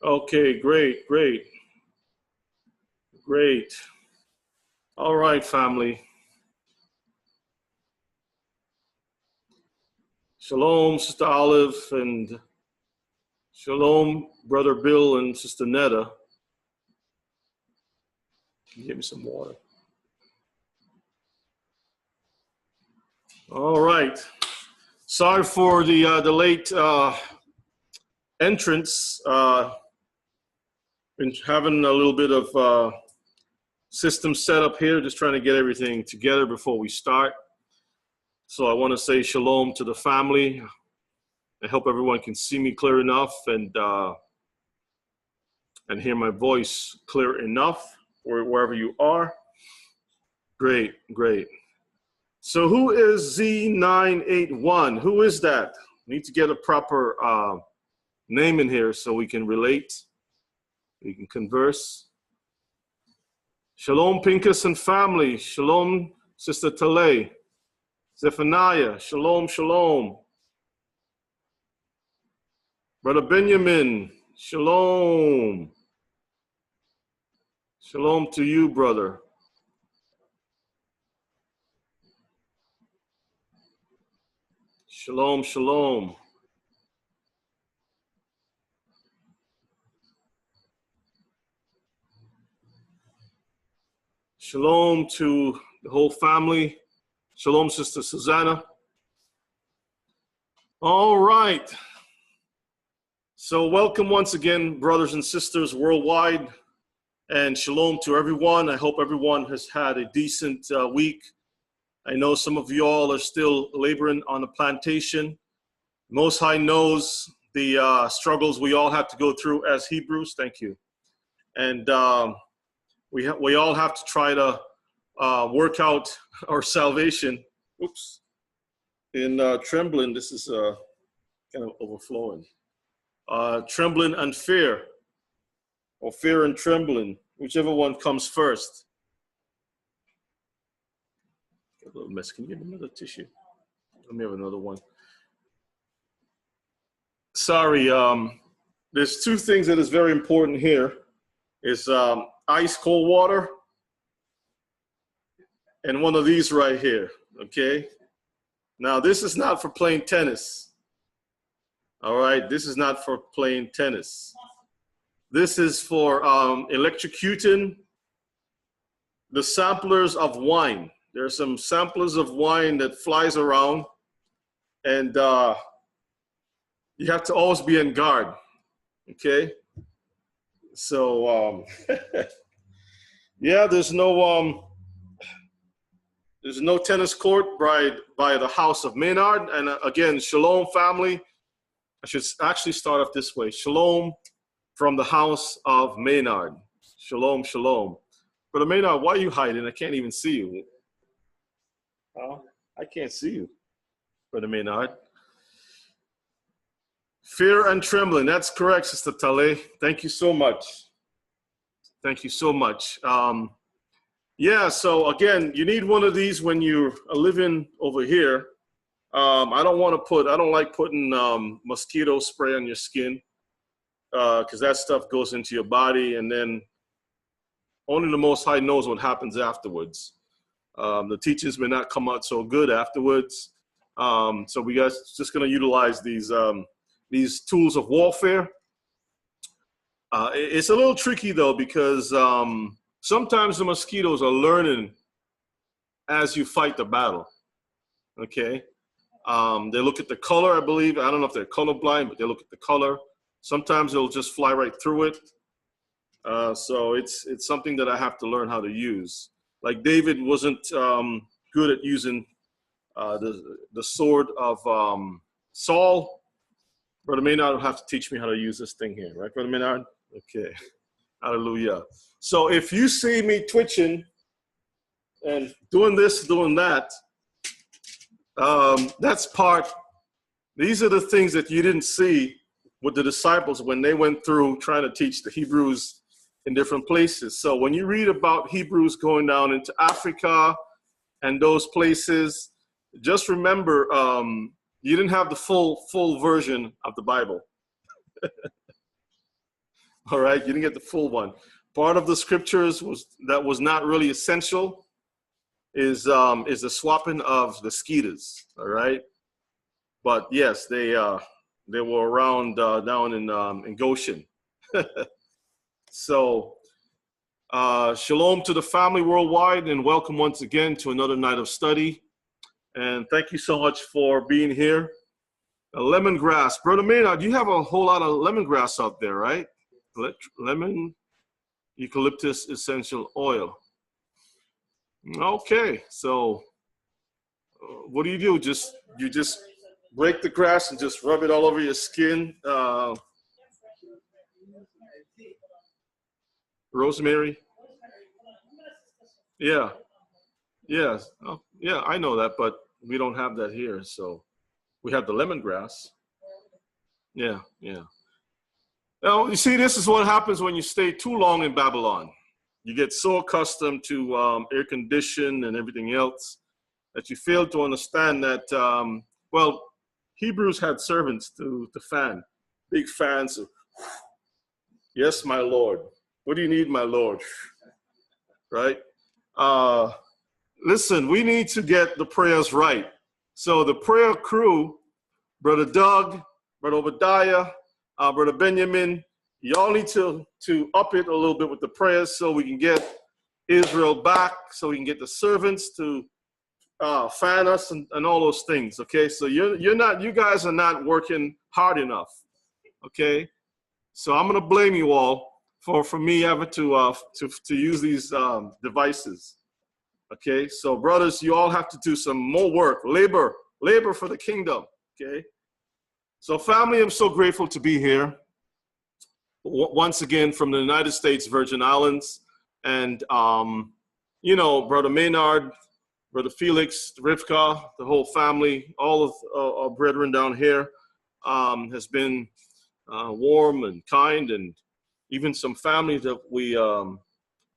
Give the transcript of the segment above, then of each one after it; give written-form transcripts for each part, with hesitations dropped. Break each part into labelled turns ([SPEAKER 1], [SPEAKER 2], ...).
[SPEAKER 1] Okay, great, great, great. All right, family. Shalom, Sister Olive, and shalom, Brother Bill and Sister Netta. Give me some water. All right. Sorry for the late entrance. Been having a little bit of system set up here, just trying to get everything together before we start. So I want to say shalom to the family. I hope everyone can see me clear enough and hear my voice clear enough, or wherever you are. Great, great. So who is Z981? Who is that? We need to get a proper name in here so we can relate, we can converse. Shalom, Pincus and family. Shalom, Sister Talay. Zephaniah. Shalom, shalom. Brother Benjamin. Shalom. Shalom to you, brother. Shalom, shalom. Shalom to the whole family. Shalom, Sister Susanna. All right. So welcome once again, brothers and sisters worldwide, and shalom to everyone. I hope everyone has had a decent week. I know some of you all are still laboring on the plantation. Most High knows the struggles we all have to go through as Hebrews. Thank you. And we all have to try to work out our salvation. Oops. In trembling, this is kind of overflowing. Trembling and fear, or fear and trembling, whichever one comes first. A little mess. Can you give me another tissue? Let me have another one. Sorry, there's two things that is very important here. Is ice cold water and one of these right here, okay? Now, this is not for playing tennis. All right, this is not for playing tennis. This is for electrocuting the samplers of wine. There are some samplers of wine that flies around, and you have to always be on guard, okay? So, yeah, there's no tennis court by the house of Maynard. And again, shalom, family. I should actually start off this way. Shalom from the house of Maynard. Shalom, shalom. Brother Maynard, why are you hiding? I can't even see you. I can't see you, Brother Maynard. Fear and trembling. That's correct, Sister Tale. Thank you so much. Thank you so much. Yeah, so again, you need one of these when you're living over here. I don't like putting mosquito spray on your skin because that stuff goes into your body, and then only the Most High knows what happens afterwards. The teachings may not come out so good afterwards. So we guys just going to utilize these tools of warfare. It's a little tricky though, because sometimes the mosquitoes are learning as you fight the battle. Okay. They look at the color, I believe. I don't know if they're colorblind, but they look at the color. Sometimes they'll just fly right through it. So it's something that I have to learn how to use. Like David wasn't good at using the sword of Saul. Brother Maynard will have to teach me how to use this thing here, right, Brother Maynard? Okay, hallelujah. So if you see me twitching and doing this, doing that, that's part. These are the things that you didn't see with the disciples when they went through trying to teach the Hebrews in different places. So when you read about Hebrews going down into Africa and those places, just remember you didn't have the full version of the Bible. All right, you didn't get the full one. Part of the scriptures that was not really essential is the swapping of the skeeters. All right, but yes, they were around down in Goshen. So shalom to the family worldwide, and welcome once again to another night of study. And thank you so much for being here. Lemongrass, Brother Maynard, you have a whole lot of lemongrass out there, right? Lemon eucalyptus essential oil. Okay, so what do? You just break the grass and just rub it all over your skin. Rosemary. Yeah, yeah, oh, yeah. I know that, but we don't have that here. So we have the lemongrass. Yeah, yeah. Now you see, this is what happens when you stay too long in Babylon. You get so accustomed to air condition and everything else that you fail to understand that, well, Hebrews had servants to fan, big fans of, yes, my Lord. What do you need, my Lord? Right? Listen, we need to get the prayers right. So the prayer crew, Brother Doug, Brother Obadiah, Brother Benjamin, y'all need to up it a little bit with the prayers so we can get Israel back, so we can get the servants to fan us and all those things. Okay, so you guys are not working hard enough. Okay, so I'm gonna blame you all for me having to use these devices. Okay, so brothers, you all have to do some more work, labor for the kingdom. Okay, so family, I'm so grateful to be here once again from the United States Virgin Islands, and you know, Brother Maynard, Brother Felix, Rivka, the whole family, all of our brethren down here has been warm and kind, and even some families that we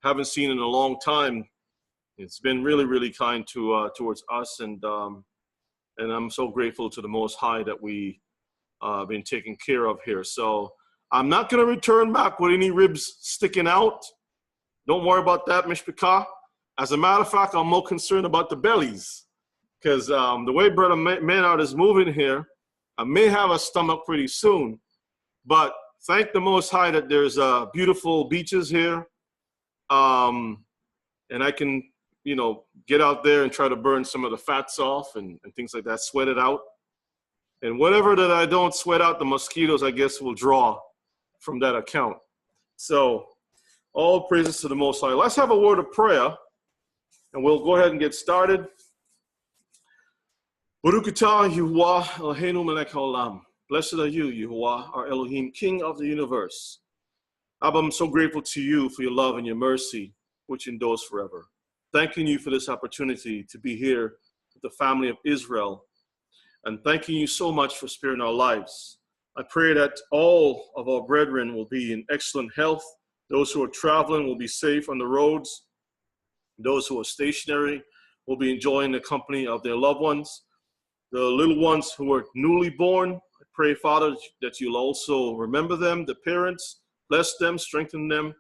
[SPEAKER 1] haven't seen in a long time. It's been really, really kind towards us, and I'm so grateful to the Most High that we been taken care of here. So I'm not going to return back with any ribs sticking out. Don't worry about that, Mishpikah. As a matter of fact, I'm more concerned about the bellies, because the way Brother Maynard is moving here, I may have a stomach pretty soon. But thank the Most High that there's beautiful beaches here, and I can, you know, get out there and try to burn some of the fats off and things like that, sweat it out. And whatever that I don't sweat out, the mosquitoes, I guess, will draw from that account. So all praises to the Most High. Let's have a word of prayer, and we'll go ahead and get started. Baruch atah Yehovah Eloheinu melech haolam. Blessed are you, Yehovah, our Elohim, King of the universe. Abba, I'm so grateful to you for your love and your mercy, which endures forever. Thanking you for this opportunity to be here with the family of Israel, and thanking you so much for sparing our lives. I pray that all of our brethren will be in excellent health. Those who are traveling will be safe on the roads. Those who are stationary will be enjoying the company of their loved ones. The little ones who are newly born, I pray, Father, that you'll also remember them, the parents, bless them, strengthen them,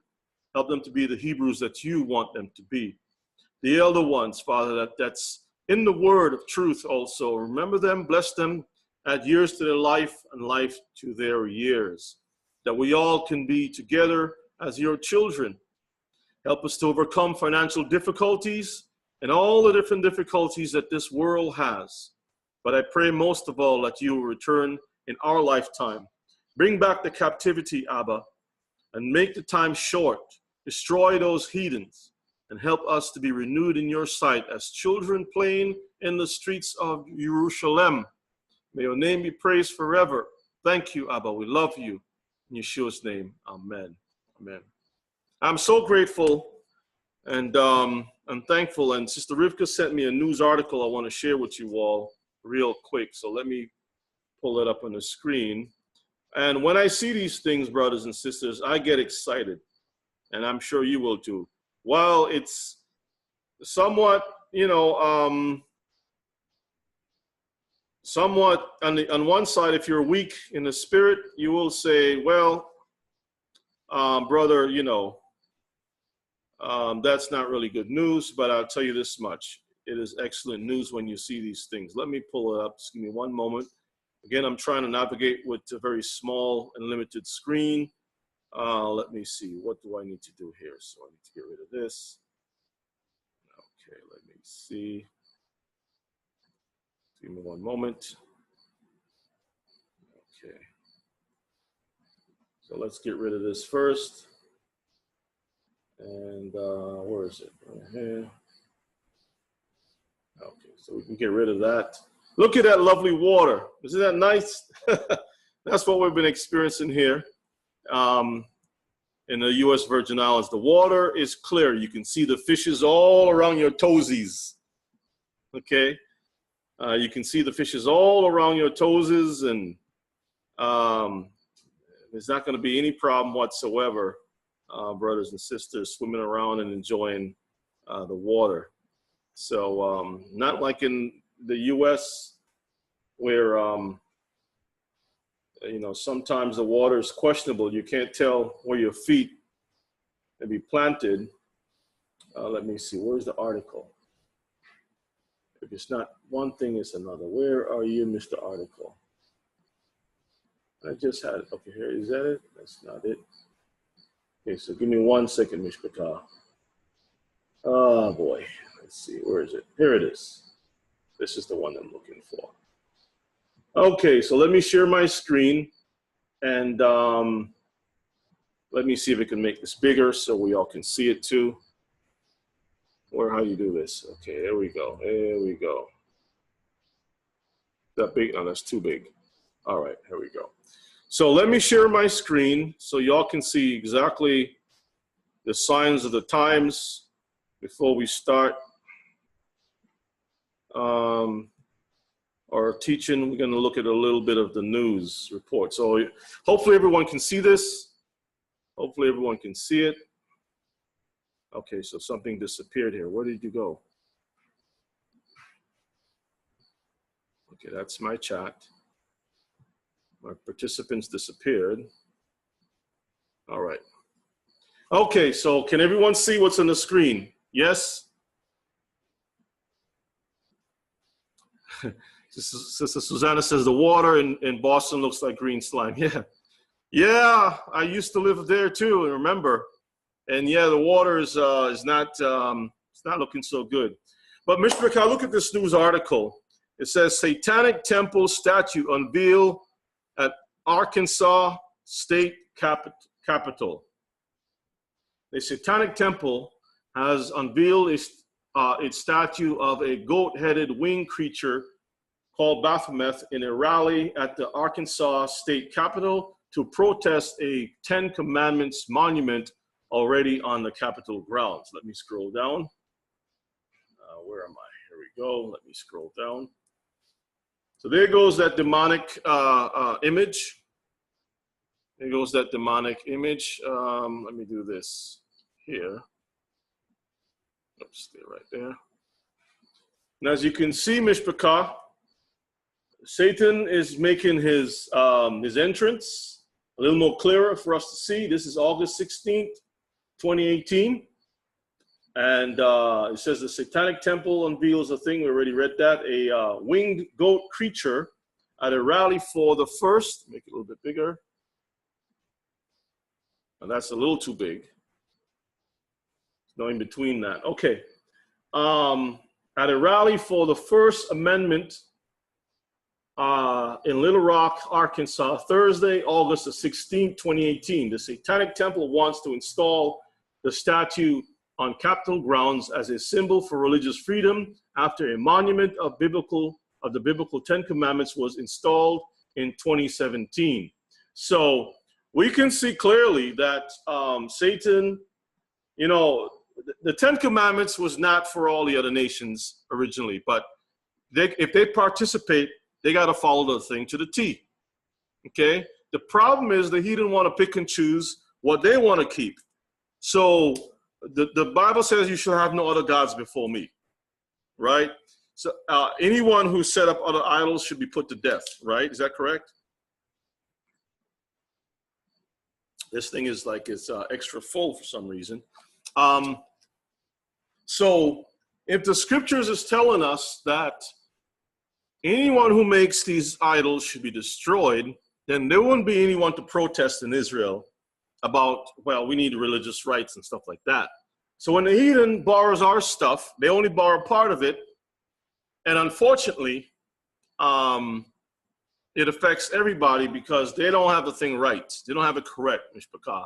[SPEAKER 1] help them to be the Hebrews that you want them to be. The elder ones, Father, that's in the word of truth also, remember them, bless them, add years to their life and life to their years, that we all can be together as your children. Help us to overcome financial difficulties and all the different difficulties that this world has. But I pray most of all that you will return in our lifetime. Bring back the captivity, Abba, and make the time short. Destroy those heathens and help us to be renewed in your sight as children playing in the streets of Jerusalem. May your name be praised forever. Thank you, Abba. We love you. In Yeshua's name, amen. Amen. I'm so grateful and I'm thankful. And Sister Rivka sent me a news article I want to share with you all real quick. So let me pull it up on the screen. And when I see these things, brothers and sisters, I get excited. And I'm sure you will too. While it's somewhat, you know, somewhat on one side, if you're weak in the spirit, you will say, well, brother, that's not really good news, but I'll tell you this much. It is excellent news when you see these things. Let me pull it up. Just give me one moment. Again, I'm trying to navigate with a very small and limited screen. Let me see. What do I need to do here? So I need to get rid of this. Okay, let me see. Give me one moment. Okay. So let's get rid of this first. And where is it? Right here. Okay, so we can get rid of that. Look at that lovely water. Isn't that nice? That's what we've been experiencing here in the U.S. Virgin Islands. The water is clear. You can see the fishes all around your toesies. Okay? You can see the fishes all around your toesies, and there's not going to be any problem whatsoever, brothers and sisters, swimming around and enjoying the water. So not like in the U.S. where, sometimes the water is questionable. You can't tell where your feet may be planted. Let me see. Where's the article? If it's not one thing, it's another. Where are you, Mr. Article? I just had it. Okay, here. Is that it? That's not it. Okay, so give me 1 second, Mishpatah. Oh, boy. Let's see. Where is it? Here it is. This is the one I'm looking for. Okay, so let me share my screen, and let me see if I can make this bigger so we all can see it too. How you do this? Okay, there we go. There we go. That big? No, that's too big. All right, here we go. So let me share my screen so y'all can see exactly the signs of the times before we start our teaching. We're going to look at a little bit of the news report. So hopefully everyone can see this. Hopefully everyone can see it. Okay, so something disappeared here. Where did you go? Okay, that's my chat. My participants disappeared. All right. Okay, so can everyone see what's on the screen? Yes? Sister Susanna says the water in Boston looks like green slime. Yeah. Yeah, I used to live there too, remember. And yeah, the water is not it's not looking so good. But Mr. McCall, look at this news article. It says Satanic Temple statue unveiled at Arkansas State Capitol. The Satanic Temple has unveiled its statue of a goat-headed winged creature called Baphomet in a rally at the Arkansas State Capitol to protest a Ten Commandments monument already on the Capitol grounds. Let me scroll down. Where am I? Here we go. Let me scroll down. So there goes that demonic image. There goes that demonic image. Let me do this here. Oops, stay right there. And as you can see, Mishpachah, Satan is making his entrance a little more clearer for us to see. This is August 16th, 2018. And it says the Satanic Temple unveils a thing. We already read that. A winged goat creature at a rally for the first. Make it a little bit bigger. And that's a little too big. No in between that. Okay. At a rally for the First Amendment in Little Rock, Arkansas, Thursday, August the 16th, 2018. The Satanic Temple wants to install the statue on Capitol grounds as a symbol for religious freedom after a monument of the biblical Ten Commandments was installed in 2017. So we can see clearly that Satan, the Ten Commandments was not for all the other nations originally, but if they participate, they got to follow the thing to the T. Okay? The problem is that he didn't want to pick and choose what they want to keep. So the Bible says you shall have no other gods before me, right? So anyone who set up other idols should be put to death, right? Is that correct? This thing is like it's extra full for some reason. So if the scriptures is telling us that anyone who makes these idols should be destroyed, then there wouldn't be anyone to protest in Israel about, well, we need religious rights and stuff like that. So when the heathen borrows our stuff, they only borrow part of it. And unfortunately, it affects everybody because they don't have the thing right. They don't have it correct, Mishpachah.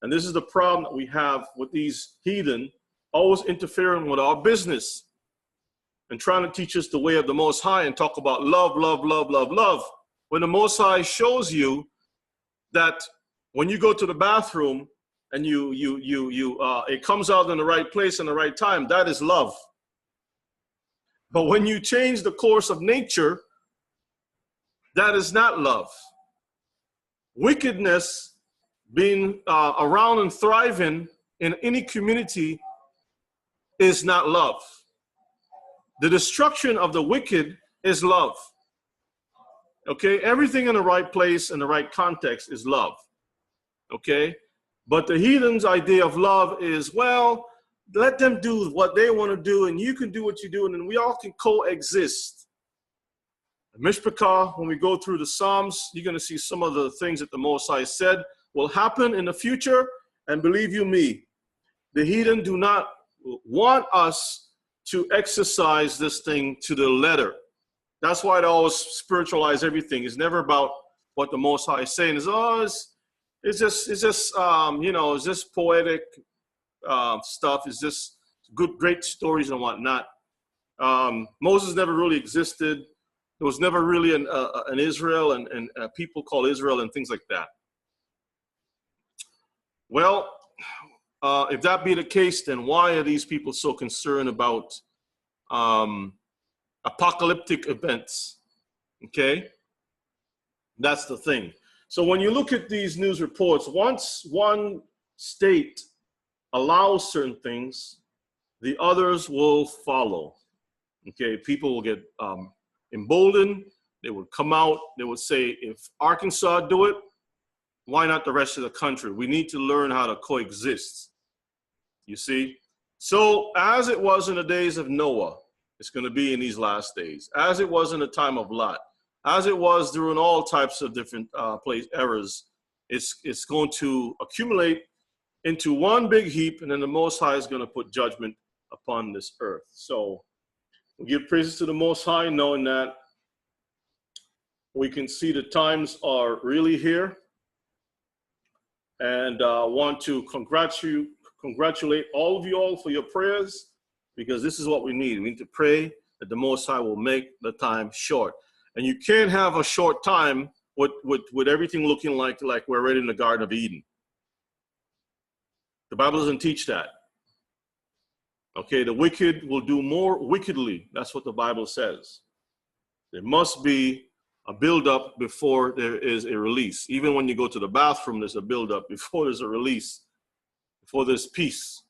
[SPEAKER 1] And this is the problem that we have with these heathen, always interfering with our business and trying to teach us the way of the Most High and talk about love, love, love, love, love. When the Most High shows you that when you go to the bathroom and it comes out in the right place and the right time, that is love. But when you change the course of nature, that is not love. Wickedness being around and thriving in any community is not love. The destruction of the wicked is love. Okay, everything in the right place and the right context is love. Okay, but the heathen's idea of love is, well, let them do what they want to do and you can do what you do and then we all can coexist. Mishpachah, when we go through the Psalms, you're going to see some of the things that the Most High said will happen in the future. And believe you me, the heathen do not want us to exercise this thing to the letter. That's why they always spiritualize everything. It's never about what the Most High is saying. It's just you know, it's just poetic stuff. It's just great stories and whatnot. Moses never really existed. There was never really an Israel and people called Israel and things like that. Well, if that be the case, then why are these people so concerned about apocalyptic events? Okay, that's the thing. So when you look at these news reports, once one state allows certain things, the others will follow. Okay, people will get emboldened. They would come out. They would say, if Arkansas do it, why not the rest of the country? We need to learn how to coexist. You see? So as it was in the days of Noah, it's going to be in these last days. As it was in the time of Lot, as it was during all types of different eras, it's going to accumulate into one big heap, and then the Most High is going to put judgment upon this earth. So we give praises to the Most High, knowing that we can see the times are really here. And want to congratulate all of you all for your prayers, because this is what we need. We need to pray that the Most High will make the time short. And you can't have a short time with everything looking like we're already in the Garden of Eden. The Bible doesn't teach that. Okay, the wicked will do more wickedly. That's what the Bible says. There must be a build-up before there is a release. Even when you go to the bathroom, there's a build-up before there's a release, before there's peace.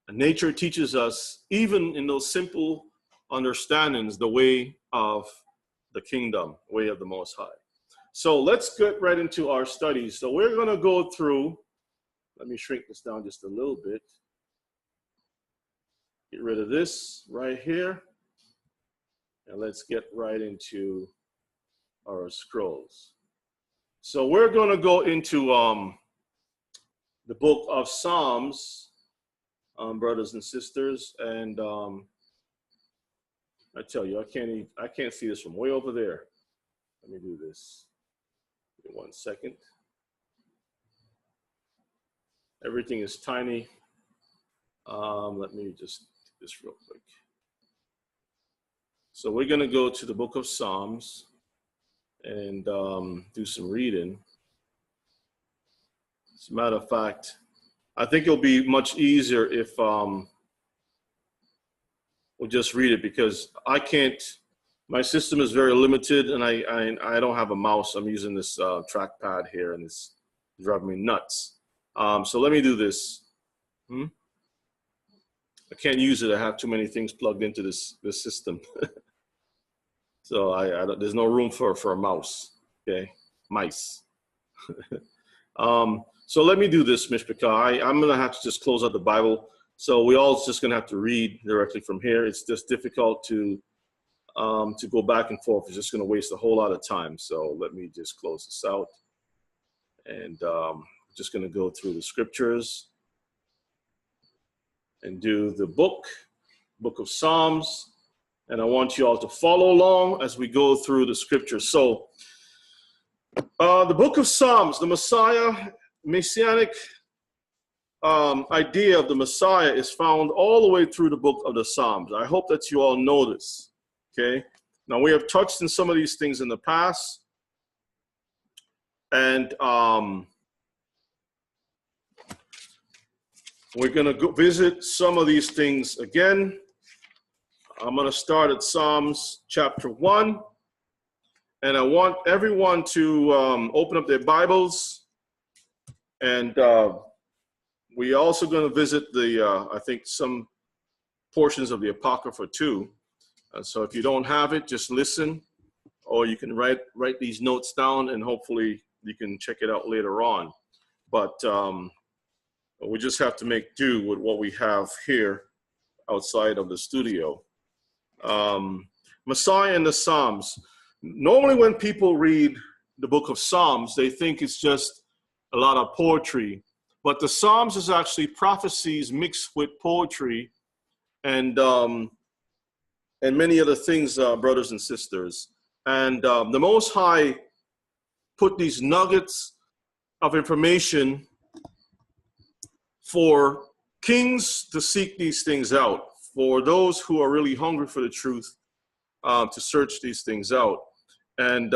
[SPEAKER 1] And nature teaches us, even in those simple understandings, the way of the kingdom, way of the Most High. So let's get right into our studies. So we're going to go through, let me shrink this down just a little bit. Get rid of this right here. And let's get right into our scrolls. So we're going to go into the book of Psalms, brothers and sisters. And I tell you, I can't see this from way over there. Let me do this. Give me 1 second. Everything is tiny. Let me just do this real quick. So we're going to go to the book of Psalms and do some reading. As a matter of fact, I think it'll be much easier if we'll just read it, because I can't, my system is very limited and I don't have a mouse. I'm using this trackpad here and it's driving me nuts. So let me do this. I can't use it. I have too many things plugged into this system. So there's no room for a mouse. Okay, mice. So let me do this, Mishpachah. I'm going to have to just close out the Bible. So we all just going to have to read directly from here. It's just difficult to go back and forth. It's just going to waste a whole lot of time. So let me just close this out. And just going to go through the scriptures and do the book of Psalms. And I want you all to follow along as we go through the scriptures. So the book of Psalms, the Messianic idea of the Messiah is found all the way through the book of the Psalms. I hope that you all know this. Okay. Now we have touched on some of these things in the past. And we're going to go visit some of these things again. I'm going to start at Psalms chapter 1. And I want everyone to open up their Bibles. And we're also going to visit I think some portions of the Apocrypha too. So if you don't have it, just listen. Or you can write these notes down and hopefully you can check it out later on. But we just have to make do with what we have here outside of the studio. Messiah and the Psalms. Normally when people read the book of Psalms, they think it's just a lot of poetry. But the Psalms is actually prophecies mixed with poetry and many other things, brothers and sisters. And the Most High put these nuggets of information for kings to seek these things out, for those who are really hungry for the truth to search these things out. And,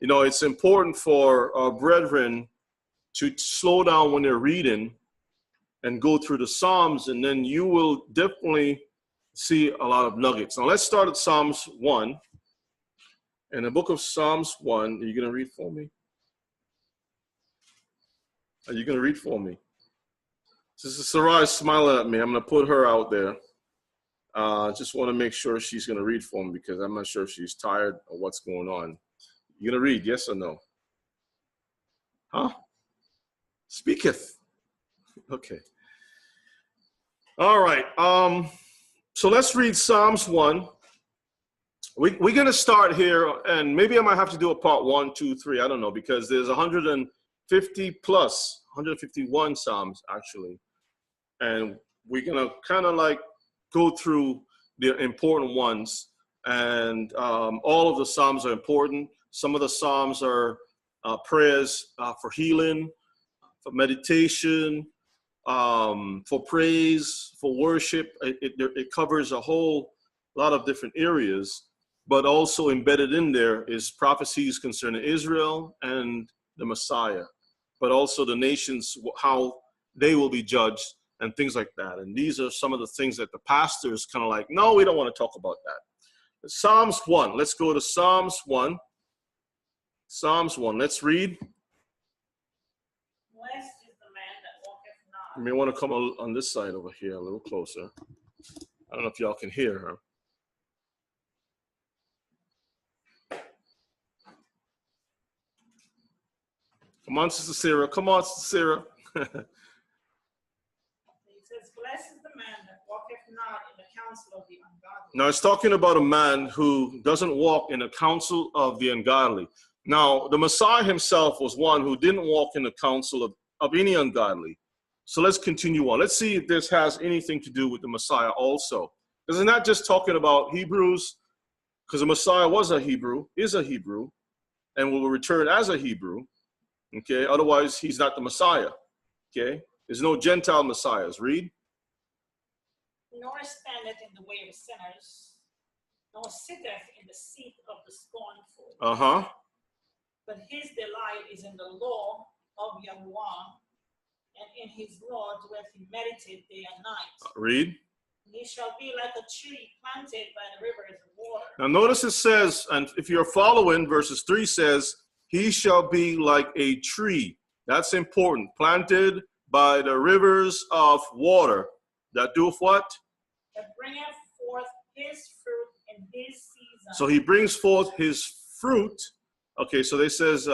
[SPEAKER 1] you know, it's important for our brethren to slow down when they're reading and go through the Psalms, and then you will definitely see a lot of nuggets. Now let's start at Psalms 1. In the book of Psalms 1, are you going to read for me? Are you going to read for me? Sister Sarai is smiling at me. I'm going to put her out there. Just want to make sure she's going to read for me because I'm not sure if she's tired or what's going on. You going to read, yes or no? Huh? Speaketh. Okay. All right. So let's read Psalms 1. We're going to start here, and maybe I might have to do a part 1, 2, 3. I don't know, because there's 150 plus, 151 Psalms, actually. And we're going to kind of like go through the important ones. And all of the Psalms are important. Some of the Psalms are prayers for healing, for meditation, for praise, for worship. It covers a whole lot of different areas, but also embedded in there is prophecies concerning Israel and the Messiah, but also the nations, how they will be judged and things like that. And these are some of the things that the pastors kind of like, no, we don't want to talk about that. Psalms 1. Let's go to Psalms 1. Psalms 1. Let's read.
[SPEAKER 2] Blessed is the man that walketh not.
[SPEAKER 1] You may want to come on this side over here a little closer. I don't know if y'all can hear her. Come on, Sister Sarah. Come on, Sister Sarah.
[SPEAKER 2] It says, blessed is the man that walketh not in the counsel of the ungodly.
[SPEAKER 1] Now, it's talking about a man who doesn't walk in the counsel of the ungodly. Now, the Messiah himself was one who didn't walk in the counsel of any ungodly. So let's continue on. Let's see if this has anything to do with the Messiah also. Because it's not just talking about Hebrews, because the Messiah was a Hebrew, is a Hebrew, and will return as a Hebrew. Okay, otherwise he's not the Messiah. Okay, there's no Gentile Messiahs. Read.
[SPEAKER 2] Nor standeth in the way of sinners, nor sitteth in the seat of the scornful. But his delight is in the law of Yahweh, and in his law doeth he meditate day and night.
[SPEAKER 1] Read.
[SPEAKER 2] He shall be like a tree planted by the rivers of water.
[SPEAKER 1] Now notice it says, and if you're following, verses 3 says, he shall be like a tree. That's important. Planted by the rivers of water. That doeth what?
[SPEAKER 2] That bringeth forth his fruit in his season.
[SPEAKER 1] So he brings forth his fruit. Okay, so they says,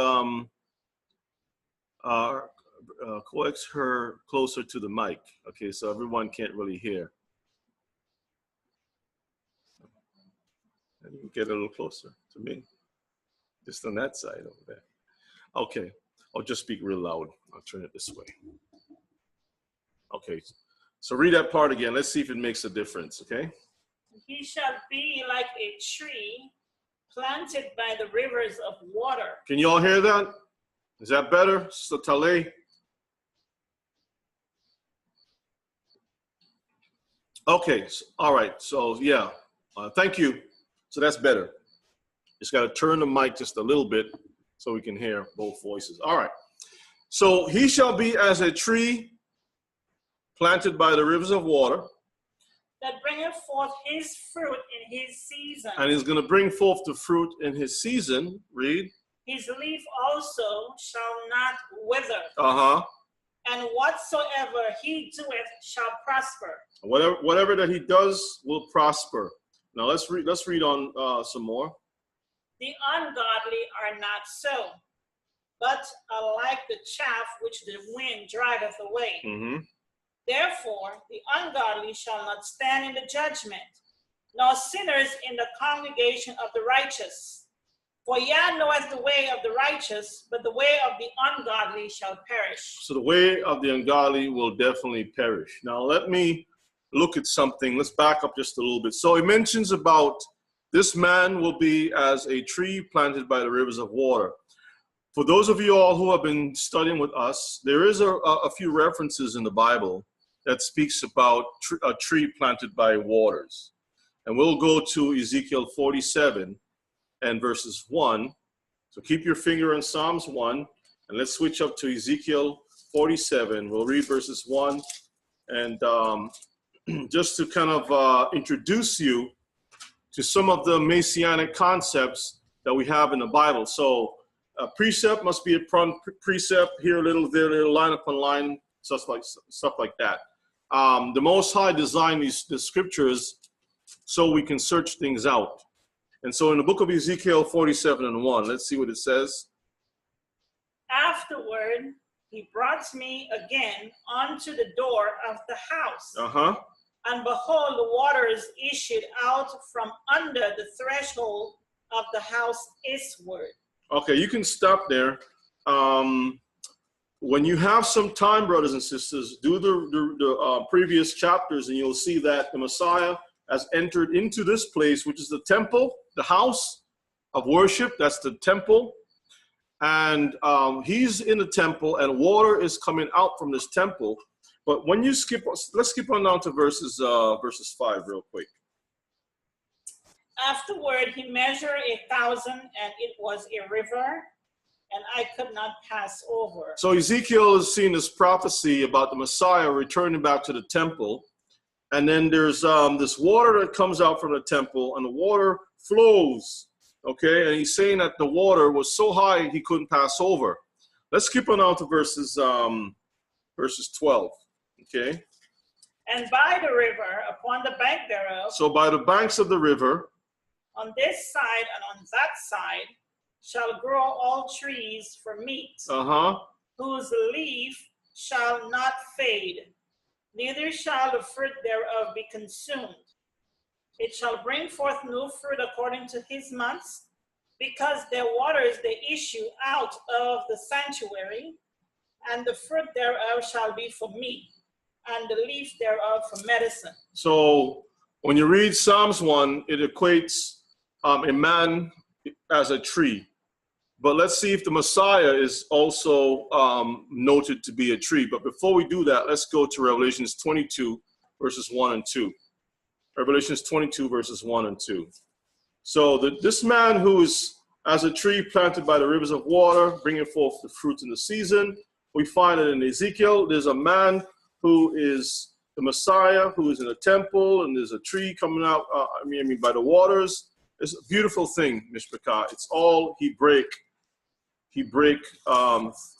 [SPEAKER 1] coax her closer to the mic. Okay, so everyone can't really hear. And you can get a little closer to me. Just on that side over there. Okay, I'll just speak real loud. I'll turn it this way. Okay, so read that part again. Let's see if it makes a difference, okay?
[SPEAKER 2] He shall be like a tree planted by the rivers of water.
[SPEAKER 1] Can you all hear that? Is that better? Sotale? Okay, all right, so yeah, thank you. So that's better. Just got to turn the mic just a little bit so we can hear both voices. All right, so he shall be as a tree planted by the rivers of water.
[SPEAKER 2] That bringeth forth his fruit in his season.
[SPEAKER 1] And he's going to bring forth the fruit in his season. Read.
[SPEAKER 2] His leaf also shall not wither.
[SPEAKER 1] Uh-huh.
[SPEAKER 2] And whatsoever he doeth shall prosper.
[SPEAKER 1] Whatever that he does will prosper. Now let's read on some more.
[SPEAKER 2] The ungodly are not so, but are like the chaff which the wind driveth away.
[SPEAKER 1] Mm-hmm.
[SPEAKER 2] Therefore, the ungodly shall not stand in the judgment, nor sinners in the congregation of the righteous. For Yah knoweth the way of the righteous, but the way of the ungodly shall perish. So the way of the ungodly will definitely perish. Now let me look at something. Let's back up just a little bit. So it mentions about this man will be as a tree planted by the rivers of water. For those of you all who have been studying with us, there is a few references in the Bible that speaks about a tree planted by waters. And we'll go to Ezekiel 47 and verses 1. So keep your finger on Psalms 1, and let's switch up to Ezekiel 47. We'll read verses 1, and just to kind of introduce you to some of the Messianic concepts that we have in the Bible. So a precept must be upon precept, here a little, there a little, line upon line, stuff like that. The Most High designed the scriptures so we can search things out. And so in the book of Ezekiel 47 and 1, let's see what it says. Afterward, he brought me again unto the door of the house.
[SPEAKER 1] Uh-huh.
[SPEAKER 2] And behold, the waters issued out from under the threshold of the house eastward. Okay, you can stop there.
[SPEAKER 1] When you have some time, brothers and sisters, do the previous chapters, and you'll see that the Messiah has entered into this place, which is the temple, the house of worship. That's the temple. And he's in the temple, and water is coming out from this temple. But when you let's skip on down to verses 5 real quick.
[SPEAKER 2] Afterward, he measured 1,000, and it was a river, and I could not pass over.
[SPEAKER 1] So Ezekiel has seen this prophecy about the Messiah returning back to the temple. And then there's this water that comes out from the temple, and the water flows, okay? And he's saying that the water was so high he couldn't pass over. Let's skip on down to verses 12, okay?
[SPEAKER 2] And by the river, upon the bank thereof.
[SPEAKER 1] So by the banks of the river.
[SPEAKER 2] On this side and on that side shall grow all trees for meat, whose leaf shall not fade, neither shall the fruit thereof be consumed. It shall bring forth new fruit according to his months, because their waters they issue out of the sanctuary, and the fruit thereof shall be for meat, and the leaf thereof for medicine. So when you read Psalms 1, it equates a man as a tree. But let's see if the Messiah is also noted to be a tree. But before we do that, let's go to Revelations 22, verses 1 and 2. Revelations 22, verses 1 and 2. So this man who is as a tree planted by the rivers of water, bringing forth the fruit in the season. We find it in Ezekiel. There's a man who is the Messiah, who is in a temple, and there's a tree coming out, by the waters. It's a beautiful thing, Mishpachah. It's all Hebraic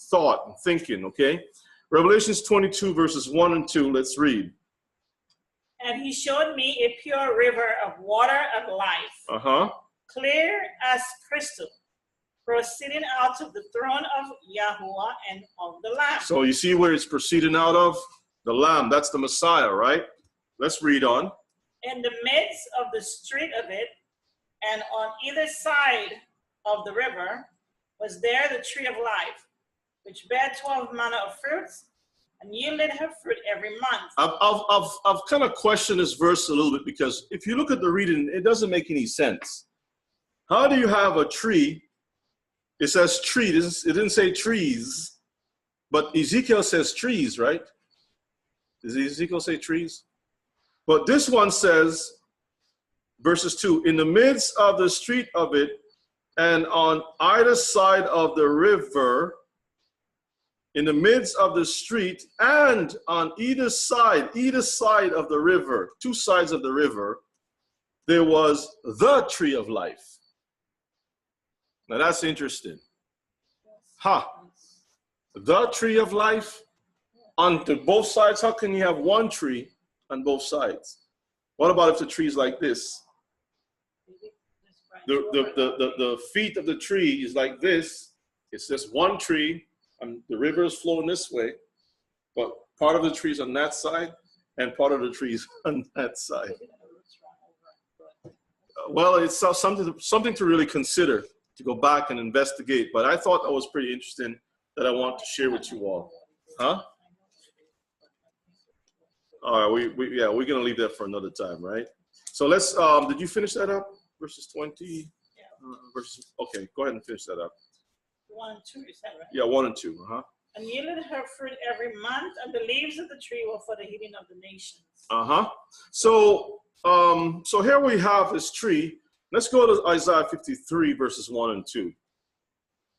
[SPEAKER 2] thought and thinking, okay? Revelations 22, verses 1 and 2, let's read. And he showed me a pure river of water of life, clear as crystal, proceeding out of the throne of Yahuwah and of the Lamb.
[SPEAKER 1] So you see where it's proceeding out of? The Lamb, that's the Messiah, right? Let's read on.
[SPEAKER 2] In the midst of the street of it, and on either side of the river, was there the tree of life, which bare 12 manner of fruits, and yielded her fruit every month.
[SPEAKER 1] I've kind of questioned this verse a little bit, because if you look at the reading, it doesn't make any sense. How do you have a tree? It says tree. It didn't say trees, but Ezekiel says trees, right? Does Ezekiel say trees? But this one says, verses 2, in the midst of the street of it, and on either side of the river, in the midst of the street, and on either side of the river, two sides of the river, there was the tree of life. Now that's interesting. The tree of life on both sides. How can you have one tree on both sides? What about if the tree is like this? The feet of the tree is like this. It's just one tree, and the river is flowing this way, but part of the tree is on that side, and part of the tree is on that side. Well, it's something to really consider, to go back and investigate. But I thought that was pretty interesting, that I want to share with you all. Huh? All right, we're gonna leave that for another time, right? So let's. Did you finish that up? Verses 20. Verses. Okay, go ahead and finish that up.
[SPEAKER 2] 1 and 2, you said, right?
[SPEAKER 1] Yeah, 1 and 2.
[SPEAKER 2] And yielded her fruit every month, and the leaves of the tree were for the healing of the nations.
[SPEAKER 1] So here we have this tree. Let's go to Isaiah 53, verses 1 and 2.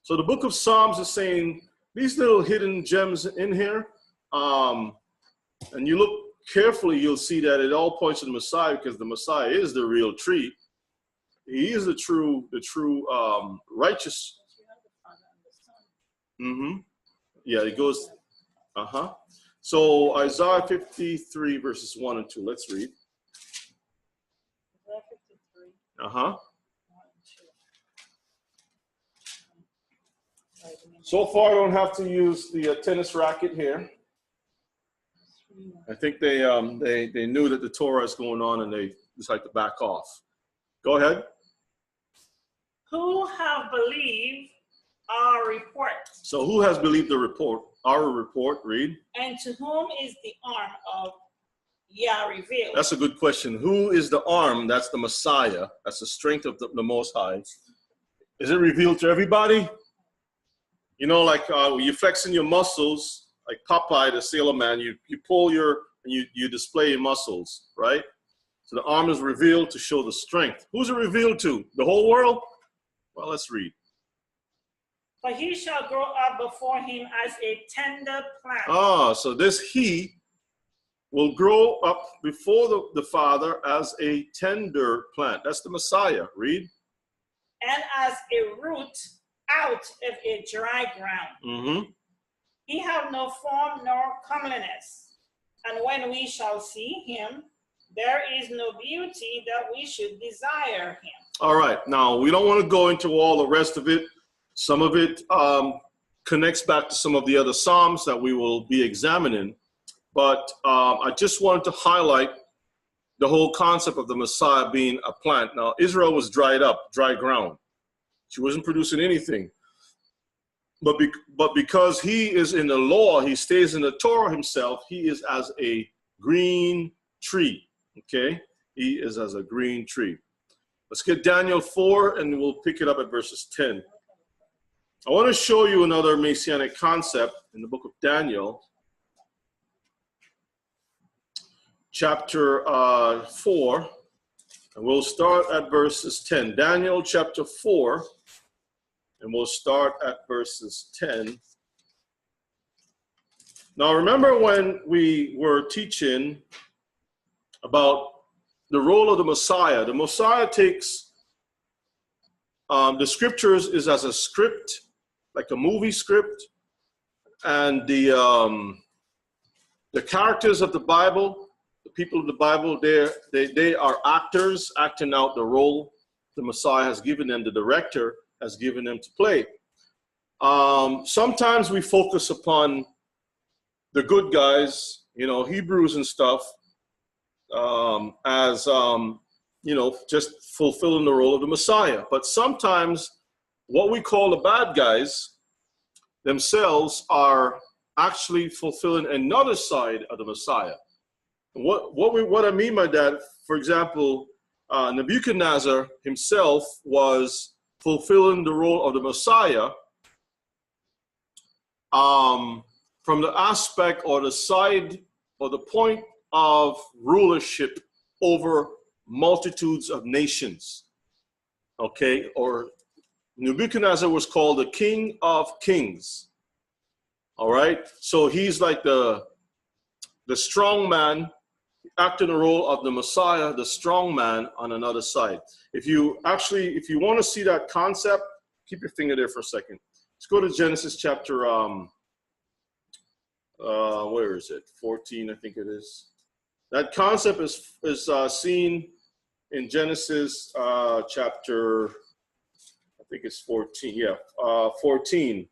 [SPEAKER 1] So the book of Psalms is saying these little hidden gems in here, and you look carefully, you'll see that it all points to the Messiah, because the Messiah is the real tree. He is the true righteous. Yeah, it goes. So Isaiah 53, verses 1 and 2. Let's read.
[SPEAKER 2] Isaiah 53.
[SPEAKER 1] So far, I don't have to use the tennis racket here. I think they knew that the Torah is going on, and they decided to back off. Go ahead.
[SPEAKER 2] Who have believed our report?
[SPEAKER 1] So who has believed the report? Our report, read.
[SPEAKER 2] And to whom is the arm of Yah revealed?
[SPEAKER 1] That's a good question. Who is the arm? That's the Messiah. That's the strength of the Most High. Is it revealed to everybody? You know, like you flexing your muscles, like Popeye, the sailor man, you pull and you display your muscles, right? So the arm is revealed to show the strength. Who's it revealed to? The whole world? Well, let's read.
[SPEAKER 2] For he shall grow up before him as a tender plant.
[SPEAKER 1] So this he will grow up before the Father as a tender plant. That's the Messiah. Read.
[SPEAKER 2] And as a root out of a dry ground. He have no form nor comeliness. And when we shall see him, there is no beauty that we should desire him. All right. Now, we don't want to go into all the rest of it. Some of it connects back to some of the other Psalms that we will be examining. But I just wanted to highlight the whole concept of the Messiah being a plant. Now, Israel was dried up, dry ground. She wasn't producing anything. But because he is in the law, he stays in the Torah himself, he is as a green tree. Okay? He is as a green tree. Let's get Daniel 4, and we'll pick it up at verses 10. I want to show you another Messianic concept in the book of Daniel, chapter 4, and we'll start at verses 10. Daniel chapter 4, and we'll start at verses 10. Now, remember when we were teaching about the role of the Messiah? The Messiah takes the scriptures is as a script, like a movie script, and the characters of the Bible, the people of the Bible, they are actors acting out the role the Messiah has given them. The director
[SPEAKER 1] has given them to play. Sometimes we focus upon the good guys, you know, Hebrews and stuff, as, you know, just fulfilling the role of the Messiah. But sometimes what we call the bad guys themselves are actually fulfilling another side of the Messiah. What I mean by that, for example, Nebuchadnezzar himself was fulfilling the role of the Messiah from the aspect or the side or the point of rulership over multitudes of nations. Okay, or Nebuchadnezzar was called the King of Kings. All right, so he's like the strong man, acting the role of the Messiah, the strong man on another side. If you want to see that concept, keep your finger there for a second. Let's go to Genesis chapter, where is it? 14, I think it is. That concept is seen in Genesis chapter, I think it's 14, yeah, 14.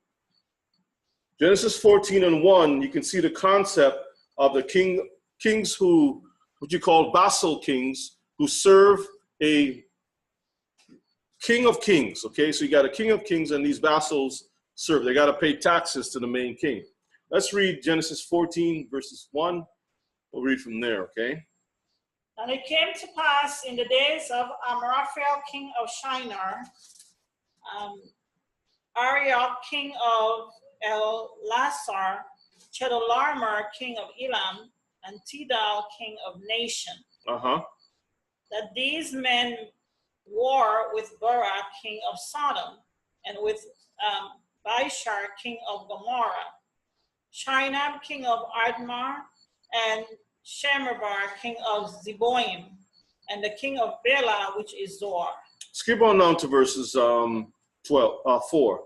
[SPEAKER 1] Genesis 14:1, you can see the concept of the kings who, what you call vassal kings, who serve a king of kings, okay? So you got a king of kings and these vassals serve. They got to pay taxes to the main king. Let's read Genesis 14, verses 1. We'll read from there, okay?
[SPEAKER 2] And it came to pass in the days of Amraphel, king of Shinar, Arioch, king of Elasar, Chedorlaomer, king of Elam, and Tidal, king of Nation. That these men war with Barak, king of Sodom, and with Bishar, king of Gomorrah, Shinab, king of Admar, and Shemebar, king of Zeboim, and the king of Bela, which is Zoar.
[SPEAKER 1] Skip on down to verses 4.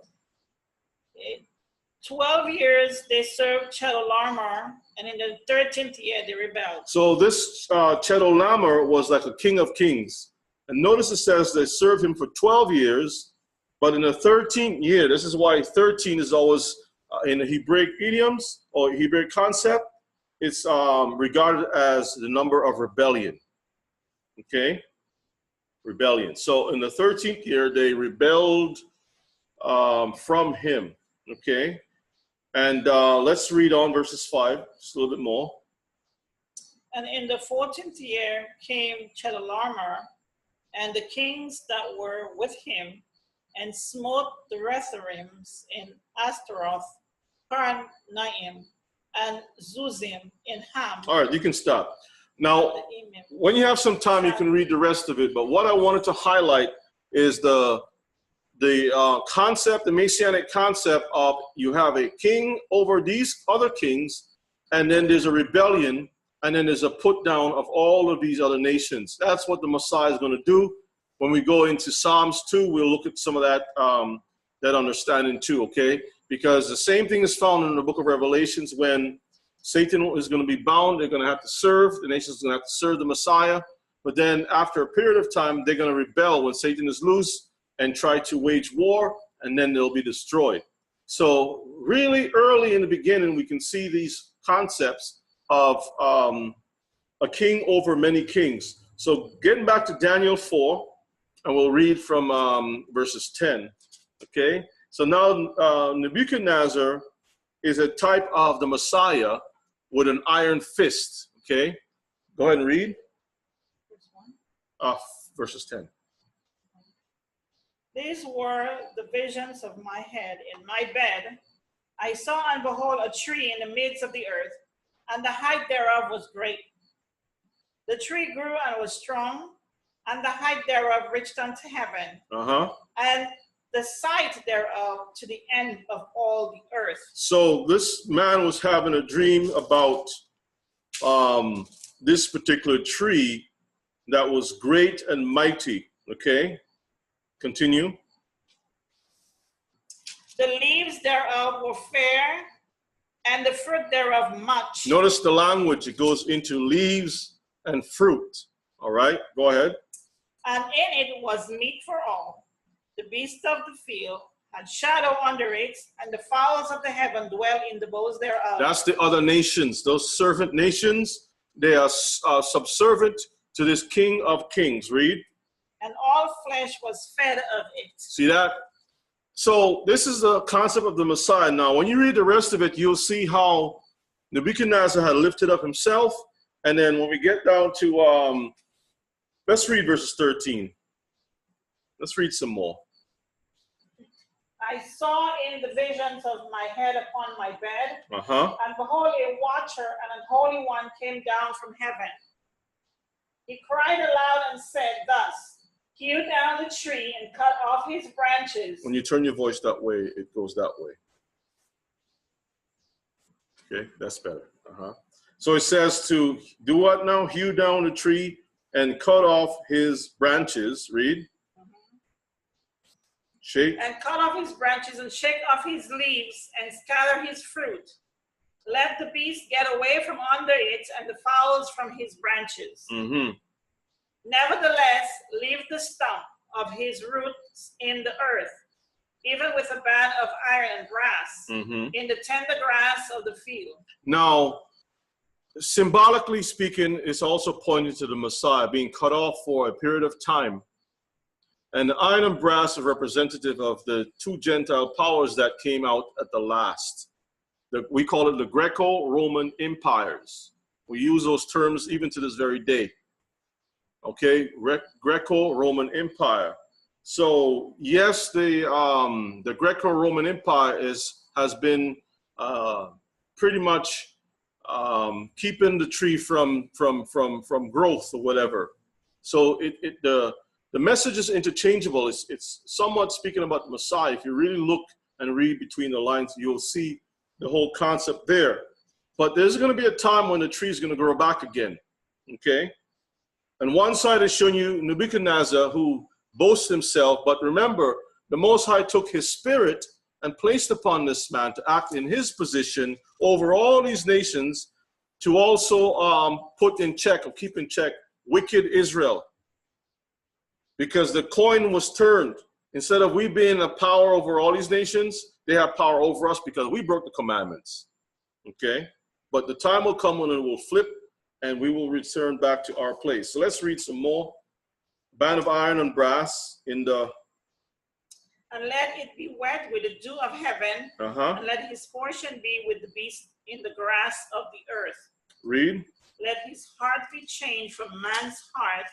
[SPEAKER 2] 12 years they served Chedorlaomer, and in the 13th year they rebelled. So
[SPEAKER 1] this Chedorlaomer was like a king of kings. And notice it says they served him for 12 years, but in the 13th year, this is why 13 is always, in the Hebraic idioms or Hebraic concept, it's regarded as the number of rebellion. Okay? Rebellion. So in the 13th year, they rebelled from him. Okay? And let's read on verses 5, just a little bit more.
[SPEAKER 2] And in the 14th year came Chedorlaomer and the kings that were with him, and smote the Rephaims in Ashtaroth, Karnaim, and Zuzim in Ham.
[SPEAKER 1] All right, you can stop. Now, when you have some time, you can read the rest of it. But what I wanted to highlight is the concept, the Messianic concept of you have a king over these other kings, and then there's a rebellion, and then there's a put down of all of these other nations. That's what the Messiah is going to do. When we go into Psalms 2, we'll look at some of that that understanding too, okay? Because the same thing is found in the book of Revelations. When Satan is going to be bound, they're going to have to serve, the nations are going to have to serve the Messiah. But then after a period of time, they're going to rebel when Satan is loose and try to wage war, and then they'll be destroyed. So really early in the beginning, we can see these concepts of a king over many kings. So getting back to Daniel 4, and we'll read from verses 10, okay? So now Nebuchadnezzar is a type of the Messiah with an iron fist, okay? Go ahead and read. Verses 10.
[SPEAKER 2] These were the visions of my head in my bed. I saw and behold a tree in the midst of the earth, and the height thereof was great. The tree grew and was strong, and the height thereof reached unto heaven, and the sight thereof to the end of all the earth. So
[SPEAKER 1] this man was having a dream about this particular tree that was great and mighty, okay? Continue.
[SPEAKER 2] The leaves thereof were fair, and the fruit thereof much.
[SPEAKER 1] Notice the language, it goes into leaves and fruit. All right, go ahead.
[SPEAKER 2] And in it was meat for all. the beasts of the field had shadow under it, and the fowls of the heaven dwell in the boughs thereof.
[SPEAKER 1] That's the other nations. Those servant nations, they are subservient to this King of Kings. Read.
[SPEAKER 2] And all flesh was fed of it.
[SPEAKER 1] See that? So this is the concept of the Messiah. Now, when you read the rest of it, you'll see how Nebuchadnezzar had lifted up himself. And then when we get down to, let's read verses 13. Let's read some more.
[SPEAKER 2] I saw in the visions of my head upon my bed,
[SPEAKER 1] and
[SPEAKER 2] behold, a watcher and a holy one came down from heaven. He cried aloud and said thus, hew down the tree and cut off his branches.
[SPEAKER 1] When you turn your voice that way, it goes that way. Okay, that's better. So it says to do what now? Hew down the tree and cut off his branches. Read. Shake.
[SPEAKER 2] And cut off his branches and shake off his leaves and scatter his fruit. Let the beast get away from under it and the fowls from his branches. Nevertheless, leave the stump of his roots in the earth, even with a band of iron and brass, in the tender grass of the field. Now,
[SPEAKER 1] symbolically speaking, it's also pointing to the Messiah being cut off for a period of time. And the iron and brass are representative of the two Gentile powers that came out at the last. We call it the Greco-Roman empires. We use those terms even to this very day. Okay, Greco-Roman Empire. So yes, the Greco-Roman Empire has been pretty much keeping the tree from growth or whatever. So the message is interchangeable. It's somewhat speaking about the Messiah. If you really look and read between the lines, you'll see the whole concept there. But there's going to be a time when the tree is going to grow back again. Okay? And one side is showing you Nebuchadnezzar, who boasts himself. But remember, the Most High took his spirit and placed upon this man to act in his position over all these nations, to also put in check or keep in check wicked Israel. Because the coin was turned. Instead of we being a power over all these nations, they have power over us because we broke the commandments. Okay? But the time will come when it will flip and we will return back to our place. So let's read some more. Band of iron and brass in the...
[SPEAKER 2] And let it be wet with the dew of heaven, and let his portion be with the beast in the grass of the earth.
[SPEAKER 1] Read.
[SPEAKER 2] Let his heart be changed from man's heart,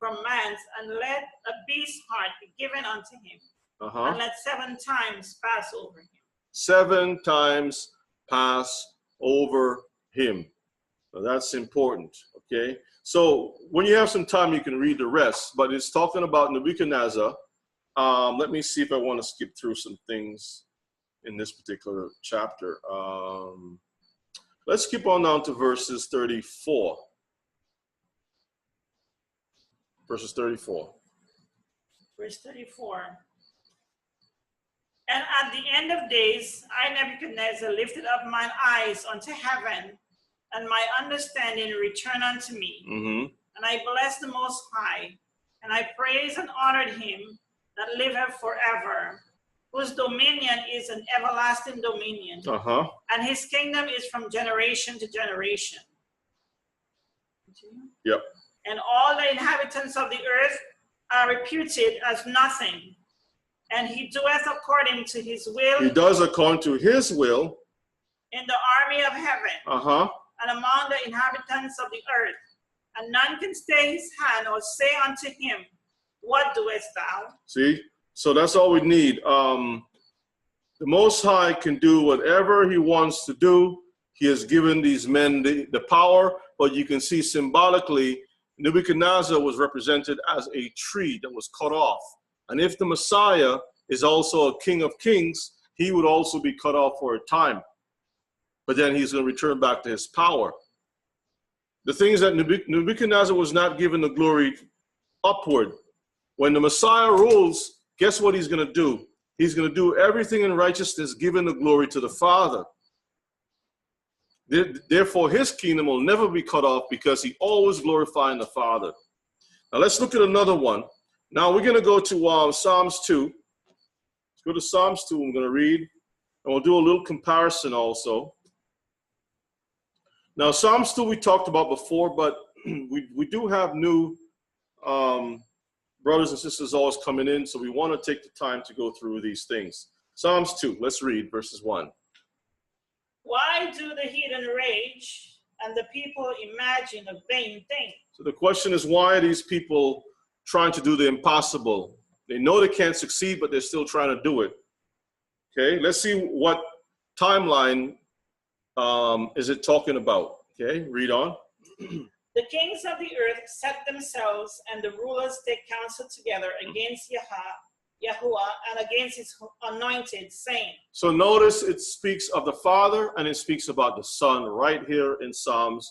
[SPEAKER 2] and let a beast's heart be given unto him. And let 7 times pass over him.
[SPEAKER 1] 7 times pass over him. So that's important, okay? So when you have some time, you can read the rest, but it's talking about Nebuchadnezzar. Let me see if I want to skip through some things in this particular chapter. Let's skip on down to verses 34. Verses 34.
[SPEAKER 2] Verse 34. And at the end of days, I, Nebuchadnezzar, lifted up mine eyes unto heaven, and my understanding returned unto me. And I blessed the Most High, and I praised and honored him that liveth forever, whose dominion is an everlasting dominion, and his kingdom is from generation to generation.
[SPEAKER 1] Yep.
[SPEAKER 2] And all the inhabitants of the earth are reputed as nothing, and he doeth according to his will.
[SPEAKER 1] He does according to his will.
[SPEAKER 2] In the army of heaven, and among the inhabitants of the earth, and none can stay his hand or say unto him, what doest thou?
[SPEAKER 1] See, so that's all we need. The Most High can do whatever he wants to do. He has given these men the power, but you can see symbolically, Nebuchadnezzar was represented as a tree that was cut off. And if the Messiah is also a King of Kings, he would also be cut off for a time. But then he's going to return back to his power. The thing is that Nebuchadnezzar was not given the glory upward. When the Messiah rules, guess what he's going to do? He's going to do everything in righteousness, giving the glory to the Father. Therefore, his kingdom will never be cut off because he always glorifies the Father. Now let's look at another one. Now we're going to go to Psalms 2. Let's go to Psalms 2. I'm going to read, and we'll do a little comparison also. Now, Psalms 2 we talked about before, but we do have new brothers and sisters always coming in, so we want to take the time to go through these things. Psalms 2, let's read verses 1.
[SPEAKER 2] Why do the heathen rage and the people imagine a vain thing?
[SPEAKER 1] So the question is, why are these people trying to do the impossible? They know they can't succeed, but they're still trying to do it. Okay, let's see what timeline is it talking about. Okay, read on.
[SPEAKER 2] The kings of the earth set themselves, and the rulers take counsel together against Yahuwah and against his anointed, saying. So
[SPEAKER 1] notice it speaks of the Father and it speaks about the Son right here in Psalms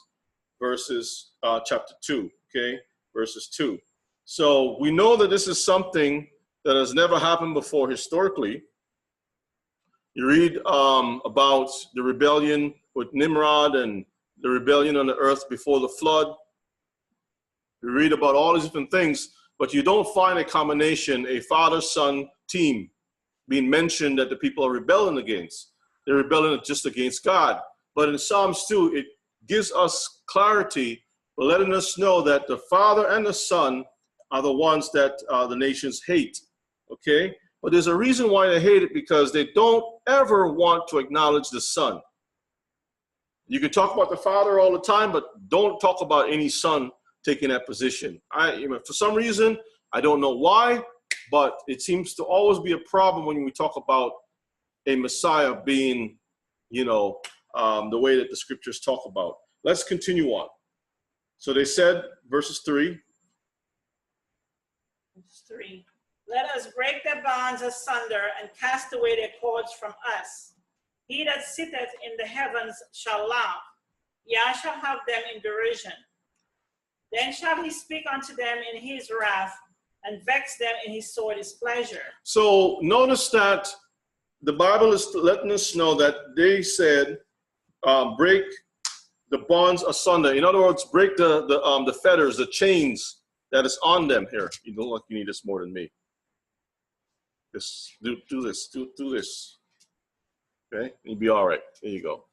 [SPEAKER 1] verses chapter 2, okay, verses 2. So we know that this is something that has never happened before historically. You read about the rebellion with Nimrod and the rebellion on the earth before the flood. You read about all these different things, but you don't find a combination, a father-son team being mentioned that the people are rebelling against. They're rebelling just against God. But in Psalms 2, it gives us clarity, letting us know that the Father and the Son are the ones that the nations hate, okay? But there's a reason why they hate it, because they don't ever want to acknowledge the Son. You can talk about the Father all the time, but don't talk about any Son taking that position. For some reason, I don't know why, but it seems to always be a problem when we talk about a Messiah being, the way that the scriptures talk about. Let's continue on. So they said, verses 3.
[SPEAKER 2] Verse 3. Let us break their bonds asunder and cast away their cords from us. He that sitteth in the heavens shall laugh. Yah shall have them in derision. Then shall he speak unto them in his wrath, and vex them in his sore displeasure. So
[SPEAKER 1] notice that the Bible is letting us know that they said, break the bonds asunder. In other words, break the fetters, the chains that is on them. Here, you don't look like you need this more than me. Just do this. Do this. Okay, you'll be all right. There you go.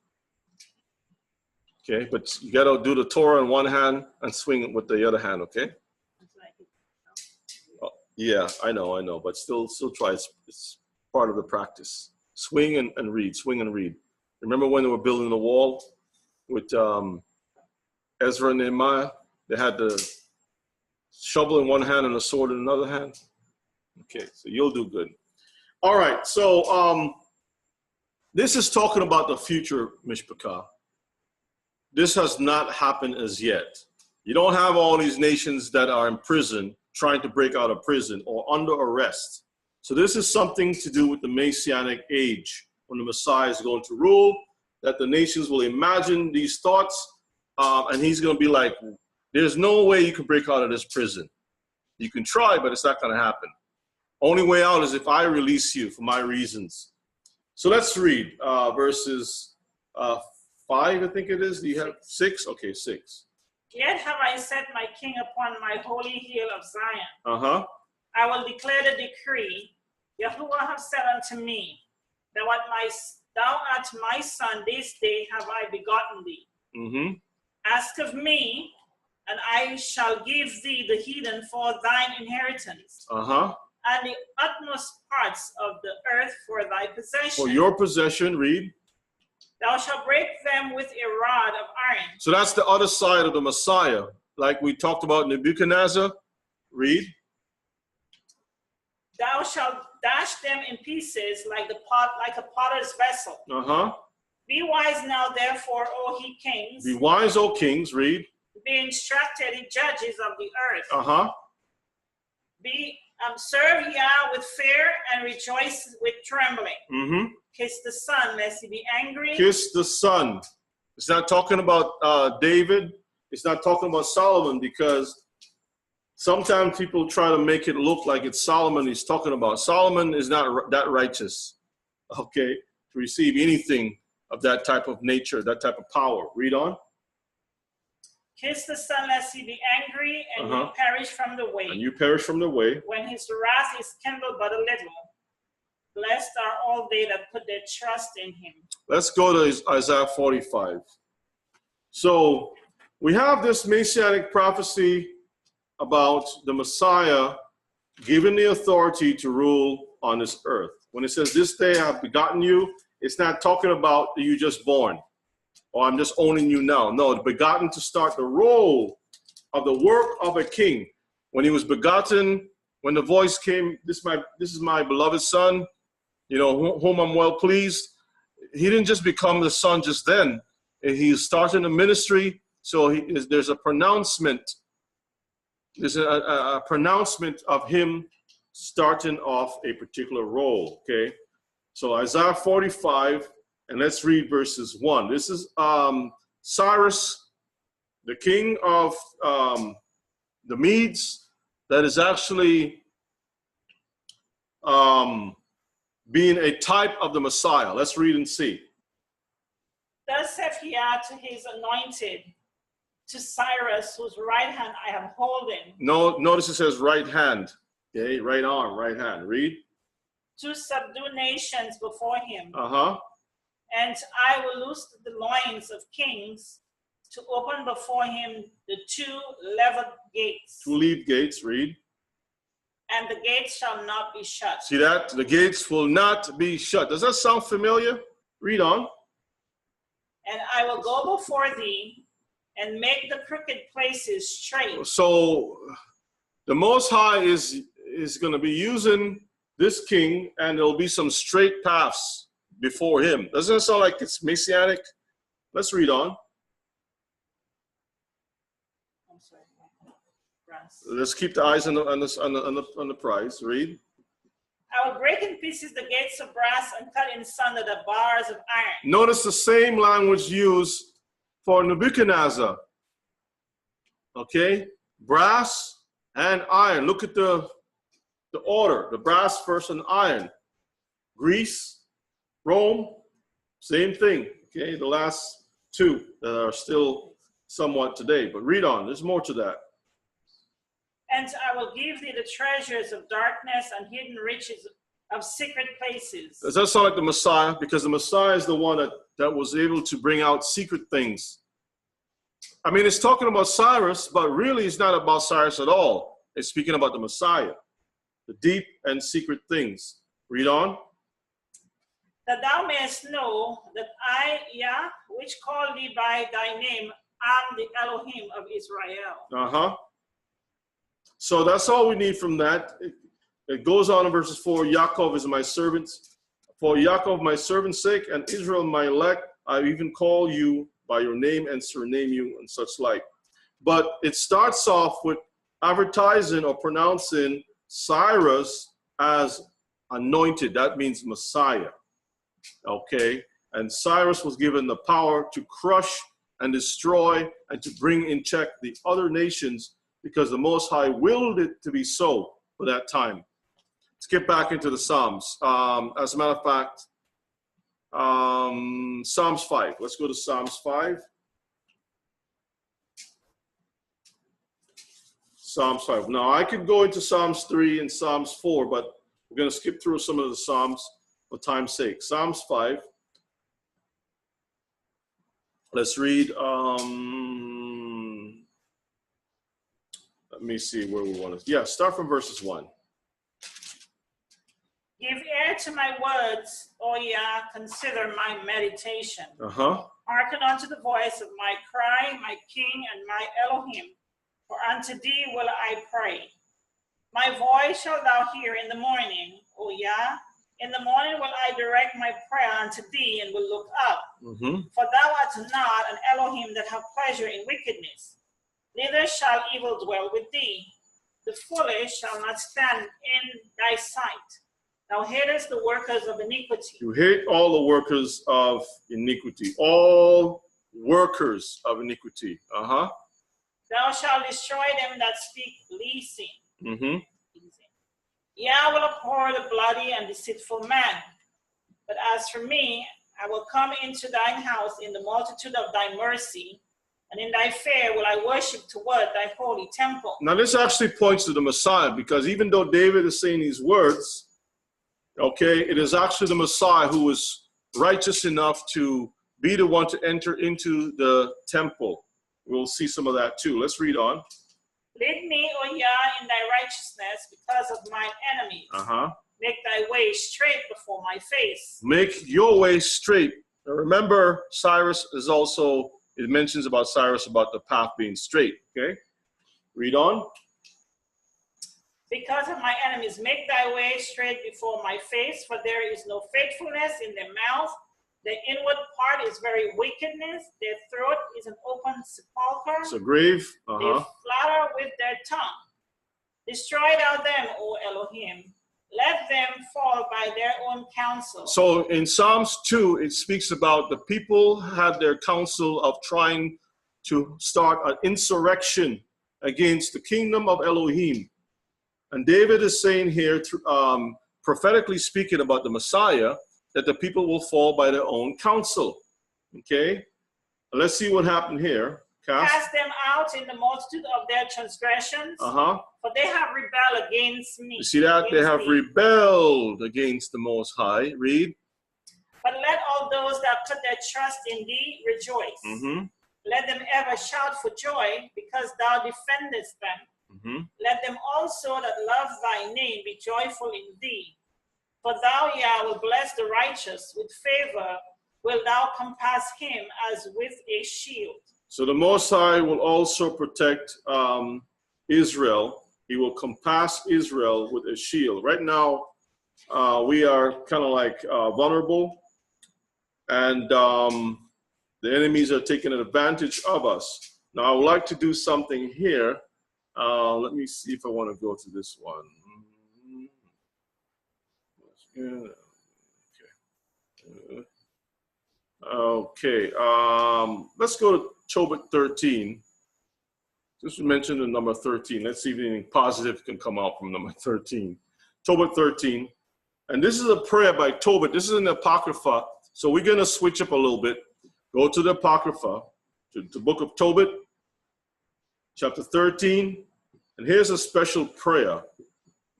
[SPEAKER 1] Okay, but you got to do the Torah in one hand and swing it with the other hand, okay? Oh, yeah, I know, but still try. It's part of the practice. Swing and read, swing and read. Remember when they were building the wall with Ezra and Nehemiah? They had the shovel in one hand and the sword in another hand. Okay, so you'll do good. All right, so this is talking about the future Mishpachah. This has not happened as yet. You don't have all these nations that are in prison trying to break out of prison or under arrest. So this is something to do with the Messianic age, when the Messiah is going to rule, that the nations will imagine these thoughts, and he's going to be like, there's no way you can break out of this prison. You can try, but it's not going to happen. Only way out is if I release you for my reasons. So let's read verses 5, I think it is. Do you have 6? Okay, 6.
[SPEAKER 2] Yet have I set my king upon my holy hill of Zion.
[SPEAKER 1] Uh-huh.
[SPEAKER 2] I will declare the decree. Yahuwah hath said unto me, thou art my son, this day have I begotten thee.
[SPEAKER 1] Mm-hmm.
[SPEAKER 2] Ask of me, and I shall give thee the heathen for thine inheritance.
[SPEAKER 1] Uh-huh.
[SPEAKER 2] And the utmost parts of the earth for thy possession.
[SPEAKER 1] For your possession, read.
[SPEAKER 2] Thou shalt break them with a rod of iron. So
[SPEAKER 1] that's the other side of the Messiah. Like we talked about Nebuchadnezzar. Read.
[SPEAKER 2] Thou shalt dash them in pieces like a potter's vessel.
[SPEAKER 1] Uh-huh.
[SPEAKER 2] Be wise now, therefore, O ye kings.
[SPEAKER 1] Be wise, O kings. Read.
[SPEAKER 2] Be instructed, ye judges of the earth.
[SPEAKER 1] Uh-huh.
[SPEAKER 2] Serve Yah with fear and rejoice with trembling.
[SPEAKER 1] Mm-hmm.
[SPEAKER 2] Kiss the Son, lest he be angry.
[SPEAKER 1] Kiss the Son. It's not talking about David. It's not talking about Solomon, because sometimes people try to make it look like it's Solomon he's talking about. Solomon is not that righteous, okay, to receive anything of that type of nature, that type of power. Read on.
[SPEAKER 2] Kiss the Son lest he be angry, and you perish from the way.
[SPEAKER 1] And you perish from the way.
[SPEAKER 2] When his wrath is kindled but a little. Blessed are all they that put their trust in him. Let's go to Isaiah 45. So we have this Messianic prophecy about the Messiah given the authority to rule on this earth. When it says, this day I have begotten you, it's not talking about you just born, or I'm just owning you now. No, it's begotten to start the role of the work of a king. When he was begotten, when the voice came, this is my beloved son, whom I'm well pleased. He didn't just become the son just then. He's starting a ministry, so there's a pronouncement. There's a pronouncement of him starting off a particular role, okay? So Isaiah 45, and let's read verses 1. This is Cyrus, the king of the Medes, that is actually being a type of the Messiah. Let's read and see. Thus saith Yah to his anointed, to Cyrus, whose right hand I am holding.
[SPEAKER 1] No, notice it says right hand. Okay, right arm, right hand. Read.
[SPEAKER 2] To subdue nations before him.
[SPEAKER 1] And
[SPEAKER 2] I will loose the loins of kings, to open before him the two leveled gates.
[SPEAKER 1] Two lead gates, read.
[SPEAKER 2] And the gates shall not be shut.
[SPEAKER 1] See that? The gates will not be shut. Does that sound familiar? Read on.
[SPEAKER 2] And I will go before thee and make the crooked places straight.
[SPEAKER 1] So the Most High is going to be using this king, and there'll be some straight paths before him. Doesn't it sound like it's Messianic? Let's read on.
[SPEAKER 2] I'm sorry. Brass.
[SPEAKER 1] Let's keep the eyes on the prize. Read.
[SPEAKER 2] I will break in pieces the gates of brass and cut in sunder the bars of iron.
[SPEAKER 1] Notice the same language used for Nebuchadnezzar. Okay? Brass and iron. Look at the order. The brass first and iron. Greece, Rome, same thing. Okay? The last two that are still somewhat today. But read on. There's more to that.
[SPEAKER 2] And I will give thee the treasures of darkness and hidden riches of secret places.
[SPEAKER 1] Does that sound like the Messiah? Because the Messiah is the one that was able to bring out secret things. I mean, it's talking about Cyrus, but really it's not about Cyrus at all. It's speaking about the Messiah, the deep and secret things. Read on.
[SPEAKER 2] That thou mayest know that I, Yah, which called thee by thy name, am the Elohim of Israel.
[SPEAKER 1] So that's all we need from that. It goes on in verses 4. Yaakov is my servant. For Yaakov my servant's sake, and Israel my elect, I even call you by your name and surname you, and such like. But it starts off with advertising or pronouncing Cyrus as anointed. That means Messiah. Okay? And Cyrus was given the power to crush and destroy and to bring in check the other nations, because the Most High willed it to be so for that time. Let's get back into the Psalms. As a matter of fact, Psalms 5. Let's go to Psalms 5. Psalms 5. Now, I could go into Psalms 3 and Psalms 4, but we're going to skip through some of the Psalms for time's sake. Psalms 5. Let's read. Let me see where we want to. Yeah, start from verses 1.
[SPEAKER 2] Give ear to my words, O Yah, consider my meditation. Hearken unto the voice of my cry, my King and my Elohim, for unto thee will I pray. My voice shalt thou hear in the morning, O Yah. In the morning will I direct my prayer unto thee, and will look up. For thou art not an Elohim that have pleasure in wickedness, neither shall evil dwell with thee. The foolish shall not stand in thy sight. Thou hatest the workers of iniquity.
[SPEAKER 1] You hate all the workers of iniquity. All workers of iniquity.
[SPEAKER 2] Thou shalt destroy them that speak leasing. Yah will abhor the bloody and deceitful man. But as for me, I will come into thine house in the multitude of thy mercy. And in thy fear will I worship toward thy holy temple.
[SPEAKER 1] Now this actually points to the Messiah, because even though David is saying these words, okay, it is actually the Messiah who is righteous enough to be the one to enter into the temple. We'll see some of that too. Let's read on.
[SPEAKER 2] Lead me, O Yah, in thy righteousness because of mine enemies. Make thy way straight before my face.
[SPEAKER 1] Make your way straight. Now remember, Cyrus is also, it mentions about Cyrus about the path being straight. Okay, read on.
[SPEAKER 2] Because of my enemies, make thy way straight before my face, for there is no faithfulness in their mouth. The inward part is very wickedness. Their throat is an open sepulchre.
[SPEAKER 1] It's a grave.
[SPEAKER 2] They flatter with their tongue. Destroy thou them, O Elohim. Let them fall by their own counsel.
[SPEAKER 1] So in Psalms 2, it speaks about the people had their counsel of trying to start an insurrection against the kingdom of Elohim. And David is saying here, prophetically speaking about the Messiah, that the people will fall by their own counsel. Okay? Let's see what happened here.
[SPEAKER 2] Cast them out in the multitude of their transgressions, for they have rebelled against me.
[SPEAKER 1] You see that? They have rebelled against the Most High. Read.
[SPEAKER 2] But let all those that put their trust in thee rejoice. Let them ever shout for joy, because thou defendest them. Let them also that love thy name be joyful in thee. For thou, Yah, will bless the righteous with favor. Will thou compass him as with a shield.
[SPEAKER 1] So the Most High will also protect Israel. He will compass Israel with a shield. Right now, we are kind of like vulnerable, and the enemies are taking advantage of us. Now, I would like to do something here. Let me see if I want to go to this one. Okay. Let's go to Tobit 13. Just mention the number 13. Let's see if anything positive can come out from number 13. Tobit 13. And this is a prayer by Tobit. This is in the Apocrypha. So we're going to switch up a little bit. Go to the Apocrypha, to the book of Tobit, chapter 13. And here's a special prayer.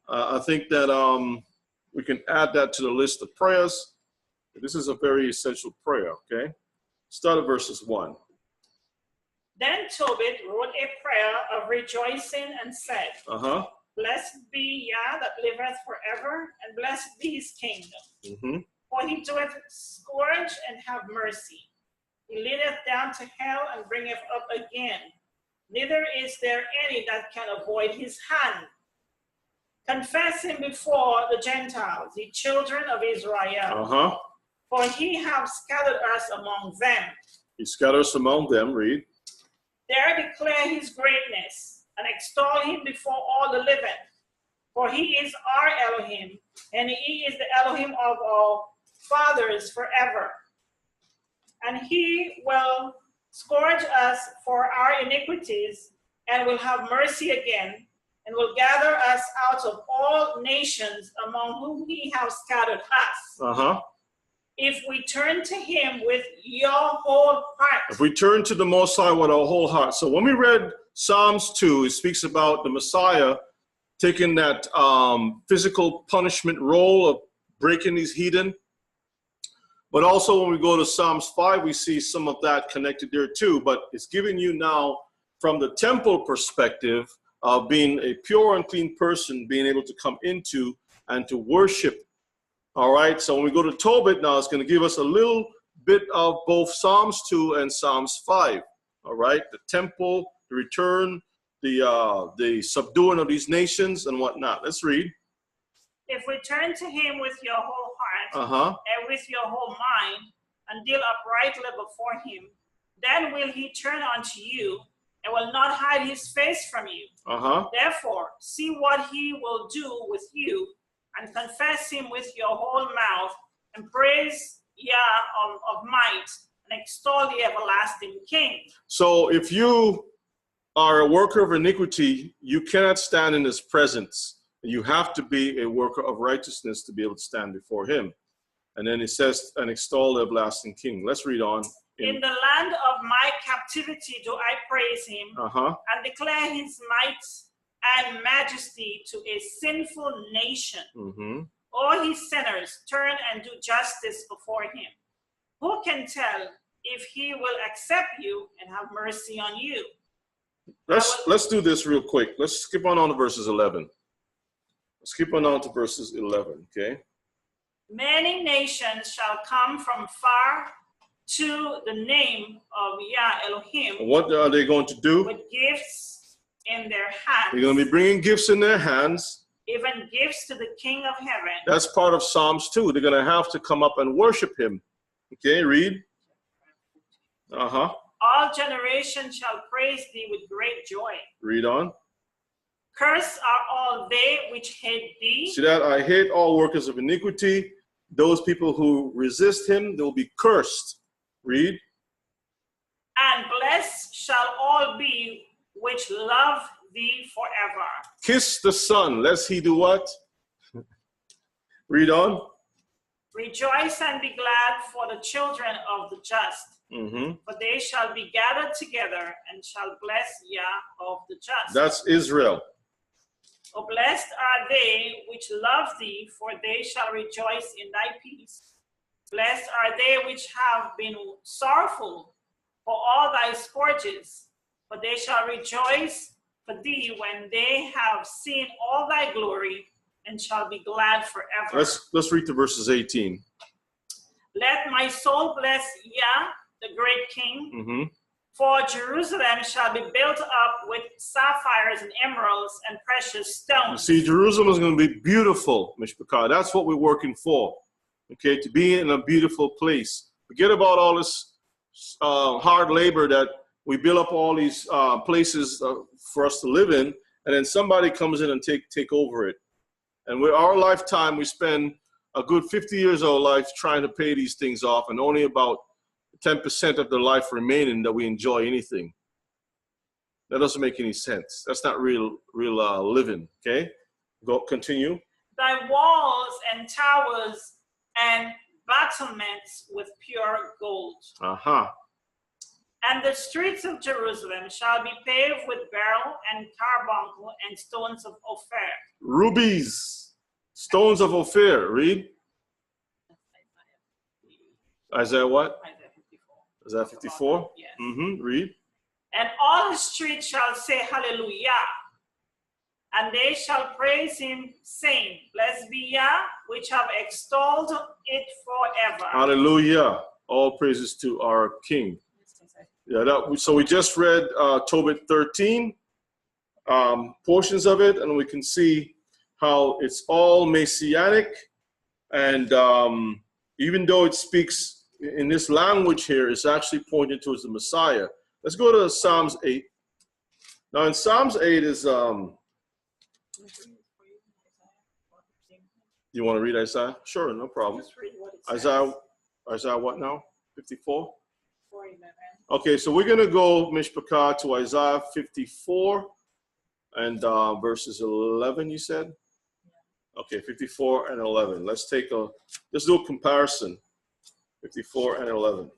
[SPEAKER 1] I think that we can add that to the list of prayers. This is a very essential prayer, okay? Start at verses 1.
[SPEAKER 2] Then Tobit wrote a prayer of rejoicing and said, Blessed be Yah that liveth forever, and blessed be his kingdom. For he doeth scourge and have mercy. He leadeth down to hell and bringeth up again. Neither is there any that can avoid his hand. Confess him before the Gentiles, the children of Israel. For he hath scattered us among them.
[SPEAKER 1] He scatters among them, read.
[SPEAKER 2] There declare his greatness, and extol him before all the living. For he is our Elohim, and he is the Elohim of all fathers forever. And he will scourge us for our iniquities, and will have mercy again, and will gather us out of all nations among whom he hath scattered us. If we turn to him with your whole heart.
[SPEAKER 1] If we turn to the Most High with our whole heart. So when we read Psalms 2, it speaks about the Messiah taking that physical punishment role of breaking these heathen. But also when we go to Psalms 5, we see some of that connected there too. But it's giving you now, from the temple perspective, of being a pure and clean person, being able to come into and to worship. All right, so when we go to Tobit now, it's going to give us a little bit of both Psalms 2 and Psalms 5. All right, the temple, the return, the subduing of these nations and whatnot. Let's read.
[SPEAKER 2] If we turn to him with your whole heart and with your whole mind, and deal uprightly before him, then will he turn unto you and will not hide his face from you. Therefore, see what he will do with you, and confess him with your whole mouth, and praise Yah of might, and extol the everlasting King.
[SPEAKER 1] So if you are a worker of iniquity, you cannot stand in his presence. You have to be a worker of righteousness to be able to stand before him. And then it says, and extol the everlasting King. Let's read on.
[SPEAKER 2] In the land of my captivity do I praise him, and declare his might and majesty to a sinful nation. All his sinners turn and do justice before him. Who can tell if he will accept you and have mercy on you?
[SPEAKER 1] Let's do this real quick. Let's skip on to verses 11. Skip on to verses 11, okay?
[SPEAKER 2] Many nations shall come from far to the name of Yah Elohim.
[SPEAKER 1] What are they going to do?
[SPEAKER 2] With gifts in their hands.
[SPEAKER 1] They're going to be bringing gifts in their hands.
[SPEAKER 2] Even gifts to the King of heaven.
[SPEAKER 1] That's part of Psalms 2. They're going to have to come up and worship him. Okay, read.
[SPEAKER 2] All generations shall praise thee with great joy.
[SPEAKER 1] Read on.
[SPEAKER 2] Cursed are all they which hate thee.
[SPEAKER 1] See that? I hate all workers of iniquity. Those people who resist him, they will be cursed. Read.
[SPEAKER 2] And blessed shall all be which love thee forever.
[SPEAKER 1] Kiss the Son, lest he do what? Read on.
[SPEAKER 2] Rejoice and be glad for the children of the just. For they shall be gathered together and shall bless Yah of the just.
[SPEAKER 1] That's Israel.
[SPEAKER 2] Oh, blessed are they which love thee, for they shall rejoice in thy peace. Blessed are they which have been sorrowful for all thy scourges, for they shall rejoice for thee when they have seen all thy glory, and shall be glad forever.
[SPEAKER 1] Let's read to verses 18.
[SPEAKER 2] Let my soul bless Yah, the great King. For Jerusalem shall be built up with sapphires and emeralds and precious stones.
[SPEAKER 1] You see, Jerusalem is going to be beautiful, Mishpachah. That's what we're working for. Okay, to be in a beautiful place. Forget about all this hard labor that we build up all these places for us to live in, and then somebody comes in and take over it. And with our lifetime, we spend a good 50 years of our life trying to pay these things off, and only about 10% of the life remaining that we enjoy anything. That doesn't make any sense. That's not real living, okay? Continue.
[SPEAKER 2] Thy walls and towers and battlements with pure gold. And the streets of Jerusalem shall be paved with beryl and carbuncle and stones of Ophir.
[SPEAKER 1] Rubies, stones of Ophir. Read. Isaiah what? Isaiah 54?
[SPEAKER 2] Yes.
[SPEAKER 1] Read.
[SPEAKER 2] And all the streets shall say hallelujah. And they shall praise him, saying, Blessed be Yah, which have extolled it forever.
[SPEAKER 1] Hallelujah. All praises to our King. Yeah, so we just read Tobit 13, portions of it, and we can see how it's all Messianic. And even though it speaks in this language here, it's actually pointing towards the Messiah. Let's go to Psalms 8. Now in Psalms 8 is... you want to read Isaiah? Sure, no problem. Isaiah what now? 54? Okay, so we're going to go, Mishpachah, to Isaiah 54 and verses 11, you said? Okay, 54 and 11. Let's do a comparison. 54 and 11.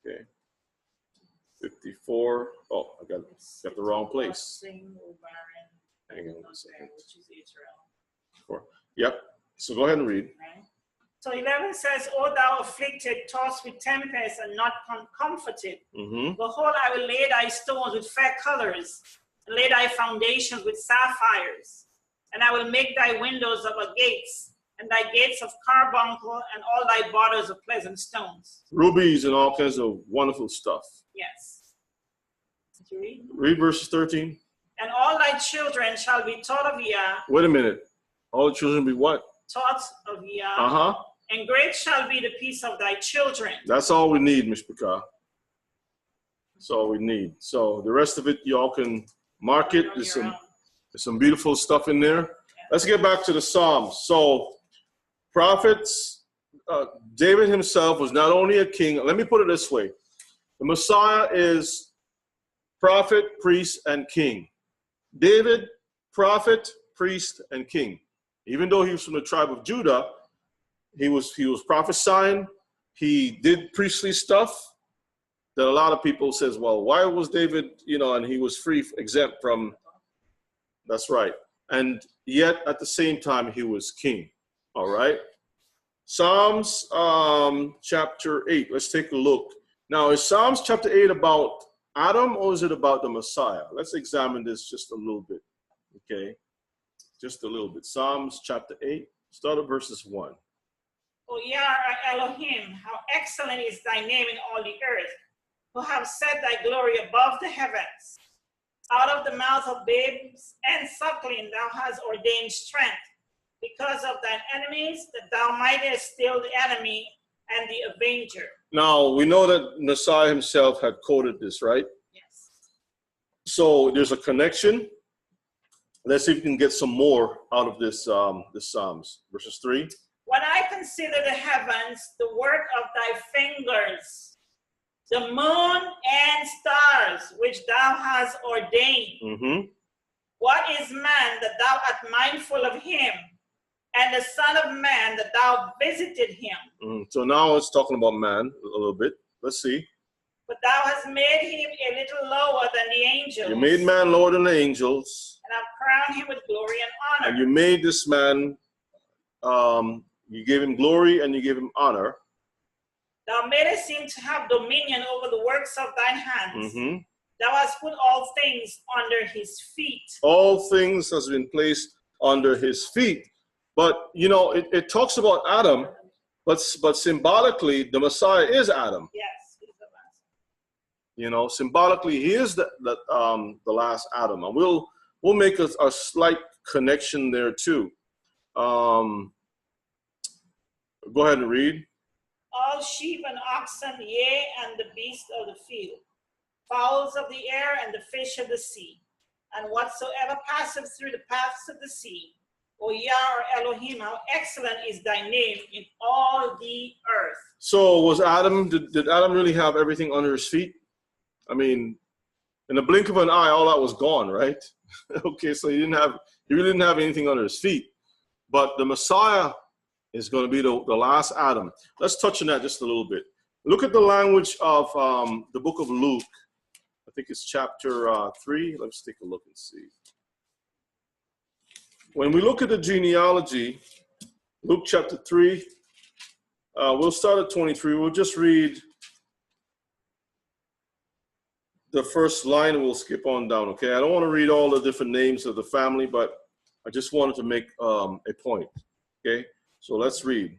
[SPEAKER 1] Okay. 54. Oh, I got the wrong place. Hang on a second. Yep. So go ahead and read.
[SPEAKER 2] So 11 says, O thou afflicted, tossed with tempest, and not comforted. Behold, I will lay thy stones with fair colors, and lay thy foundations with sapphires. And I will make thy windows of gates, and thy gates of carbuncle, and all thy borders of pleasant stones.
[SPEAKER 1] Rubies and all kinds of wonderful stuff.
[SPEAKER 2] Yes. Did you read?
[SPEAKER 1] Read verses 13.
[SPEAKER 2] And all thy children shall be taught of Yah.
[SPEAKER 1] Wait a minute. All the children be what?
[SPEAKER 2] Taught of Yah. And great shall be the peace of thy children.
[SPEAKER 1] That's all we need, Mishpachah. That's all we need. So the rest of it, y'all can mark it. There's some beautiful stuff in there. Yeah. Let's get back to the Psalms. So prophets, David himself was not only a king. Let me put it this way. The Messiah is prophet, priest, and king. David, prophet, priest, and king. Even though he was from the tribe of Judah, he was prophesying. He did priestly stuff. that a lot of people says, well, why was David, and he was exempt from, that's right. And yet at the same time, he was king. All right. Psalms chapter 8. Let's take a look. Now, is Psalms chapter 8 about Adam or is it about the Messiah? Let's examine this just a little bit. Okay. Just a little bit. Psalms chapter 8. Start at verses 1.
[SPEAKER 2] O Yah Elohim, how excellent is thy name in all the earth, who have set thy glory above the heavens. Out of the mouth of babes and suckling thou hast ordained strength, because of thine enemies, that thou mightest still the enemy and the avenger. Now, we know that Messiah himself had quoted this, right? Yes.
[SPEAKER 1] So there's a connection. Let's see if we can get some more out of this Psalms. Verses 3.
[SPEAKER 2] When I consider the heavens, the work of thy fingers, the moon and stars, which thou hast ordained. What is man that thou art mindful of him, and the son of man that thou visited him?
[SPEAKER 1] So now it's talking about man a little bit. Let's see.
[SPEAKER 2] But thou hast made him a little lower than the angels.
[SPEAKER 1] You made man lower than the angels.
[SPEAKER 2] And have crowned him with glory and honor.
[SPEAKER 1] And you made this man, you gave him glory and you gave him honor.
[SPEAKER 2] Thou madest him to have dominion over the works of thine hands. Thou hast put all things under his feet.
[SPEAKER 1] All things has been placed under his feet. But, it talks about Adam, but symbolically, the Messiah is Adam.
[SPEAKER 2] Yes, he's the last.
[SPEAKER 1] Symbolically, he is the last Adam. And we'll make a slight connection there too. Go ahead and read.
[SPEAKER 2] All sheep and oxen, yea, and the beasts of the field, fowls of the air, and the fish of the sea, and whatsoever passeth through the paths of the sea. O Yah Elohim, how excellent is thy name in all the earth.
[SPEAKER 1] So was Adam, did Adam really have everything under his feet? I mean, in the blink of an eye, all that was gone, right? Okay, so he really didn't have anything under his feet. But the Messiah is going to be the last Adam. Let's touch on that just a little bit. Look at the language of the book of Luke. I think it's chapter 3. Let's take a look and see. When we look at the genealogy, Luke chapter 3, we'll start at 23. We'll just read the first line and we'll skip on down, okay? I don't want to read all the different names of the family, but I just wanted to make a point, okay? So let's read.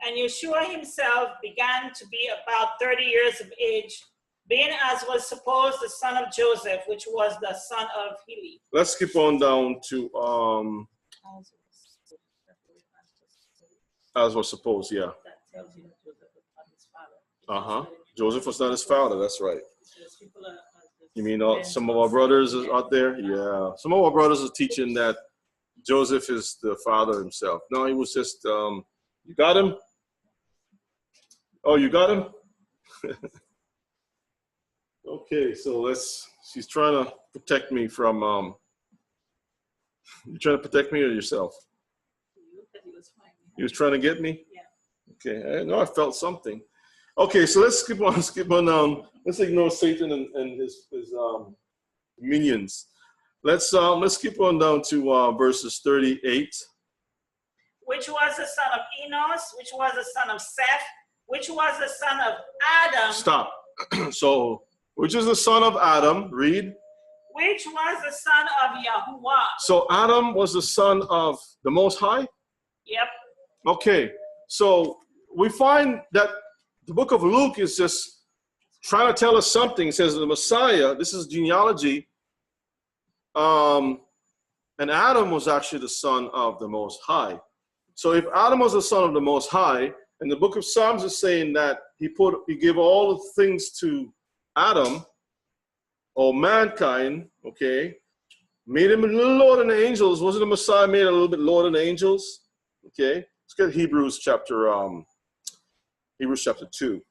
[SPEAKER 2] And Yeshua himself began to be about 30 years of age, being as was supposed the son of Joseph, which was the son of Heli.
[SPEAKER 1] Let's skip on down to as was supposed, yeah.
[SPEAKER 2] That tells you that Joseph was not his father.
[SPEAKER 1] Joseph was not his father, that's right. You mean some of our brothers out there? Yeah. Some of our brothers are teaching that Joseph is the father himself. No, he was just, you got him? Oh, you got him? Okay, so she's trying to protect me from, you trying to protect me or yourself? He was trying to get me?
[SPEAKER 2] Yeah.
[SPEAKER 1] Okay, I know I felt something. Okay, so let's skip on down. Let's ignore Satan and his minions. Let's skip on down to verses 38.
[SPEAKER 2] Which was the son of Enos, which was the son of Seth, which was the son of Adam.
[SPEAKER 1] Stop. So, which is the son of Adam? Read.
[SPEAKER 2] Which was the son of Yahuwah.
[SPEAKER 1] So Adam was the son of the Most High?
[SPEAKER 2] Yep. Okay,
[SPEAKER 1] so we find that the book of Luke is just trying to tell us something. It says the Messiah, this is genealogy, and Adam was actually the son of the Most High. So if Adam was the son of the Most High, and the book of Psalms is saying that he gave all the things to Adam, or mankind, okay, made him a little lower than the angels. Wasn't the Messiah made a little bit lower than the angels? Okay, let's get Hebrews chapter 2.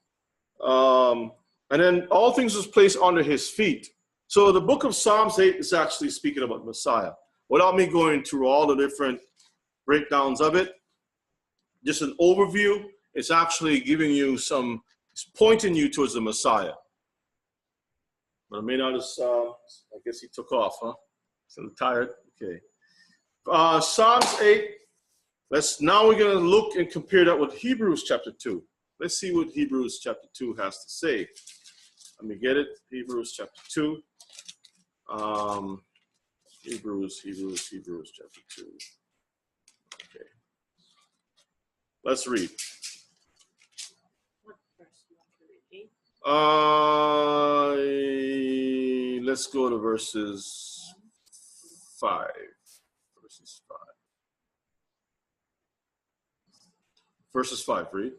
[SPEAKER 1] And then all things was placed under his feet. So the book of Psalms 8 is actually speaking about Messiah. Without me going through all the different breakdowns of it, just an overview. It's actually giving you some He's pointing you towards the Messiah. But I may not as, I guess he took off, huh? So tired? Okay. Psalms 8. Now we're going to look and compare that with Hebrews chapter 2. Let's see what Hebrews chapter 2 has to say. Let me get it. Hebrews chapter 2. Hebrews chapter 2. Okay. Let's read.
[SPEAKER 2] What verse do you want to read?
[SPEAKER 1] Let's go to verses 5. Verses 5. Verses 5, read.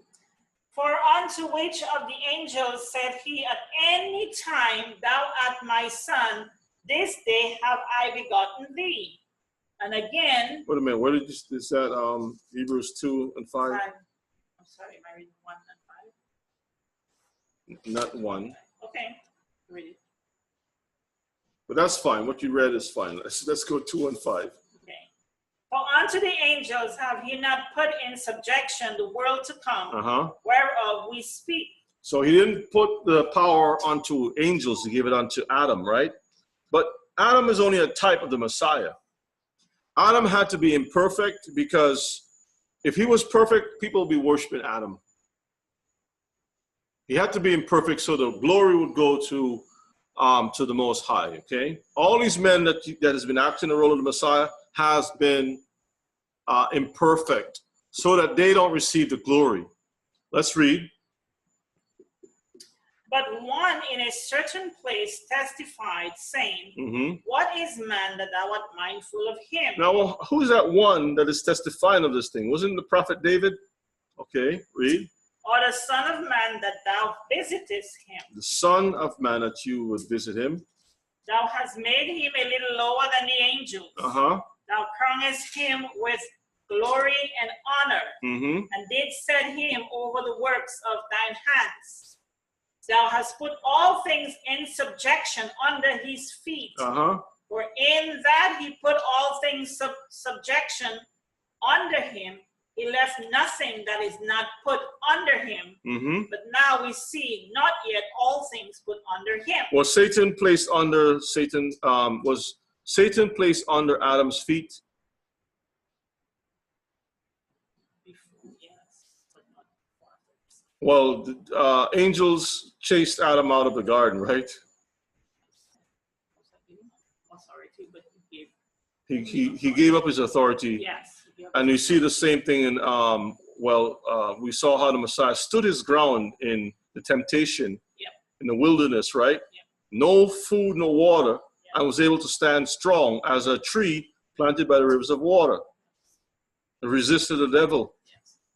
[SPEAKER 2] For unto which of the angels said he at any time, Thou art my son, this day have I begotten thee? And again.
[SPEAKER 1] Wait a minute, where did you, is that Hebrews 2 and 5?
[SPEAKER 2] I'm sorry, am I reading 1 and 5?
[SPEAKER 1] Not 1.
[SPEAKER 2] Okay, read it.
[SPEAKER 1] But that's fine. What you read is fine. Let's go 2 and 5.
[SPEAKER 2] Okay. For unto the angels have he not put in subjection the world to come, whereof we speak.
[SPEAKER 1] So he didn't put the power onto angels to give it unto Adam, right? But Adam is only a type of the Messiah. Adam had to be imperfect because if he was perfect, people would be worshiping Adam. He had to be imperfect so the glory would go to the Most High, okay? All these men that has been acting the role of the Messiah has been imperfect so that they don't receive the glory. Let's read.
[SPEAKER 2] But one in a certain place testified, saying, What is man that thou art mindful of him?
[SPEAKER 1] Now, who's that one that is testifying of this thing? Wasn't it the prophet David? Okay, read.
[SPEAKER 2] Or the Son of Man that thou visitest him.
[SPEAKER 1] The Son of Man that you would visit him.
[SPEAKER 2] Thou hast made him a little lower than the angels. Thou crownest him with glory and honor, and didst set him over the works of thine hands. Thou hast put all things in subjection under his feet. For in that he put all things subjection under him, he left nothing that is not put under him. But now we see not yet all things put under him.
[SPEAKER 1] Was Satan placed under Adam's feet?
[SPEAKER 2] Before, yes, but not before.
[SPEAKER 1] Well, angels chased Adam out of the garden, right? He gave up his authority.
[SPEAKER 2] Yes.
[SPEAKER 1] And you see the same thing in, we saw how the Messiah stood his ground in the temptation in the wilderness, right? No food, no water, and was able to stand strong as a tree planted by the rivers of water. And resisted the devil.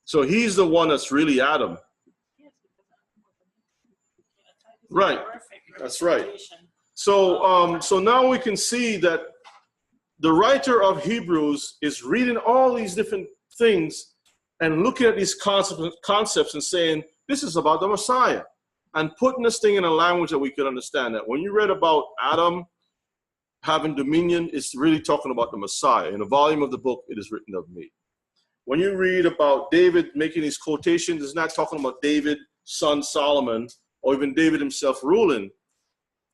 [SPEAKER 1] So he's the one that's really Adam. Right. That's right. So, so now we can see that the writer of Hebrews is reading all these different things and looking at these concepts and saying, this is about the Messiah, and putting this thing in a language that we can understand. That when you read about Adam having dominion, it's really talking about the Messiah. In the volume of the book, it is written of me. When you read about David making these quotations, it's not talking about David, son Solomon, or even David himself ruling.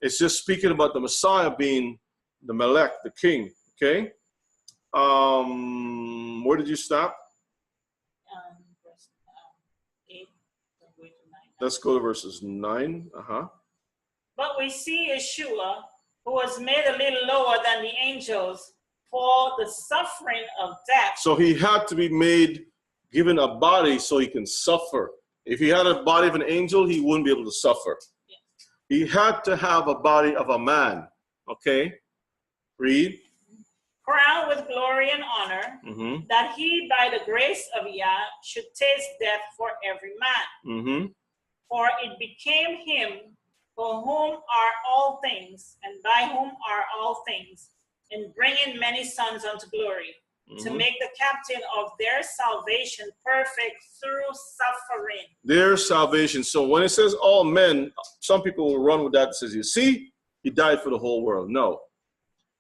[SPEAKER 1] It's just speaking about the Messiah being the Melech, the king. Okay. Where did you stop?
[SPEAKER 2] Verse 8.
[SPEAKER 1] Let's go to verses 9.
[SPEAKER 2] But we see Yeshua, who was made a little lower than the angels for the suffering of death.
[SPEAKER 1] So he had to be given a body so he can suffer. If he had a body of an angel, he wouldn't be able to suffer.
[SPEAKER 2] Yes.
[SPEAKER 1] He had to have a body of a man. Okay. Read.
[SPEAKER 2] Crowned with glory and honor, that he by the grace of Yah should taste death for every man. For it became him for whom are all things, and by whom are all things, in bringing many sons unto glory, to make the captain of their salvation perfect through suffering. Their salvation.
[SPEAKER 1] So when it says all men, some people will run with that and says, you see, he died for the whole world. No.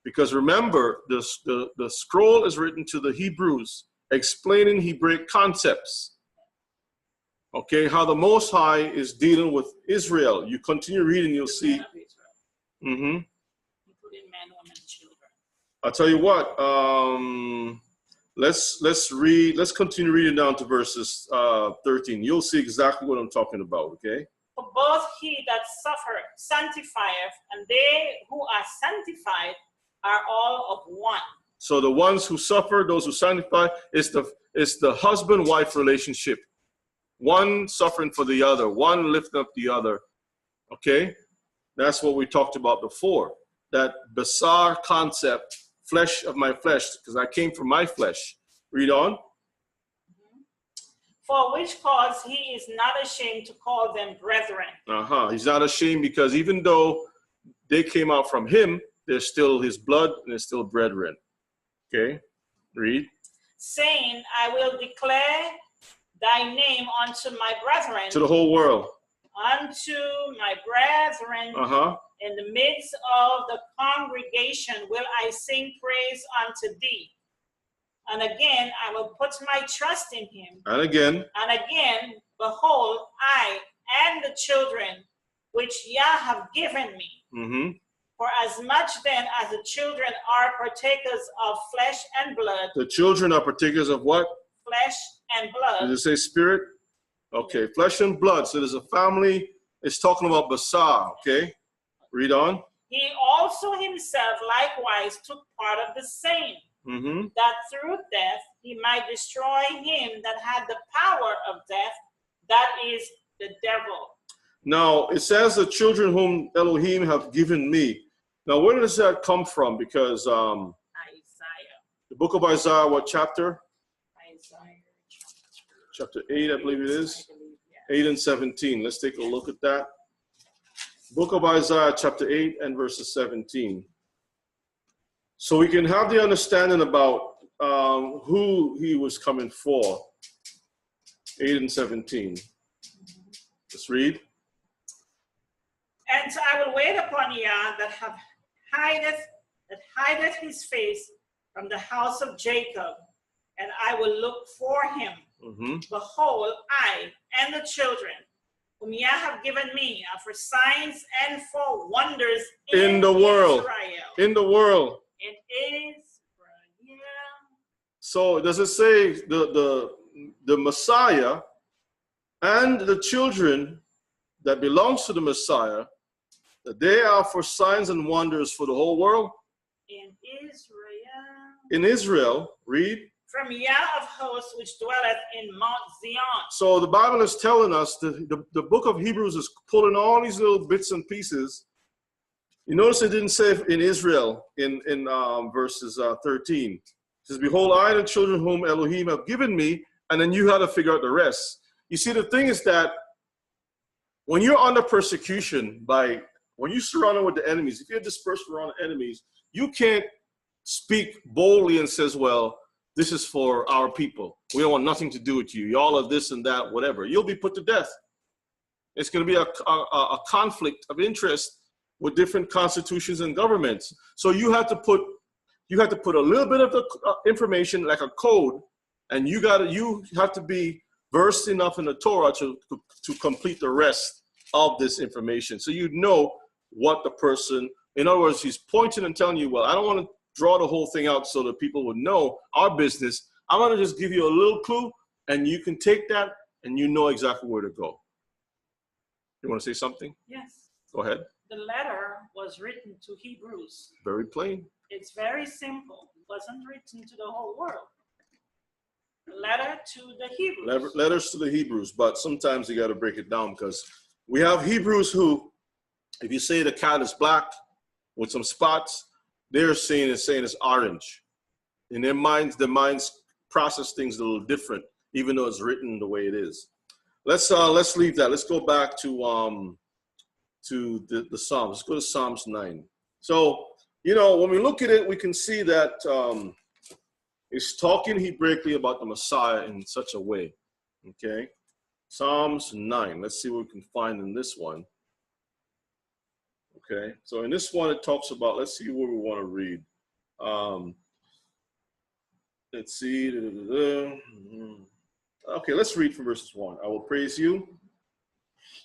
[SPEAKER 1] Because remember, the scroll is written to the Hebrews, explaining Hebraic concepts. Okay, how the Most High is dealing with Israel. You continue reading, you'll see. Mm-hmm.
[SPEAKER 2] Including men, women, children.
[SPEAKER 1] I'll tell you what. Let's read. Let's continue reading down to verses 13. You'll see exactly what I'm talking about. Okay.
[SPEAKER 2] For both he that suffereth sanctifieth, and they who are sanctified are all of one.
[SPEAKER 1] So the ones who suffer, those who sanctify, it's the husband-wife relationship. One suffering for the other, one lifting up the other. Okay? That's what we talked about before. That basar concept, flesh of my flesh, because I came from my flesh. Read on.
[SPEAKER 2] For which cause he is not ashamed to call them brethren.
[SPEAKER 1] He's not ashamed because even though they came out from him, they're still his blood and they're still brethren. Okay? Read.
[SPEAKER 2] Saying, I will declare thy name unto my brethren.
[SPEAKER 1] To the whole world.
[SPEAKER 2] Unto my brethren. In the midst of the congregation will I sing praise unto thee. And again, I will put my trust in him.
[SPEAKER 1] And again,
[SPEAKER 2] behold, I and the children which Yah have given me. For as much then as the children are partakers of flesh and blood.
[SPEAKER 1] The children are partakers of what?
[SPEAKER 2] Flesh and blood.
[SPEAKER 1] Did it say spirit? Okay, flesh and blood. So there's a family. It's talking about basar. Okay, read on.
[SPEAKER 2] He also himself likewise took part of the same. That through death he might destroy him that had the power of death, that is the devil.
[SPEAKER 1] Now it says the children whom Elohim have given me. Now where does that come from? Because
[SPEAKER 2] Isaiah.
[SPEAKER 1] The book of Isaiah, what chapter?
[SPEAKER 2] Isaiah
[SPEAKER 1] chapter 8, I believe it is. 8 and 17. Let's take a look at that. Book of Isaiah chapter 8 and verses 17. So we can have the understanding about who he was coming for. 8 and 17. Let's read.
[SPEAKER 2] And I will wait upon Yah that hideth his face from the house of Jacob, and I will look for him. Behold, I and the children whom Yah have given me are for signs and for wonders in the world. Israel.
[SPEAKER 1] In the world.
[SPEAKER 2] In Israel.
[SPEAKER 1] So does it say the Messiah and the children that belongs to the Messiah, that they are for signs and wonders for the whole world?
[SPEAKER 2] In Israel.
[SPEAKER 1] In Israel, read.
[SPEAKER 2] From Yah of hosts which dwelleth in Mount Zion.
[SPEAKER 1] So the Bible is telling us, the book of Hebrews is pulling all these little bits and pieces. You notice it didn't say in Israel in verses 13. It says, behold, I and the children whom Elohim have given me, and then you had to figure out the rest. You see, the thing is that when you're under persecution, when you're surrounded with the enemies, if you're dispersed around enemies, you can't speak boldly and says, well, this is for our people. We don't want nothing to do with you. Y'all are this and that, whatever. You'll be put to death. It's going to be a conflict of interest with different constitutions and governments. So you have to put a little bit of the information, like a code, and you have to be versed enough in the Torah to complete the rest of this information. So you know what the person, in other words, he's pointing and telling you, well, I don't want to draw the whole thing out so that people would know our business. I'm going to just give you a little clue, and you can take that, and you know exactly where to go. You want to say something?
[SPEAKER 2] Yes.
[SPEAKER 1] Go ahead.
[SPEAKER 2] The letter was written to Hebrews.
[SPEAKER 1] Very plain.
[SPEAKER 2] It's very simple. It wasn't written to the whole world. A letter to the Hebrews.
[SPEAKER 1] Letters to the Hebrews, but sometimes you got to break it down because we have Hebrews who, if you say the cat is black with some spots, they're saying it's orange. In their minds process things a little different, even though it's written the way it is. Let's leave that. Let's go back to the Psalms. Let's go to Psalms 9. So, when we look at it, we can see that it's talking Hebraically about the Messiah in such a way. Okay? Psalms 9. Let's see what we can find in this one. Okay, so in this one it talks about, let's see what we want to read. Let's see. Okay, let's read from verses 1. I will praise you.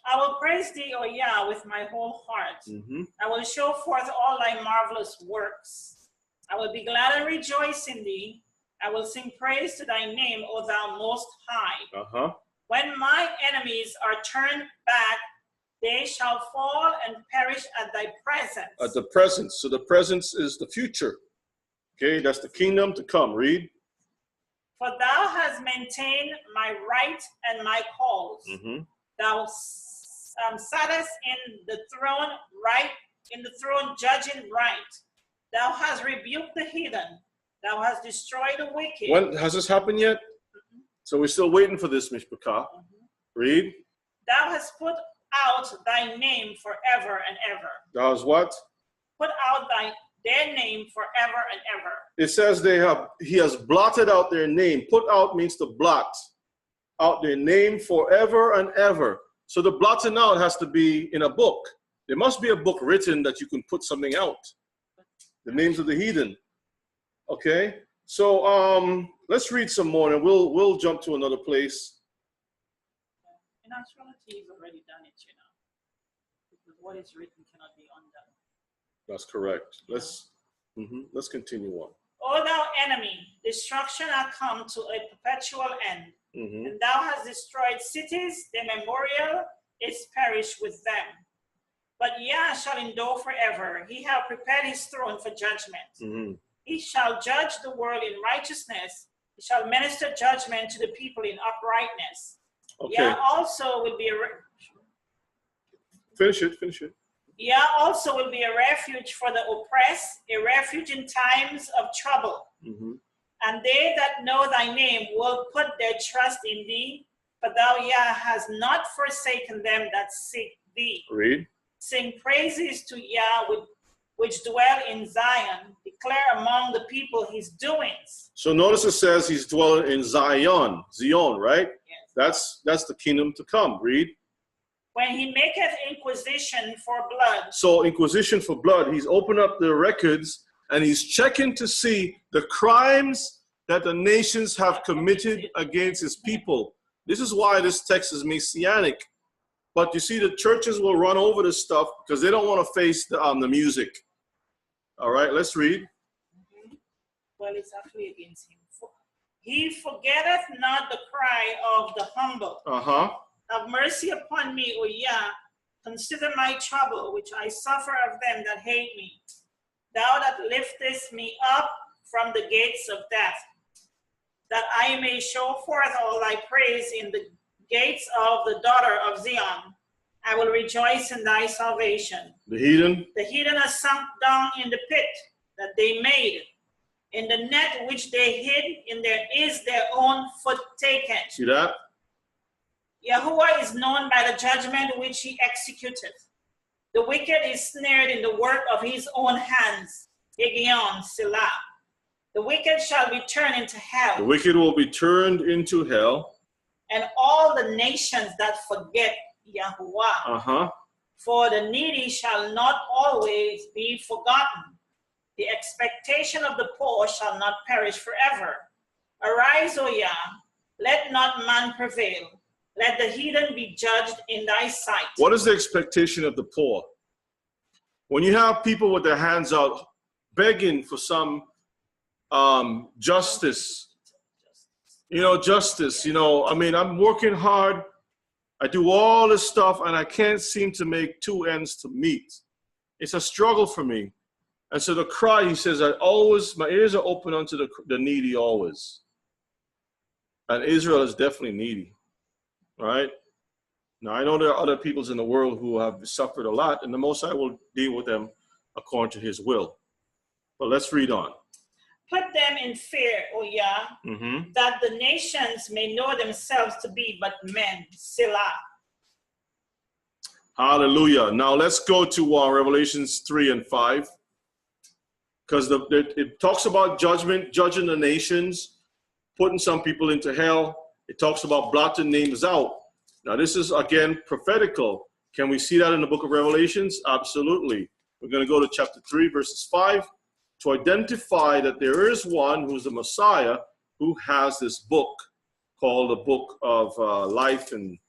[SPEAKER 2] I will praise thee, O Yah, with my whole heart. I will show forth all thy marvelous works. I will be glad and rejoice in thee. I will sing praise to thy name, O thou most high. When my enemies are turned back, they shall fall and perish at thy presence.
[SPEAKER 1] At the presence. So the presence is the future. Okay, that's the kingdom to come. Read.
[SPEAKER 2] For thou hast maintained my right and my cause. Thou sattest in the throne right, in the throne judging right. Thou hast rebuked the heathen. Thou hast destroyed the wicked.
[SPEAKER 1] When has this happened yet? So we're still waiting for this, Mishpachah. Read.
[SPEAKER 2] Thou hast put out thy name forever and ever.
[SPEAKER 1] Thou hast what?
[SPEAKER 2] Put out their name forever and ever.
[SPEAKER 1] It says he has blotted out their name. Put out means to blot out their name forever and ever. So the blotting out has to be in a book. There must be a book written that you can put something out. The names of the heathen. Okay, so let's read some more, and we'll jump to another place.
[SPEAKER 2] In actuality, he's already done it, you know, because what is written cannot be undone.
[SPEAKER 1] That's correct. Let's continue on.
[SPEAKER 2] O thou enemy, destruction hath come to a perpetual end, and thou hast destroyed cities; their memorial is perished with them. But Yah shall endure forever. He hath prepared his throne for judgment. He shall judge the world in righteousness. He shall minister judgment to the people in uprightness.
[SPEAKER 1] Okay.
[SPEAKER 2] Yah also will be
[SPEAKER 1] Finish it.
[SPEAKER 2] Yah also will be a refuge for the oppressed, a refuge in times of trouble. And they that know thy name will put their trust in thee, for thou, Yah, hast not forsaken them that seek thee.
[SPEAKER 1] Read.
[SPEAKER 2] Sing praises to Yah, which dwell in Zion. Declare among the people his doings.
[SPEAKER 1] So notice it says he's dwelling in Zion, right?
[SPEAKER 2] Yes.
[SPEAKER 1] That's the kingdom to come. Read.
[SPEAKER 2] When he maketh inquisition for blood.
[SPEAKER 1] So inquisition for blood, he's opened up the records and he's checking to see the crimes that the nations have committed against his people. This is why this text is Messianic. But you see, the churches will run over this stuff because they don't want to face the music. All right, let's read.
[SPEAKER 2] Well, it's actually against him. He forgetteth not the cry of the humble. Have mercy upon me, O Yah. Consider my trouble, which I suffer of them that hate me. Thou that liftest me up from the gates of death, that I may show forth all thy praise in the gates of the daughter of Zion. I will rejoice in thy salvation.
[SPEAKER 1] The heathen?
[SPEAKER 2] The heathen are sunk down in the pit that they made. In the net which they hid, in there is their own foot taken.
[SPEAKER 1] See that?
[SPEAKER 2] Yahuwah is known by the judgment which he executeth. The wicked is snared in the work of his own hands. Higion, Selah. The wicked shall be turned into hell.
[SPEAKER 1] The wicked will be turned into hell.
[SPEAKER 2] And all the nations that forget Yahuwah. For the needy shall not always be forgotten. The expectation of the poor shall not perish forever. Arise, O Yah, let not man prevail. Let the heathen be judged in thy sight.
[SPEAKER 1] What is the expectation of the poor? When you have people with their hands out begging for some justice, justice, I mean, I'm working hard. I do all this stuff and I can't seem to make two ends to meet. It's a struggle for me. And so the cry, he says, my ears are open unto the needy always. And Israel is definitely needy, right? Now, I know there are other peoples in the world who have suffered a lot, and the Most High will deal with them according to his will. But let's read on.
[SPEAKER 2] Put them in fear, O Yah, that the nations may know themselves to be but men. Selah.
[SPEAKER 1] Hallelujah. Now let's go to Revelations 3 and 5. Because it talks about judgment, judging the nations, putting some people into hell. It talks about blotting names out. Now this is, again, prophetical. Can we see that in the book of Revelations? Absolutely. We're going to go to chapter 3, verses 5, to identify that there is one who's the Messiah who has this book called the book of life and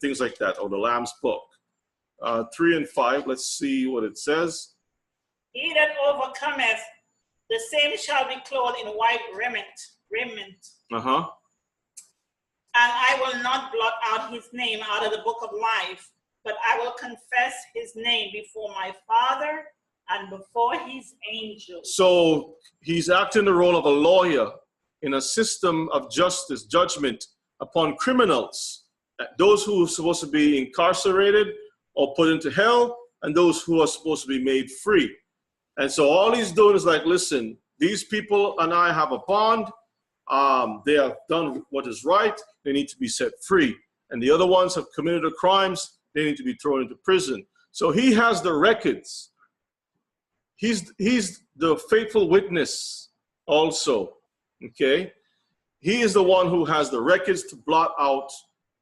[SPEAKER 1] things like that, or the Lamb's book. 3 and 5, let's see what it says.
[SPEAKER 2] He that overcometh, the same shall be clothed in white raiment.
[SPEAKER 1] Uh-huh.
[SPEAKER 2] And I will not blot out his name out of the book of life, but I will confess his name before my Father and before his angels.
[SPEAKER 1] So he's acting the role of a lawyer in a system of justice, judgment upon criminals, those who are supposed to be incarcerated or put into hell, and those who are supposed to be made free. And so all he's doing is like, listen, these people and I have a bond. They have done what is right. They need to be set free. And the other ones have committed the crimes. They need to be thrown into prison. So he has the records. He's the faithful witness also. Okay? He is the one who has the records to blot out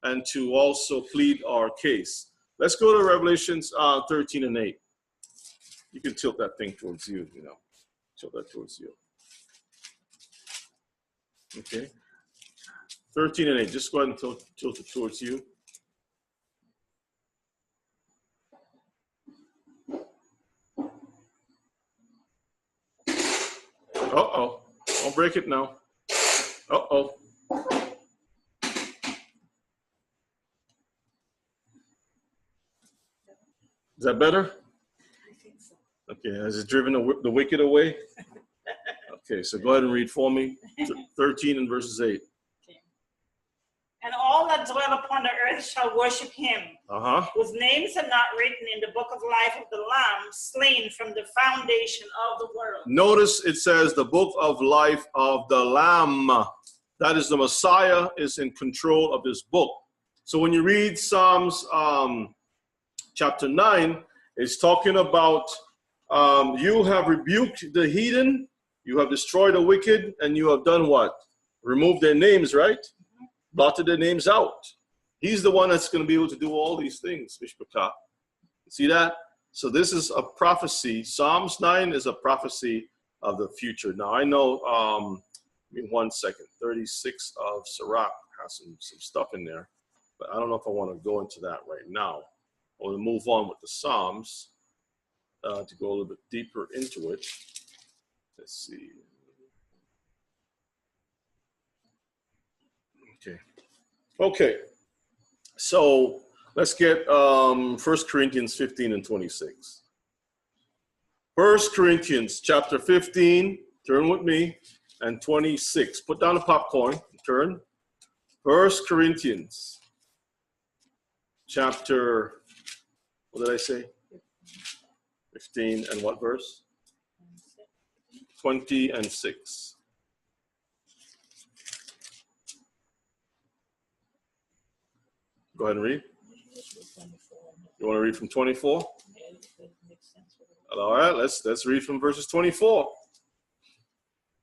[SPEAKER 1] and to also plead our case. Let's go to Revelations 13 and 8. You can tilt that thing towards you, tilt that towards you. Okay. 13 and 8. Just go ahead and tilt it towards you. Uh-oh. Don't break it now. Uh-oh. Is that better?
[SPEAKER 2] I think so.
[SPEAKER 1] Okay. Has it driven the wicked away? Okay. So go ahead and read for me. 13 and verses 8.
[SPEAKER 2] Okay. And all that dwell upon the earth shall worship him, whose names are not written in the book of life of the Lamb, slain from the foundation of the world. Notice it says the book of life of the Lamb. That is, the Messiah is in control of this book. So when you read Psalms chapter 9, it's talking about you have rebuked the heathen, you have destroyed the wicked, and you have done what? Removed their names, right? Blotted their names out. He's the one that's going to be able to do all these things, Mishpachah. See that? So this is a prophecy. Psalms 9 is a prophecy of the future. Now I know, give me 1 second, 36 of Sirach has some stuff in there, but I don't know if I want to go into that right now. I want to move on with the Psalms to go a little bit deeper into it. Let's see. Okay, so let's get 1 Corinthians 15 and 26. 1 Corinthians chapter 15, turn with me, and 26. Put down the popcorn, turn. 1 Corinthians chapter, what did I say? 15 and what verse? 20 and 6. Go ahead and read. You want to read from 24? All right, let's read from verses 24.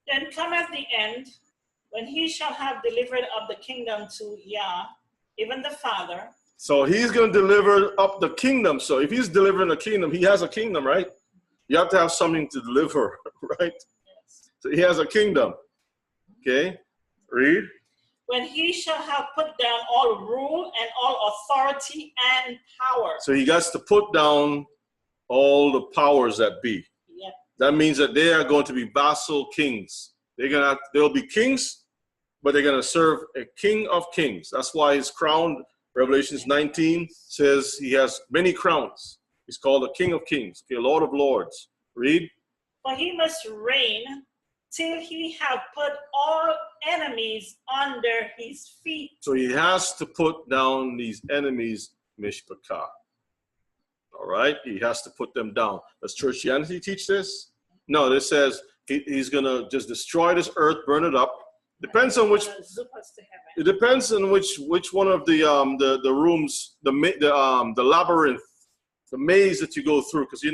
[SPEAKER 2] Then cometh the end, when he shall have delivered up the kingdom to Yah, even the Father.
[SPEAKER 1] So he's going to deliver up the kingdom. So if he's delivering a kingdom, he has a kingdom, right? You have to have something to deliver, right?
[SPEAKER 2] Yes.
[SPEAKER 1] So he has a kingdom. Okay, read.
[SPEAKER 2] When he shall have put down all rule and all authority and power.
[SPEAKER 1] So he got to put down all the powers that be.
[SPEAKER 2] Yeah.
[SPEAKER 1] That means that they are going to be vassal kings. They'll be kings, but they're going to serve a king of kings. That's why his crown, Revelations 19, says he has many crowns. He's called the King of Kings, okay, Lord of Lords. Read.
[SPEAKER 2] For he must reign till he have put all enemies under his feet.
[SPEAKER 1] So he has to put down these enemies, Mishpachah. All right? He has to put them down. Does Christianity teach this? No, this says he's going to just destroy this earth, burn it up. Depends on which. It depends on which one of the rooms, the labyrinth, the maze that you go through. Because you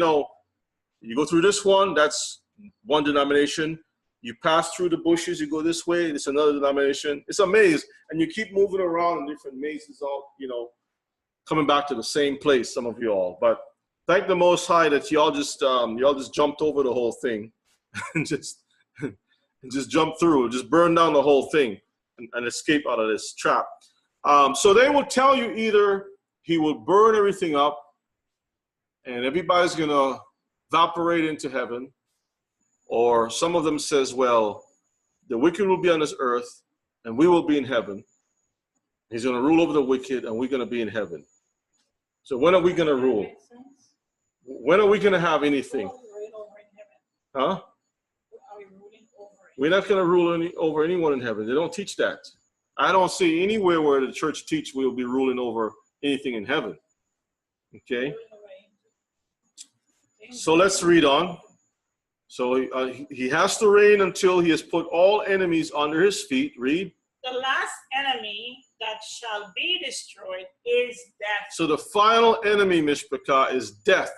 [SPEAKER 1] go through this one, that's one denomination. You pass through the bushes, you go this way, it's another denomination. It's a maze, and you keep moving around in different mazes, all coming back to the same place. Some of you all, but thank the Most High that y'all just jumped over the whole thing, and just jumped through, just burned down the whole thing. and escape out of this trap. So they will tell you either he will burn everything up and everybody's going to evaporate into heaven, or some of them says, well, the wicked will be on this earth and we will be in heaven. He's going to rule over the wicked and we're going to be in heaven. So when are we going to rule? When are we going to have anything? Huh? We're not going to rule over anyone in heaven. They don't teach that. I don't see anywhere where the church teach we'll be ruling over anything in heaven. Okay? So let's read on. So he has to reign until he has put all enemies under his feet. Read.
[SPEAKER 2] The last enemy that shall be destroyed is death.
[SPEAKER 1] So the final enemy, Mishpachah, is death.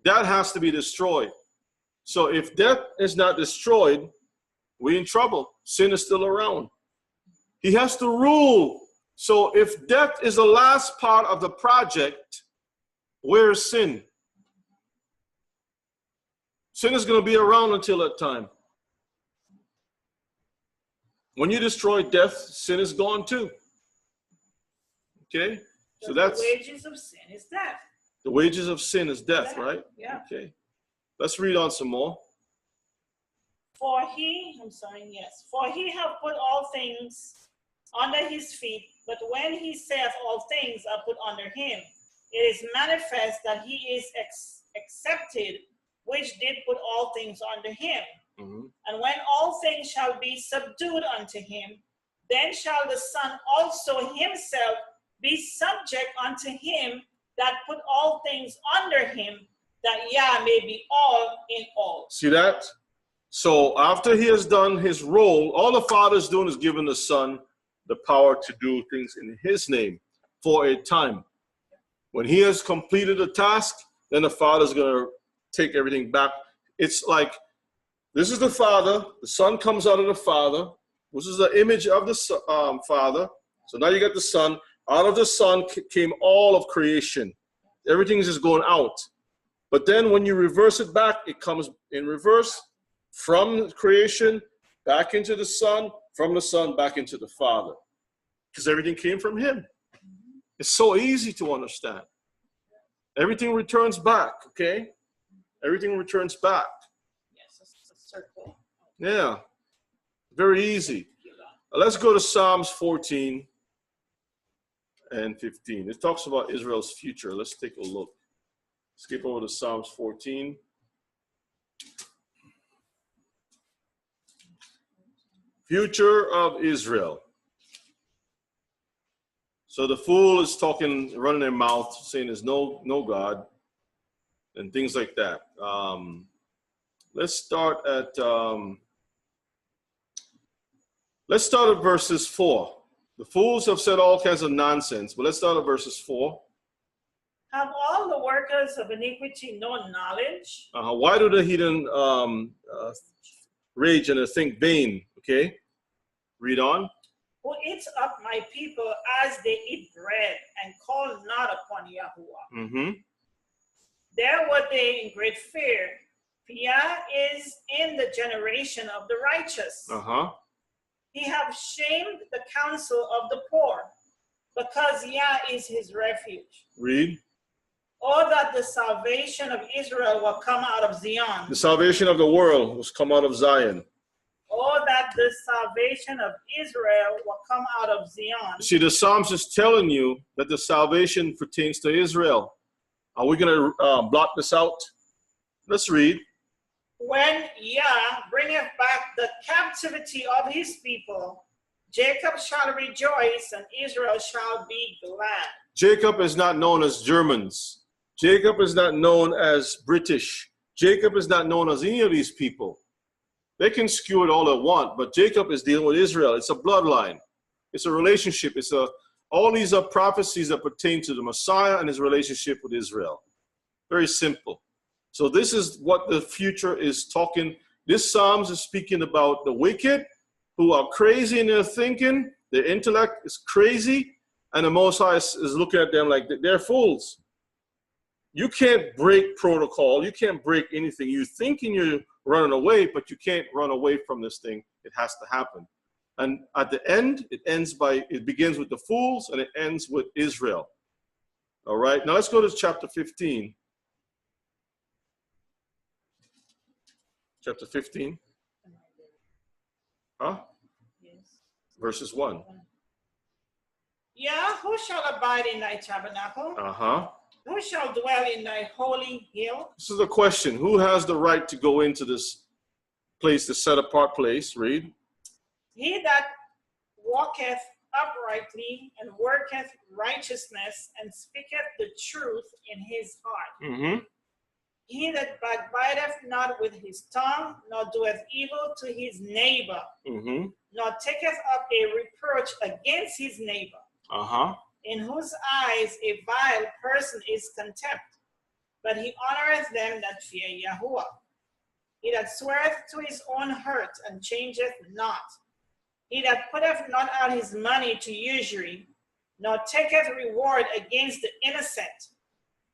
[SPEAKER 1] That has to be destroyed. So if death is not destroyed, we're in trouble. Sin is still around. He has to rule. So if death is the last part of the project, where is sin? Sin is going to be around until that time. When you destroy death, sin is gone too. Okay? So that's
[SPEAKER 2] the wages of sin is death.
[SPEAKER 1] The wages of sin is death, right?
[SPEAKER 2] Yeah.
[SPEAKER 1] Okay. Let's read on some more.
[SPEAKER 2] For he have put all things under his feet, but when he saith all things are put under him, it is manifest that he is accepted, which did put all things under him. Mm-hmm. And when all things shall be subdued unto him, then shall the Son also himself be subject unto him that put all things under him, that Yah may be all in all.
[SPEAKER 1] See that? So after he has done his role, all the Father is doing is giving the Son the power to do things in his name for a time. When he has completed the task, then the Father is going to take everything back. It's like, this is the Father, the Son comes out of the Father, this is the image of the Father. So now you got the Son. Out of the Son came all of creation. Everything is just going out. But then when you reverse it back, it comes in reverse from creation back into the Son, from the Son back into the Father. Because everything came from him. It's so easy to understand. Everything returns back, okay? Everything returns back.
[SPEAKER 2] Yes, it's a circle.
[SPEAKER 1] Yeah, very easy. Let's go to Psalms 14 and 15. It talks about Israel's future. Let's take a look. Skip over to Psalms 14. Future of Israel. So the fool is talking, running their mouth, saying there's no God, and things like that. Let's start at verses 4. The fools have said all kinds of nonsense, but let's start at verses 4.
[SPEAKER 2] Have all the workers of iniquity no knowledge?
[SPEAKER 1] Why do the heathen rage and think vain? Okay, read on.
[SPEAKER 2] Who eats up my people as they eat bread, and call not upon Yahuwah. Mm-hmm. There were they in great fear. Yah is in the generation of the righteous. He have shamed the counsel of the poor, because Yah is his refuge.
[SPEAKER 1] Read.
[SPEAKER 2] Oh, that the salvation of Israel will come out of Zion.
[SPEAKER 1] The salvation of the world was come out of Zion.
[SPEAKER 2] Oh, that the salvation of Israel will come out of Zion.
[SPEAKER 1] See, the Psalms is telling you that the salvation pertains to Israel. Are we going to blot this out? Let's read.
[SPEAKER 2] When Yah bringeth back the captivity of his people, Jacob shall rejoice and Israel shall be glad.
[SPEAKER 1] Jacob is not known as Germans. Jacob is not known as British. Jacob is not known as any of these people. They can skew it all they want, but Jacob is dealing with Israel. It's a bloodline. It's a relationship. All these are prophecies that pertain to the Messiah and his relationship with Israel. Very simple. So this is what the future is talking. This Psalms is speaking about the wicked who are crazy in their thinking. Their intellect is crazy. And the Most High is looking at them like they're fools. You can't break protocol. You can't break anything. You're thinking you're running away, but you can't run away from this thing. It has to happen. And at the end, it begins with the fools and it ends with Israel. All right, now let's go to chapter 15. Chapter 15. Huh?
[SPEAKER 2] Yes.
[SPEAKER 1] Verses 1.
[SPEAKER 2] Yeah, who shall abide in thy tabernacle?
[SPEAKER 1] Uh-huh.
[SPEAKER 2] Who shall dwell in thy holy hill?
[SPEAKER 1] This is a question. Who has the right to go into this place, the set apart place? Read.
[SPEAKER 2] He that walketh uprightly and worketh righteousness and speaketh the truth in his heart.
[SPEAKER 1] Mm-hmm.
[SPEAKER 2] He that backbiteth not with his tongue, nor doeth evil to his neighbor,
[SPEAKER 1] Mm-hmm.
[SPEAKER 2] nor taketh up a reproach against his neighbor, in whose eyes a vile person is contempt, but he honoreth them that fear Yahuwah. He that sweareth to his own hurt and changeth not. He that putteth not out his money to usury, nor taketh reward against the innocent.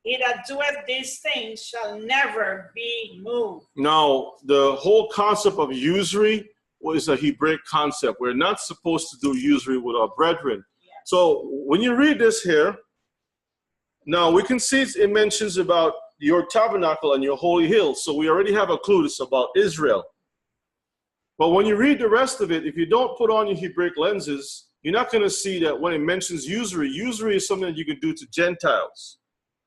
[SPEAKER 2] He that doeth these things shall never be moved.
[SPEAKER 1] Now, the whole concept of usury is a Hebraic concept. We're not supposed to do usury with our brethren. Yes. So when you read this here, now we can see it mentions about your tabernacle and your holy hill. So we already have a clue. It's about Israel. But when you read the rest of it, if you don't put on your Hebraic lenses, you're not going to see that when it mentions usury is something that you can do to Gentiles,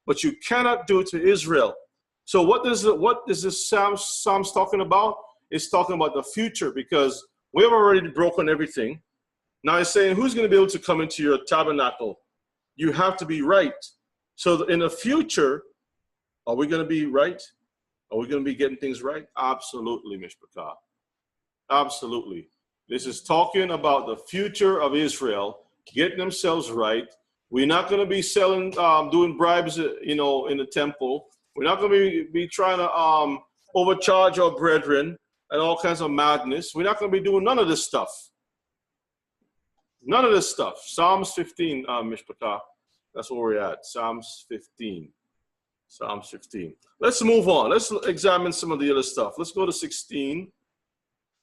[SPEAKER 1] but you cannot do it to Israel. So what is this Psalms talking about? It's talking about the future, because we have already broken everything. Now it's saying, who's going to be able to come into your tabernacle? You have to be right. So in the future, are we going to be right? Are we going to be getting things right? Absolutely, Mishpachah. Absolutely. This is talking about the future of Israel, getting themselves right. We're not going to be selling, doing bribes, in the temple. We're not going to be trying to overcharge our brethren and all kinds of madness. We're not going to be doing none of this stuff. None of this stuff. Psalms 15, Mishpachah. That's where we're at. Psalms 15. Psalms 15. Let's move on. Let's examine some of the other stuff. Let's go to 16.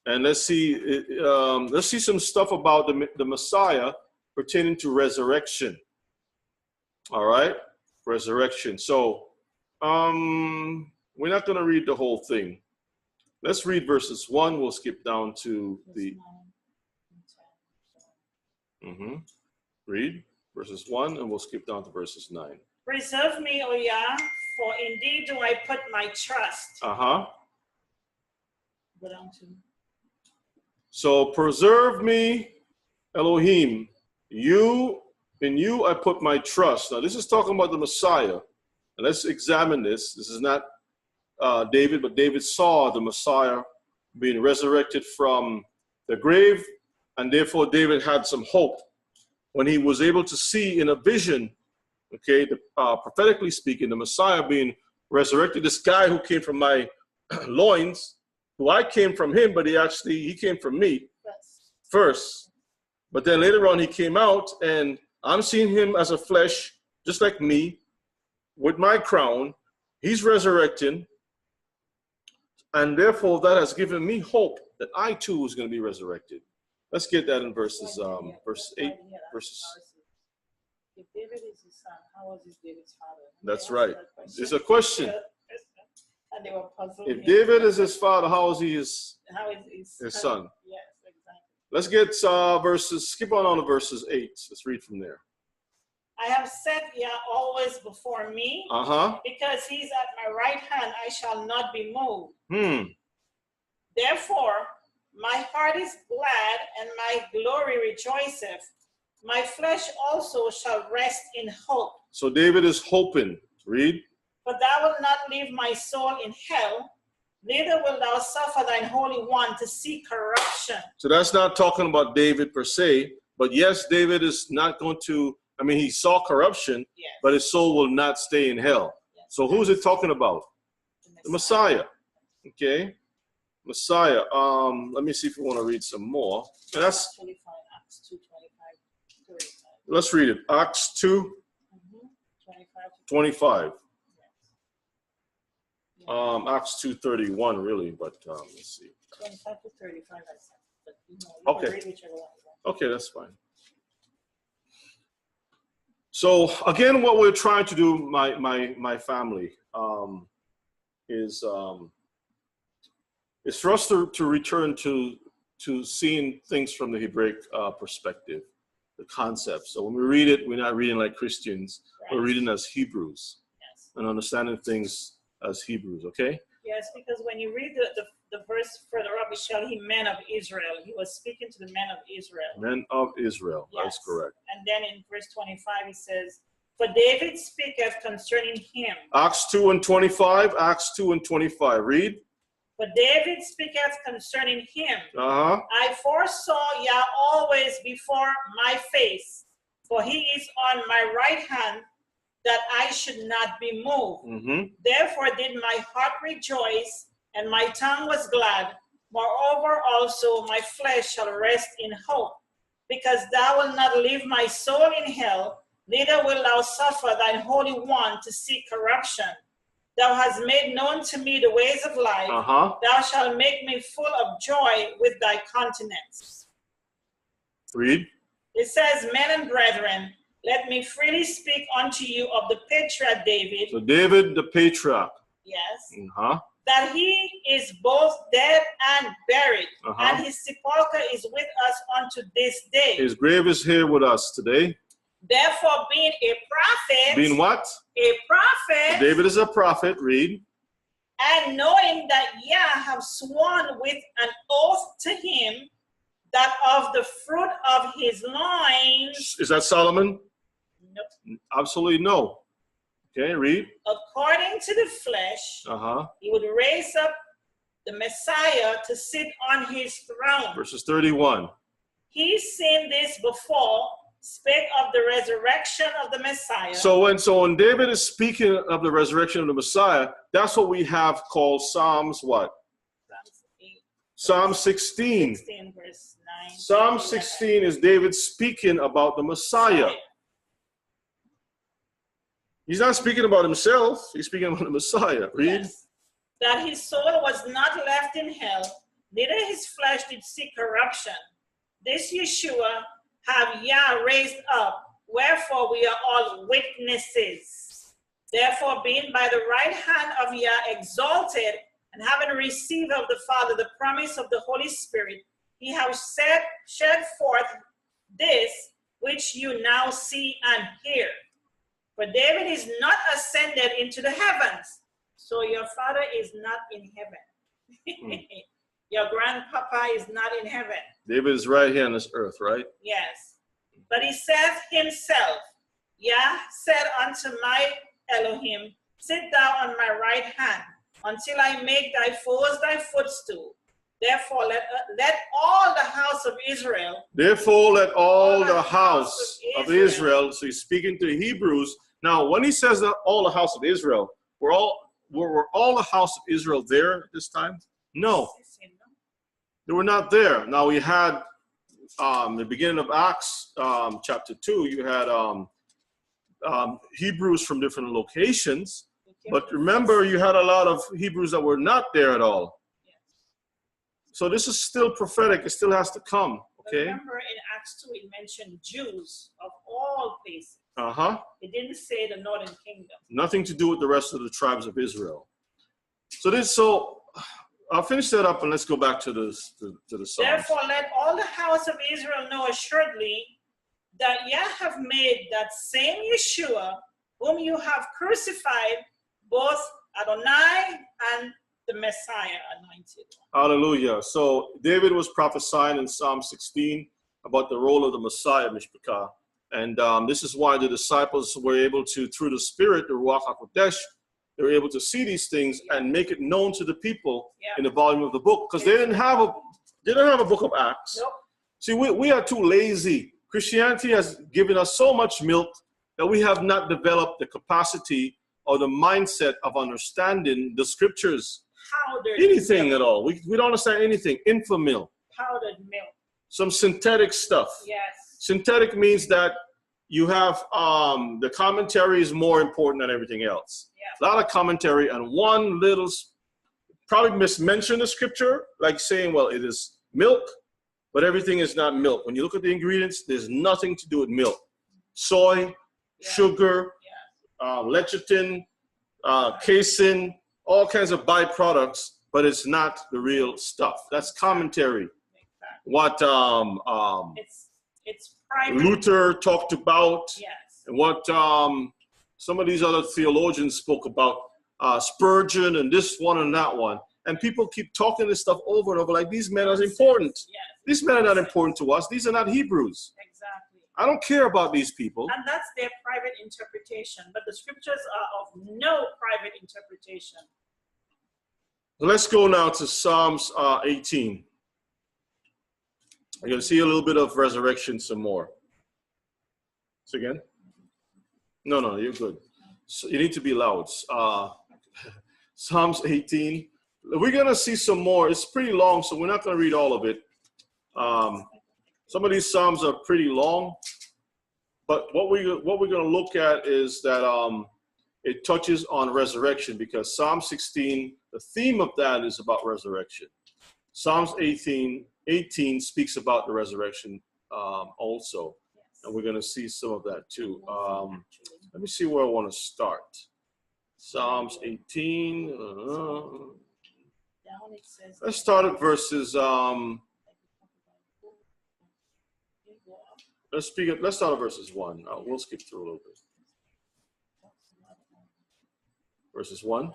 [SPEAKER 1] And let's see some stuff about the Messiah pertaining to resurrection. All right, resurrection. So we're not going to read the whole thing. Let's read verses 1. We'll skip down to the. Read verses 1, and we'll skip down to verses 9.
[SPEAKER 2] Preserve me, O Yah, for indeed do I put my trust.
[SPEAKER 1] Go
[SPEAKER 2] down to.
[SPEAKER 1] So preserve me, Elohim. In you I put my trust. Now this is talking about the Messiah. And let's examine this. This is not David, but David saw the Messiah being resurrected from the grave. And therefore David had some hope when he was able to see in a vision, okay, prophetically speaking, the Messiah being resurrected. This guy who came from my loins, who I came from him, but he came from me first. But then later on he came out, and I'm seeing him as a flesh, just like me, with my crown. He's resurrecting. And therefore that has given me hope that I too was going to be resurrected. Let's get that in verse 8.
[SPEAKER 2] If David is his son, how was David's father?
[SPEAKER 1] That's right. It's a question.
[SPEAKER 2] And they were puzzled.
[SPEAKER 1] If David is his father, how is he his son?
[SPEAKER 2] Yes, exactly.
[SPEAKER 1] Let's get skip on to verses 8. Let's read from there.
[SPEAKER 2] I have set Yah always before me, because he's at my right hand, I shall not be moved. Therefore, my heart is glad, and my glory rejoiceth. My flesh also shall rest in hope. So
[SPEAKER 1] David is hoping. Read.
[SPEAKER 2] For thou wilt not leave my soul in hell, neither wilt thou suffer thine Holy One to see corruption.
[SPEAKER 1] So that's not talking about David per se, but yes, David is not going to, he saw corruption, yes, but his soul will not stay in hell. Yes. So who is it talking about? The Messiah. Okay. Messiah. Let me see if we want to read some more. And that's Acts 2, 25, 35. Let's read it. Acts 2, 25. Acts 2:31, really, but let's see.
[SPEAKER 2] 25 to 35, I said. But No,
[SPEAKER 1] Okay.
[SPEAKER 2] read whichever one.
[SPEAKER 1] Okay, that's fine. So again, what we're trying to do, my family, is for us to return to seeing things from the Hebraic perspective, the concept. So when we read it, we're not reading like Christians. Right. We're reading as Hebrews. Yes. And understanding things as Hebrews. Okay.
[SPEAKER 2] Yes, because when you read the verse further up, it shall he men of Israel. He was speaking to the men of Israel.
[SPEAKER 1] Men of Israel. Yes. That's correct.
[SPEAKER 2] And then in verse 25, he says, for David speaketh concerning him.
[SPEAKER 1] Acts 2:25. Acts 2:25. Read.
[SPEAKER 2] For David speaketh concerning him. I foresaw Yah always before my face, for he is on my right hand, that I should not be moved. Mm-hmm. Therefore did my heart rejoice, and my tongue was glad. Moreover also my flesh shall rest in hope, because thou wilt not leave my soul in hell, neither wilt thou suffer thine Holy One to see corruption. Thou hast made known to me the ways of life. Thou shalt make me full of joy with thy countenance.
[SPEAKER 1] Read.
[SPEAKER 2] It says, men and brethren, let me freely speak unto you of the patriarch David.
[SPEAKER 1] So David, the patriarch.
[SPEAKER 2] Yes. That he is both dead and buried, and his sepulchre is with us unto this day.
[SPEAKER 1] His grave is here with us today.
[SPEAKER 2] Therefore, being a prophet.
[SPEAKER 1] Being what?
[SPEAKER 2] A prophet.
[SPEAKER 1] David is a prophet. Read.
[SPEAKER 2] And knowing that Yah have sworn with an oath to him, that of the fruit of his loins.
[SPEAKER 1] Is that Solomon?
[SPEAKER 2] Nope.
[SPEAKER 1] Absolutely no. Okay, read.
[SPEAKER 2] According to the flesh, he would raise up the Messiah to sit on his throne.
[SPEAKER 1] Verses 31.
[SPEAKER 2] He's seen this before, spake of the resurrection of the Messiah.
[SPEAKER 1] So when David is speaking of the resurrection of the Messiah, that's what we have called Psalms what? Psalm 16.
[SPEAKER 2] 16 verse 9.
[SPEAKER 1] Psalm 16 is David speaking about the Messiah. He's not speaking about himself. He's speaking about the Messiah. Read.
[SPEAKER 2] Yes. That his soul was not left in hell, neither his flesh did see corruption. This Yeshua have Yah raised up, wherefore we are all witnesses. Therefore, being by the right hand of Yah exalted, and having received of the Father the promise of the Holy Spirit, he has shed forth this which you now see and hear. For David is not ascended into the heavens, so your father is not in heaven. Your grandpapa is not in heaven.
[SPEAKER 1] David is right here on this earth, right?
[SPEAKER 2] Yes. But he saith himself, Yah said unto my Elohim, sit thou on my right hand, until I make thy foes thy footstool. Therefore let all the house of Israel.
[SPEAKER 1] Therefore let all the house of Israel. So he's speaking to Hebrews. Now, when he says that all the house of Israel, were all the house of Israel there at this time? No. They were not there. Now we had the beginning of Acts chapter 2, you had Hebrews from different locations. But remember, you had a lot of Hebrews that were not there at all. So this is still prophetic. It still has to come. Okay.
[SPEAKER 2] But remember, in Acts 2, it mentioned Jews of all places. It didn't say the northern kingdom.
[SPEAKER 1] Nothing to do with the rest of the tribes of Israel. So I'll finish that up and let's go back to the Psalms.
[SPEAKER 2] Therefore, let all the house of Israel know assuredly that Yah have made that same Yeshua, whom you have crucified, both Adonai and the Messiah anointed.
[SPEAKER 1] Hallelujah. So David was prophesying in Psalm 16 about the role of the Messiah, Mishpachah. And this is why the disciples were able to, through the Spirit, the Ruach HaKodesh, they were able to see these things and make it known to the people in the volume of the book. Because they didn't have a book of Acts.
[SPEAKER 2] Nope.
[SPEAKER 1] See, we are too lazy. Christianity has given us so much milk that we have not developed the capacity or the mindset of understanding the scriptures.
[SPEAKER 2] Powdered
[SPEAKER 1] anything
[SPEAKER 2] milk.
[SPEAKER 1] At all. We don't understand anything. Infamil.
[SPEAKER 2] Powdered milk.
[SPEAKER 1] Some synthetic stuff.
[SPEAKER 2] Yes.
[SPEAKER 1] Synthetic means that you have the commentary is more important than everything else. Yeah. A lot of commentary and one little, probably mismention the scripture, like saying, well, it is milk but everything is not milk. When you look at the ingredients, there's nothing to do with milk. Soy, sugar, lecithin, casein, all kinds of byproducts, but it's not the real stuff. That's commentary. What
[SPEAKER 2] it's primary.
[SPEAKER 1] Luther talked about,
[SPEAKER 2] Yes.
[SPEAKER 1] and what some of these other theologians spoke about, Spurgeon and this one and that one. And people keep talking this stuff over and over like these men are important.
[SPEAKER 2] Yes.
[SPEAKER 1] These men are not important to us. These are not Hebrews.
[SPEAKER 2] Exactly.
[SPEAKER 1] I don't care about these people.
[SPEAKER 2] And that's their private interpretation. But the scriptures are of no private interpretation.
[SPEAKER 1] Let's go now to Psalms 18. You're going to see a little bit of resurrection some more. So again? No, you're good. So you need to be loud. Psalms 18. We're going to see some more. It's pretty long, so we're not going to read all of it. Some of these Psalms are pretty long. But what we're going to look at is that it touches on resurrection, because Psalm 16, the theme of that is about resurrection. Psalms 18 speaks about the resurrection also. And we're going to see some of that too. Let me see where I want to start. Psalms 18. Let's start at verses. Let's start at verses 1. We'll skip through a little bit. Verses 1.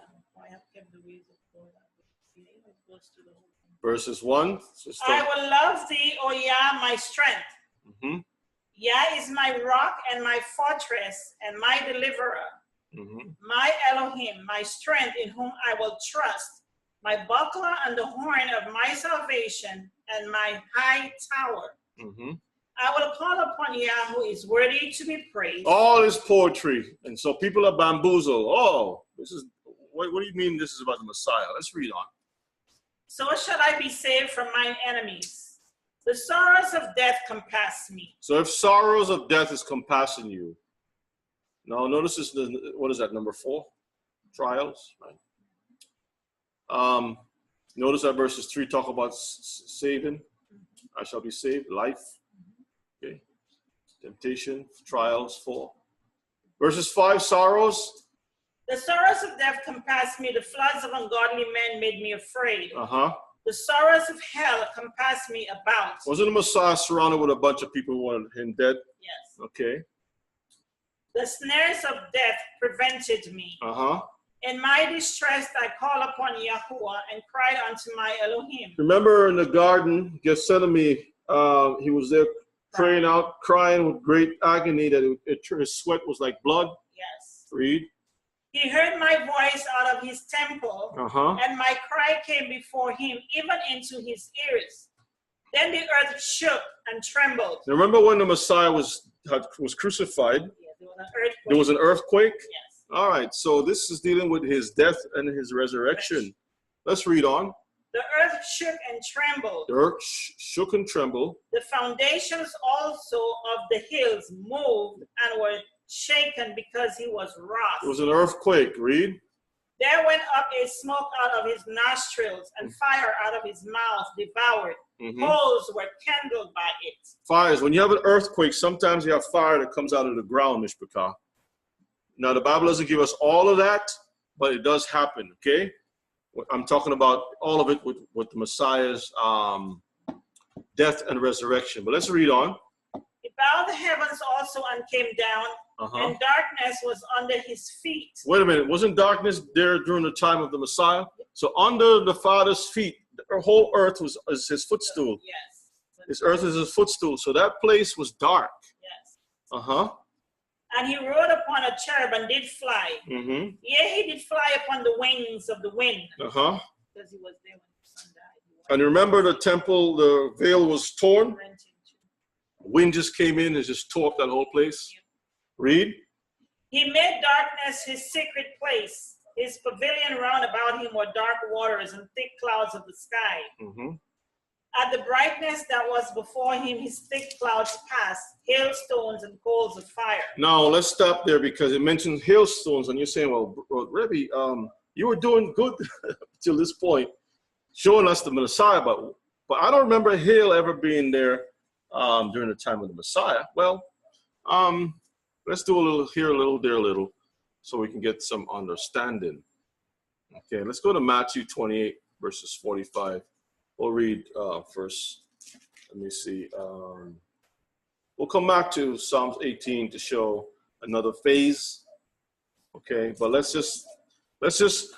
[SPEAKER 1] Verses 1.
[SPEAKER 2] I will love thee, O Yah, my strength.
[SPEAKER 1] Mm-hmm.
[SPEAKER 2] Yah is my rock and my fortress and my deliverer.
[SPEAKER 1] Mm-hmm.
[SPEAKER 2] My Elohim, my strength, in whom I will trust, my buckler and the horn of my salvation, and my high tower.
[SPEAKER 1] Mm-hmm.
[SPEAKER 2] I will call upon Yah, who is worthy to be praised.
[SPEAKER 1] All is poetry, and so people are bamboozled. Oh, this is what do you mean? This is about the Messiah? Let's read on.
[SPEAKER 2] So shall I be saved from mine enemies. The sorrows of death compass me.
[SPEAKER 1] So if sorrows of death is compassing you, now notice this. What is that? Number 4, trials. Right. Notice that verses 3 talk about saving. I shall be saved. Life. Okay. Temptation, trials. 4. Verses 5, sorrows.
[SPEAKER 2] The sorrows of death compassed me. The floods of ungodly men made me afraid. The sorrows of hell compassed me about.
[SPEAKER 1] Wasn't the Messiah surrounded with a bunch of people who wanted him dead?
[SPEAKER 2] Yes.
[SPEAKER 1] Okay.
[SPEAKER 2] The snares of death prevented me. In my distress, I called upon Yahuwah and cried unto my Elohim.
[SPEAKER 1] Remember in the garden, Gethsemane, he was there praying out, crying with great agony that his sweat was like blood.
[SPEAKER 2] Yes.
[SPEAKER 1] Read.
[SPEAKER 2] He heard my voice out of his temple, and my cry came before him, even into his ears. Then the earth shook and trembled.
[SPEAKER 1] Now remember when the Messiah was crucified?
[SPEAKER 2] Yeah, there was an earthquake.
[SPEAKER 1] There was an earthquake?
[SPEAKER 2] Yes.
[SPEAKER 1] All right, so this is dealing with his death and his resurrection. Let's read on.
[SPEAKER 2] The earth shook and trembled.
[SPEAKER 1] The earth shook and trembled.
[SPEAKER 2] The foundations also of the hills moved and were shaken because he was wroth.
[SPEAKER 1] It was an earthquake. Read.
[SPEAKER 2] There went up a smoke out of his nostrils, and fire out of his mouth devoured. Coals were kindled by it.
[SPEAKER 1] Fires. When you have an earthquake, sometimes you have fire that comes out of the ground, Mishpachah. Now, the Bible doesn't give us all of that, but it does happen, okay? I'm talking about all of it with the Messiah's death and resurrection. But let's read on.
[SPEAKER 2] He bowed the heavens also and came down, and darkness was under his feet.
[SPEAKER 1] Wait a minute. Wasn't darkness there during the time of the Messiah? So under the Father's feet, the whole earth was his footstool.
[SPEAKER 2] Yes.
[SPEAKER 1] This earth is his footstool. So that place was dark.
[SPEAKER 2] Yes. And he rode upon a cherub and did fly. Yea, he did fly upon the wings of the wind. Because he was there when the sun died.
[SPEAKER 1] And remember the temple, the veil was torn. Wind just came in and just tore up that whole place. Read.
[SPEAKER 2] He made darkness his secret place. His pavilion round about him were dark waters and thick clouds of the sky. At the brightness that was before him, his thick clouds passed, hailstones and coals of fire. Now,
[SPEAKER 1] let's stop there because it mentions hailstones, and you're saying, well, Rebbe, you were doing good till this point, showing us the Messiah, but But I don't remember a hill ever being there during the time of the Messiah. Well, let's do a little here, a little there, a little, so we can get some understanding. Okay, let's go to Matthew 28, verses 45. We'll read first. Let me see. We'll come back to Psalms 18 to show another phase. Okay, but let's just,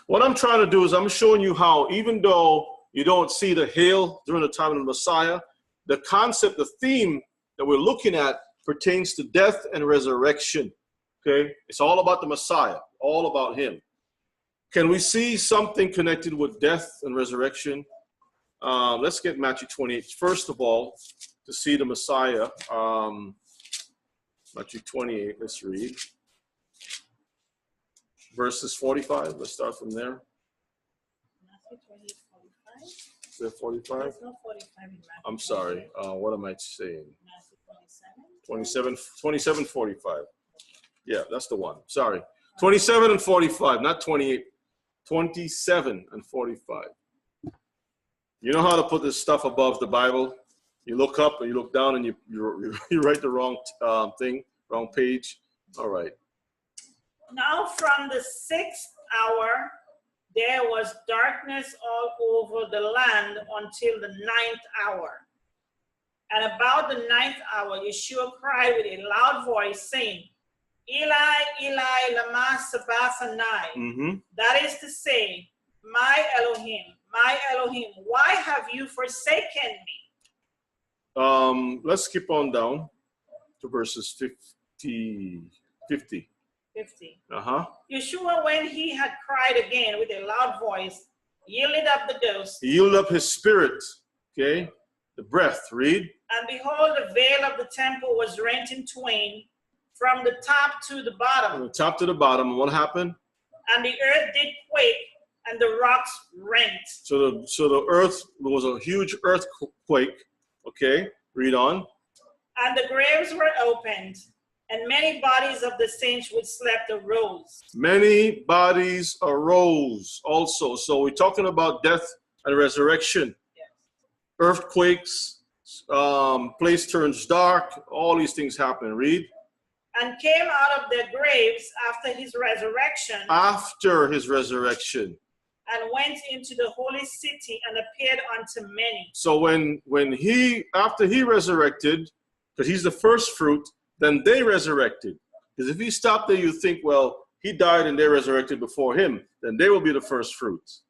[SPEAKER 1] what I'm trying to do is I'm showing you how, even though you don't see the hail during the time of the Messiah, the concept, the theme that we're looking at pertains to death and resurrection. Okay, it's all about the Messiah, all about him. Can we see something connected with death and resurrection? Let's get Matthew 28. First of all, to see the Messiah, Matthew 28, let's read. Verses 45, let's start from there.
[SPEAKER 2] Matthew 28, 45.
[SPEAKER 1] Is there 45?
[SPEAKER 2] There's no 45 in Matthew.
[SPEAKER 1] I'm sorry, what am I saying?
[SPEAKER 2] Matthew 27.
[SPEAKER 1] 27, 45. Yeah, that's the one, sorry. 27 and 45, not 28. 27 and 45. You know how to put this stuff above the Bible? You look up and you look down and you write the wrong thing, wrong page. All right.
[SPEAKER 2] Now from the 6th hour, there was darkness all over the land until the 9th hour. And about the 9th hour, Yeshua cried with a loud voice, saying, Eli, Eli, lama sabachthani. That is to say, my Elohim, why have you forsaken me?
[SPEAKER 1] Let's skip on down to verses 50.
[SPEAKER 2] Yeshua, when he had cried again with a loud voice, yielded up the ghost.
[SPEAKER 1] He yielded up his spirit. Okay, the breath. Read.
[SPEAKER 2] And behold, the veil of the temple was rent in twain from the top to the bottom.
[SPEAKER 1] From the top to the bottom. What happened?
[SPEAKER 2] And the earth did quake, and the rocks rent.
[SPEAKER 1] So the earth, there was a huge earthquake. Okay, read on.
[SPEAKER 2] And the graves were opened, and many bodies of the saints which slept arose.
[SPEAKER 1] Many bodies arose also. So we're talking about death and resurrection.
[SPEAKER 2] Yes.
[SPEAKER 1] Earthquakes, place turns dark, all these things happen. Read.
[SPEAKER 2] And came out of their graves after his resurrection.
[SPEAKER 1] After his resurrection.
[SPEAKER 2] And went into the holy city and appeared unto many.
[SPEAKER 1] So after he resurrected, because he's the first fruit, then they resurrected. Because if he stopped there, you think, well, he died and they resurrected before him, then they will be the first fruits.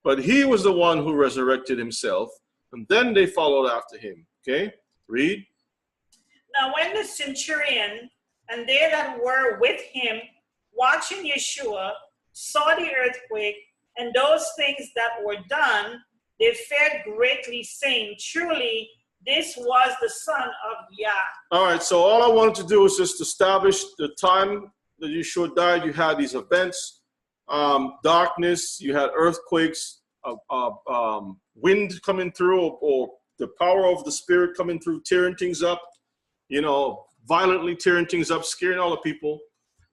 [SPEAKER 1] But he was the one who resurrected himself, and then they followed after him. Okay, read.
[SPEAKER 2] Now when the centurion and they that were with him, watching Yeshua, saw the earthquake and those things that were done, they feared greatly, saying, truly, this was the Son of Yah. All
[SPEAKER 1] right, so all I wanted to do is just establish the time that Yeshua died. You had these events, darkness, you had earthquakes, wind coming through, or the power of the Spirit coming through, tearing things up, violently tearing things up, scaring all the people.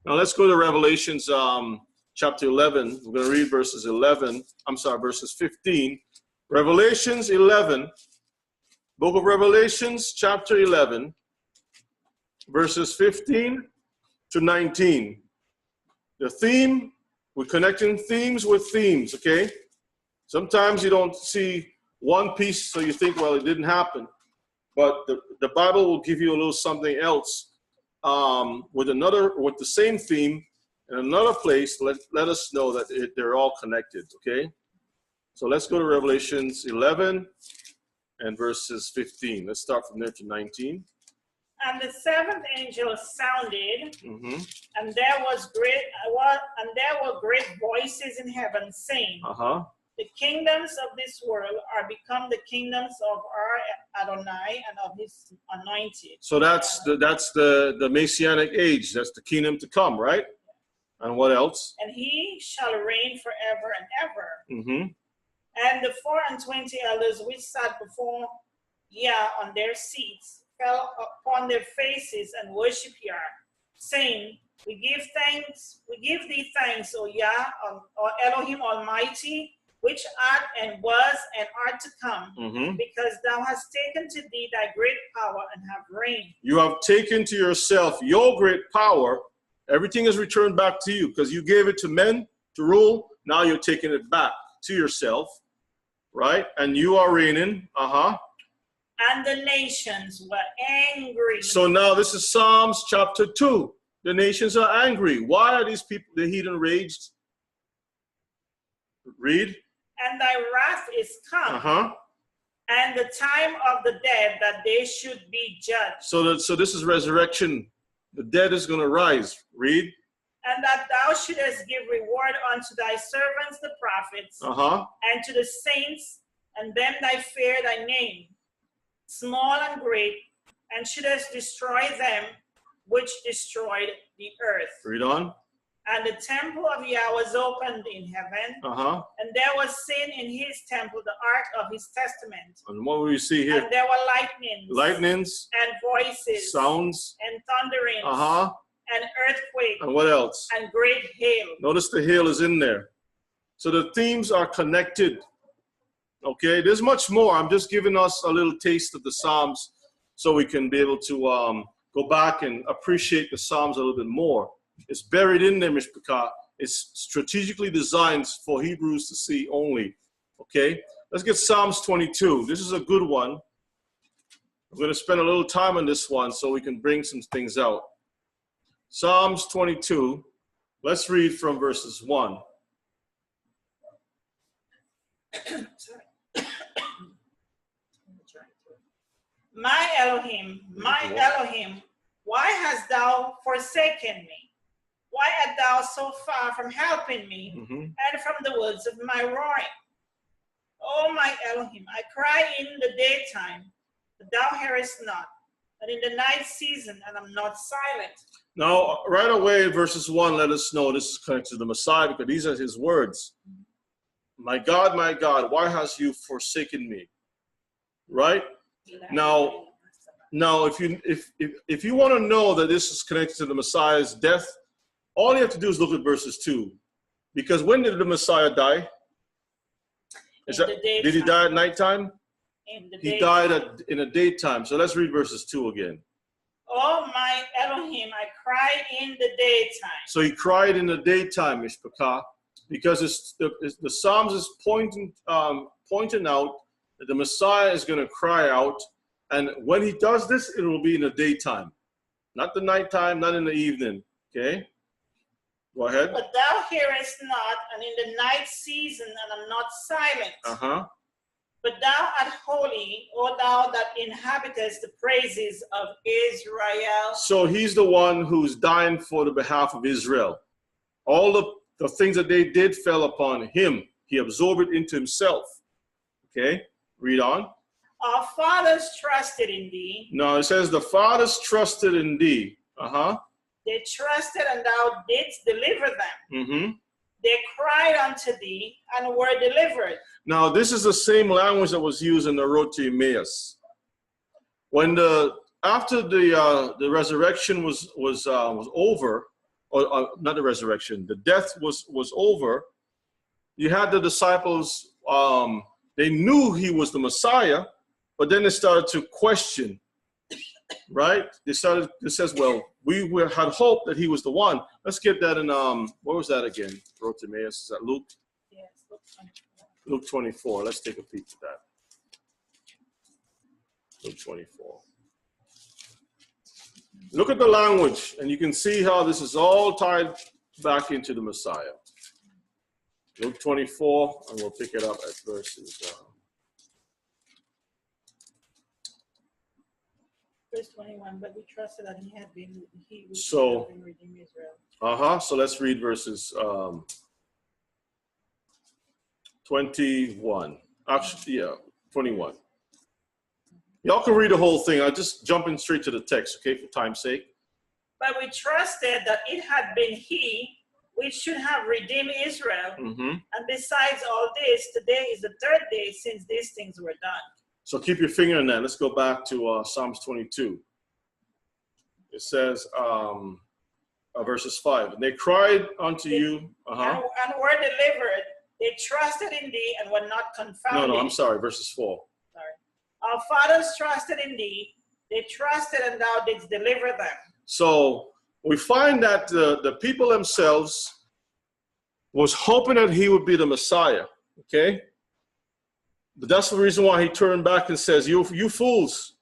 [SPEAKER 1] Now let's go to Revelations chapter 11. We're going to read verses 15. Revelations 11, book of Revelations chapter 11, verses 15 to 19. The theme, we're connecting themes with themes, okay? Sometimes you don't see one piece, so you think, well, it didn't happen. But the Bible will give you a little something else with the same theme in another place. Let us know that they're all connected, okay? So let's go to Revelations 11 and verses 15. Let's start from there to 19.
[SPEAKER 2] And the seventh angel sounded, and there were great voices in heaven saying, the kingdoms of this world are become the kingdoms of our Adonai and of his anointed. So that's the Messianic age. That's the kingdom to come, right? And what else? And he shall reign forever and ever. And the 24 elders which sat before Yah on their seats fell upon their faces and worshiped Yah, saying, we give thee thanks, O Yah, O Elohim Almighty, which art and was and art to come, because thou hast taken to thee thy great power and have reigned.
[SPEAKER 1] You have taken to yourself your great power. Everything is returned back to you because you gave it to men to rule. Now you're taking it back to yourself, right? And you are reigning.
[SPEAKER 2] And the nations were angry.
[SPEAKER 1] So now this is Psalms chapter 2. The nations are angry. Why are these people, the heathen, raged? Read.
[SPEAKER 2] And thy wrath is come, and the time of the dead that they should be judged.
[SPEAKER 1] So this is resurrection. The dead is going to rise. Read.
[SPEAKER 2] And that thou shouldest give reward unto thy servants the prophets, and to the saints, and them that fear thy name, small and great, and shouldest destroy them which destroyed the earth.
[SPEAKER 1] Read on.
[SPEAKER 2] And the temple of Yah was opened in heaven, and there was seen in his temple the ark of his testament.
[SPEAKER 1] And what will you see here?
[SPEAKER 2] And there were lightnings, and voices,
[SPEAKER 1] sounds,
[SPEAKER 2] and thunderings, and earthquake,
[SPEAKER 1] and what else?
[SPEAKER 2] And great hail.
[SPEAKER 1] Notice the hail is in there. So the themes are connected. Okay, there's much more. I'm just giving us a little taste of the Psalms so we can be able to go back and appreciate the Psalms a little bit more. It's buried in there, Mishpachah. It's strategically designed for Hebrews to see only. Okay, let's get Psalms 22. This is a good one. I'm going to spend a little time on this one so we can bring some things out. Psalms 22. Let's read from verses 1.
[SPEAKER 2] My Elohim, why hast thou forsaken me? Why art thou so far from helping me and from the words of my roaring? O my Elohim, I cry in the daytime, but thou hearest not, and in the night season, and I'm not silent.
[SPEAKER 1] Now, right away, verses 1, let us know this is connected to the Messiah, because these are his words. My God, why hast you forsaken me? Right? Now, if you want to know that this is connected to the Messiah's death, all you have to do is look at verses 2. Because when did the Messiah die? Did he die at nighttime? He died in the daytime. So let's read verses 2 again.
[SPEAKER 2] Oh, my Elohim, I cry in the daytime.
[SPEAKER 1] So he cried in the daytime, Mishpachah, because the Psalms is pointing out that the Messiah is going to cry out. And when he does this, it will be in the daytime. Not the nighttime, not in the evening. Okay? Go ahead.
[SPEAKER 2] But thou hearest not, and in the night season, and I'm not silent. But thou art holy, O thou that inhabitest the praises of Israel.
[SPEAKER 1] So he's the one who's dying for the behalf of Israel. All the things that they did fell upon him. He absorbed it into himself. Okay, read on.
[SPEAKER 2] Our fathers trusted in thee.
[SPEAKER 1] No, it says the fathers trusted in thee.
[SPEAKER 2] They trusted, and thou didst deliver them. They cried unto thee and were delivered.
[SPEAKER 1] Now, this is the same language that was used in the road to Emmaus. When after the resurrection was over, or not the resurrection, the death was over. You had the disciples. They knew he was the Messiah, but then they started to question. Right? It says, well, we had hoped that he was the one. Let's get that in, what was that again? Road to Emmaus, is that Luke?
[SPEAKER 2] Yes,
[SPEAKER 1] Luke 24. Let's take a peek at that. Luke 24. Look at the language, and you can see how this is all tied back into the Messiah. Luke 24, and we'll pick it up at verses...
[SPEAKER 2] Verse 21, but we trusted that he would have been redeemed
[SPEAKER 1] So
[SPEAKER 2] Israel.
[SPEAKER 1] let's read verses 21. Actually, yeah, 21. Y'all can read the whole thing. I'm just jumping straight to the text, okay, for time's sake.
[SPEAKER 2] But we trusted that it had been he which should have redeemed Israel. And besides all this, today is the third day since these things were done.
[SPEAKER 1] So keep your finger on that. Let's go back to Psalms 22. It says, verses 5. And they cried unto you.
[SPEAKER 2] And were delivered. They trusted in thee and were not confounded.
[SPEAKER 1] No, I'm sorry, verses 4.
[SPEAKER 2] Sorry. Our fathers trusted in thee. They trusted and thou didst deliver them.
[SPEAKER 1] So we find that the people themselves was hoping that he would be the Messiah, okay? But that's the reason why he turned back and says, you fools,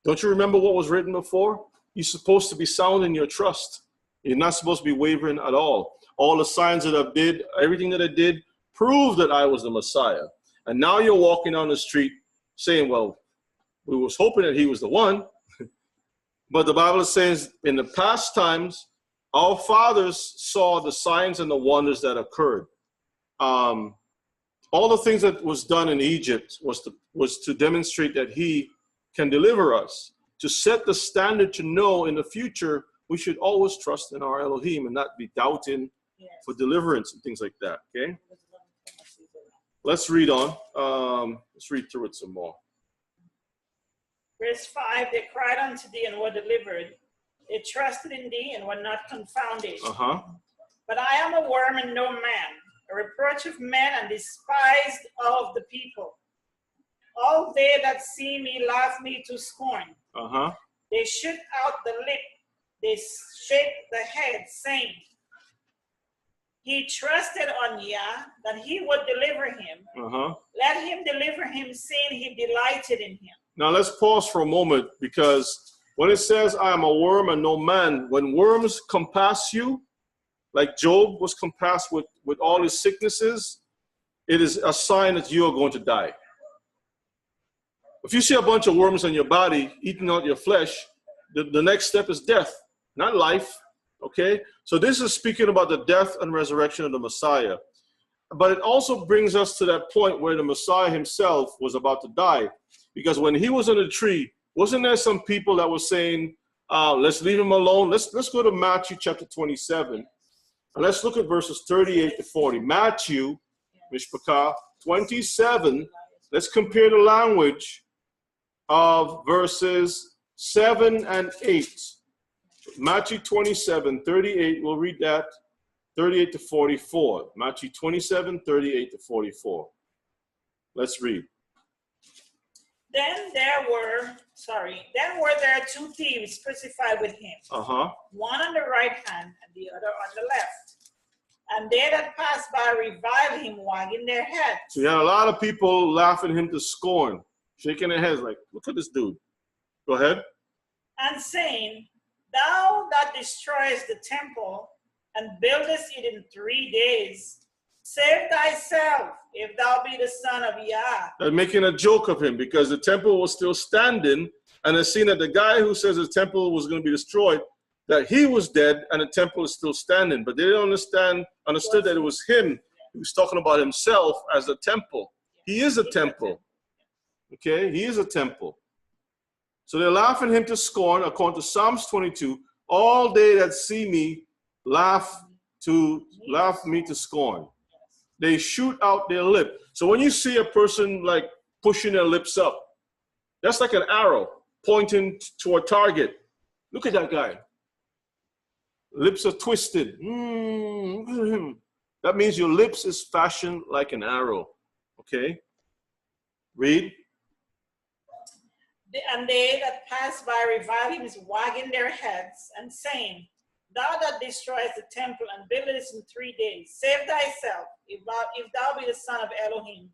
[SPEAKER 1] don't you remember what was written before? You're supposed to be sound in your trust. You're not supposed to be wavering at all. All the signs that I did, everything that I did, proved that I was the Messiah. And now you're walking down the street saying, well, we was hoping that he was the one. But the Bible says in the past times, our fathers saw the signs and the wonders that occurred. All the things that was done in Egypt was to demonstrate that he can deliver us, to set the standard to know in the future we should always trust in our Elohim and not be doubting for deliverance and things like that, okay? Let's read on. Let's read through it some more.
[SPEAKER 2] Verse 5, they cried unto thee and were delivered. They trusted in thee and were not confounded. But I am a worm and no man, a reproach of men and despised of the people. All they that see me laugh me to scorn. They shoot out the lip, they shake the head, saying, he trusted on Yah, that he would deliver him. Let him deliver him, seeing he delighted in him.
[SPEAKER 1] Now let's pause for a moment, because when it says, I am a worm and no man, when worms compass you, like Job was compassed with all his sicknesses, it is a sign that you are going to die. If you see a bunch of worms on your body eating out your flesh, the next step is death, not life. Okay? So this is speaking about the death and resurrection of the Messiah. But it also brings us to that point where the Messiah himself was about to die. Because when he was on the tree, wasn't there some people that were saying, let's leave him alone? Let's go to Matthew chapter 27. And let's look at verses 38 to 40. Matthew, Mishpachah, 27. Let's compare the language of verses 7 and 8. Matthew 27, 38, we'll read that, 38 to 44. Matthew 27, 38 to 44. Let's read.
[SPEAKER 2] Then were there two thieves crucified with him, one on the right hand and the other on the left. And they that passed by reviled him, wagging their heads.
[SPEAKER 1] So you had a lot of people laughing him to scorn, shaking their heads like, look at this dude. Go ahead.
[SPEAKER 2] And saying, thou that destroyest the temple and buildest it in 3 days, save thyself, if thou be the son of Yah.
[SPEAKER 1] They're making a joke of him because the temple was still standing, and they're seeing that the guy who says the temple was going to be destroyed, that he was dead and the temple is still standing. But they didn't understood that it was him. He was talking about himself as the temple. He is a temple. Okay, he is a temple. So they're laughing him to scorn, according to Psalms 22. All they that see me laugh me to scorn. They shoot out their lip. So when you see a person like pushing their lips up, that's like an arrow pointing to a target. Look at that guy. Lips are twisted. That means your lips is fashioned like an arrow. Okay? Read.
[SPEAKER 2] And they that pass by revile him, wagging their heads and saying, thou that destroyest the temple and buildest in 3 days, save thyself, if thou be the son of Elohim,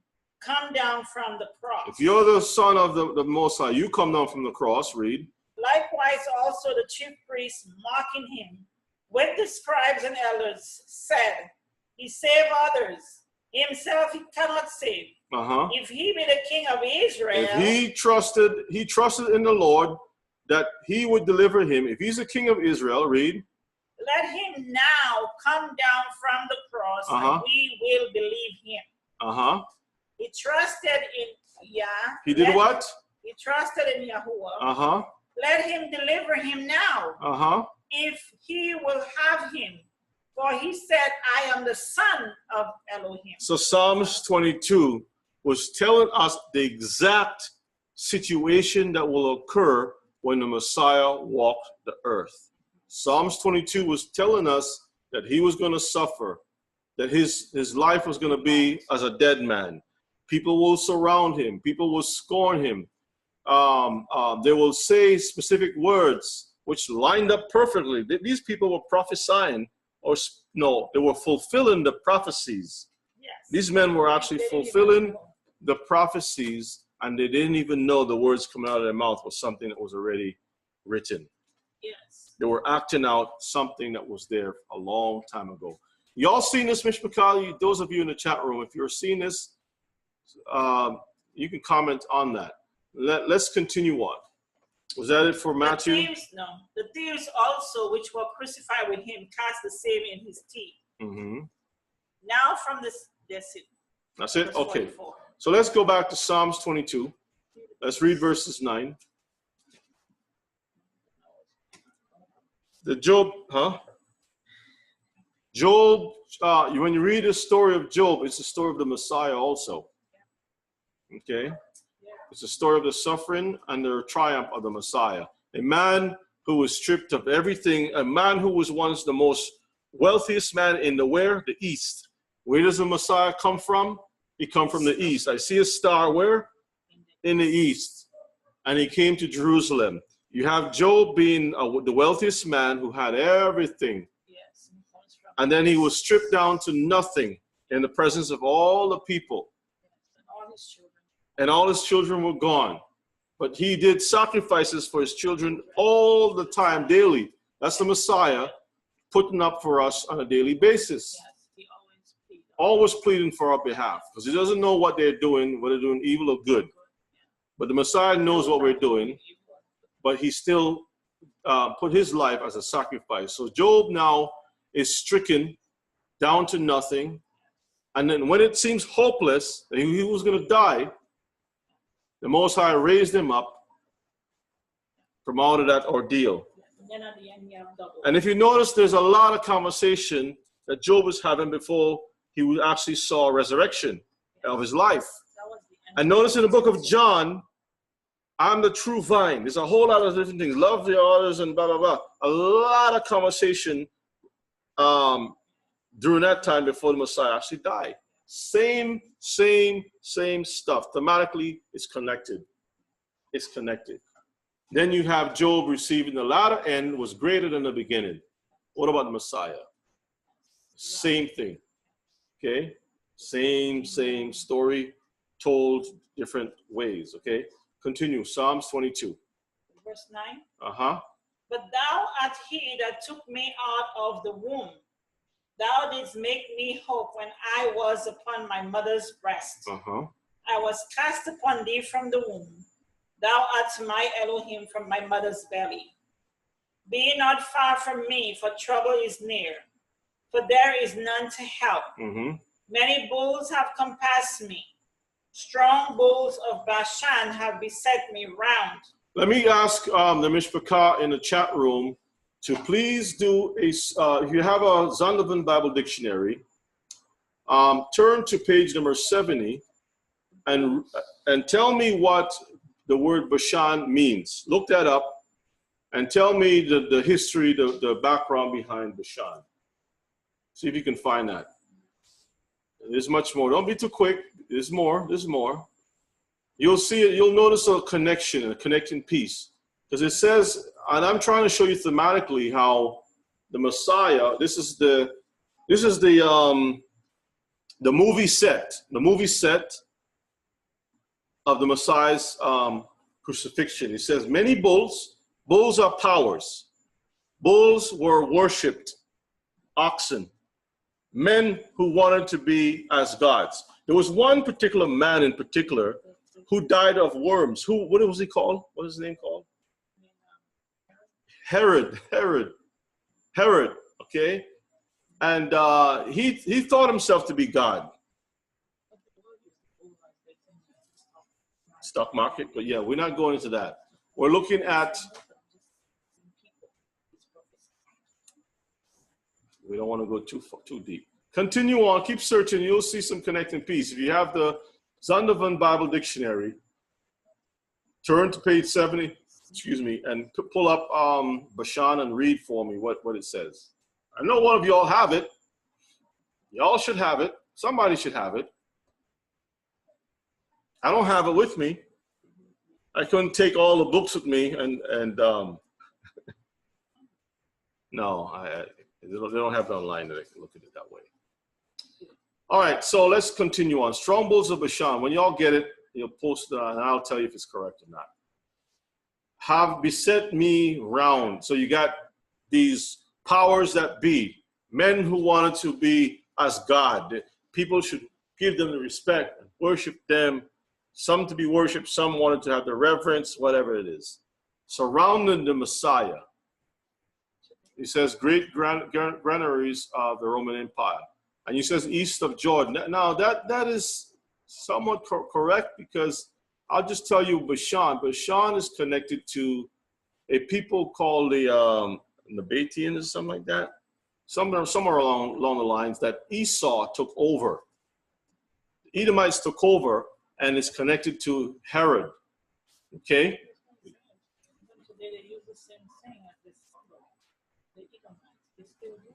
[SPEAKER 2] come down from the cross.
[SPEAKER 1] If you're the son of the Most High, you come down from the cross. Read.
[SPEAKER 2] Likewise also the chief priests, mocking him, with the scribes and elders, said, he save others, himself he cannot save. If he be the king of Israel.
[SPEAKER 1] If he trusted in the Lord that he would deliver him. If he's the king of Israel, read.
[SPEAKER 2] Let him now come down from the cross, and we will believe him. He trusted in Yah.
[SPEAKER 1] He did what?
[SPEAKER 2] He trusted in Yahuwah. Let him deliver him now. If he will have him. For he said, I am the son of Elohim.
[SPEAKER 1] So Psalms 22 was telling us the exact situation that will occur when the Messiah walked the earth. Psalms 22 was telling us that he was going to suffer, that his life was going to be as a dead man. People will surround him. People will scorn him. They will say specific words which lined up perfectly. These people were prophesying, or no, they were fulfilling the prophecies. Yes. These men were actually fulfilling the prophecies, and they didn't even know the words coming out of their mouth was something that was already written. Yes. They were acting out something that was there a long time ago. Y'all seen this, Mishpachah? Those of you in the chat room, if you're seeing this, you can comment on that. Let's continue on. Was that it for Matthew?
[SPEAKER 2] The thieves also, which were crucified with him, cast the same in his teeth. Mm-hmm. Now from this, that's it.
[SPEAKER 1] That's it? Okay. 44. So let's go back to Psalms 22. Let's read verses 9. The Job, Job, when you read the story of Job, it's the story of the Messiah also. Okay? It's the story of the suffering and the triumph of the Messiah. A man who was stripped of everything, a man who was once the most wealthiest man in the where? The East. Where does the Messiah come from? He come from the East. I see a star where? In the East. And he came to Jerusalem. You have Job being the wealthiest man who had everything. And then he was stripped down to nothing in the presence of all the people. And all his children were gone. But he did sacrifices for his children all the time, daily. That's the Messiah putting up for us on a daily basis. Always pleading for our behalf. Because he doesn't know what they're doing, whether they're doing evil or good. But the Messiah knows what we're doing. But he still put his life as a sacrifice. So Job now is stricken down to nothing. And then when it seems hopeless that he was going to die, the Most High raised him up from out of that ordeal. And if you notice, there's a lot of conversation that Job was having before he actually saw a resurrection of his life. And notice in the book of John, I'm the true vine. There's a whole lot of different things. Love the others and blah, blah, blah. A lot of conversation during that time before the Messiah actually died. Same stuff. Thematically, it's connected. It's connected. Then you have Job receiving the latter end was greater than the beginning. What about the Messiah? Same thing. Okay? Same story told different ways. Okay? Continue. Psalms 22.
[SPEAKER 2] Verse 9.
[SPEAKER 1] Uh-huh.
[SPEAKER 2] But thou art he that took me out of the womb. Thou didst make me hope when I was upon my mother's breast. Uh-huh. I was cast upon thee from the womb. Thou art my Elohim from my mother's belly. Be not far from me, for trouble is near, for there is none to help. Mm-hmm. Many bulls have compassed me. Strong bulls of Bashan have beset me round.
[SPEAKER 1] Let me ask the Mishpachah in the chat room to please do a, if you have a Zondervan Bible Dictionary, turn to page number 70 and tell me what the word Bashan means. Look that up and tell me the history, the background behind Bashan. See if you can find that. There's much more. Don't be too quick. There's more. There's more. You'll see it. You'll notice a connection, a connecting piece. Because it says, and I'm trying to show you thematically how the Messiah, this is the movie set of the Messiah's crucifixion. It says many bulls are powers. Bulls were worshipped, oxen, men who wanted to be as gods. There was one particular man in particular who died of worms. What was he called? What is his name called? Herod, okay? And he thought himself to be God. Stock market, but yeah, we're not going into that. We're looking at, we don't want to go too deep. Continue on, keep searching, you'll see some connecting piece. If you have the Zondervan Bible Dictionary, turn to page 70, and pull up Bashan and read for me what it says. I know one of y'all have it. Y'all should have it. Somebody should have it. I don't have it with me. I couldn't take all the books with me and no, they don't have it online that I can look at it that way. All right, so let's continue on. Strongholds of Bashan. When y'all get it, you'll post it, and I'll tell you if it's correct or not. Have beset me round. So you got these powers that be, men who wanted to be as God. People should give them the respect and worship them. Some to be worshipped, some wanted to have the reverence, whatever it is. Surrounding the Messiah. He says, great granaries of the Roman Empire. And he says, east of Jordan. Now, that is somewhat correct, because I'll just tell you Bashan. Bashan is connected to a people called the Nabateans or something like that. Somewhere along the lines that Esau took over. The Edomites took over, and it's connected to Herod. Okay?
[SPEAKER 2] They use the same thing as this the Edomites. They still do.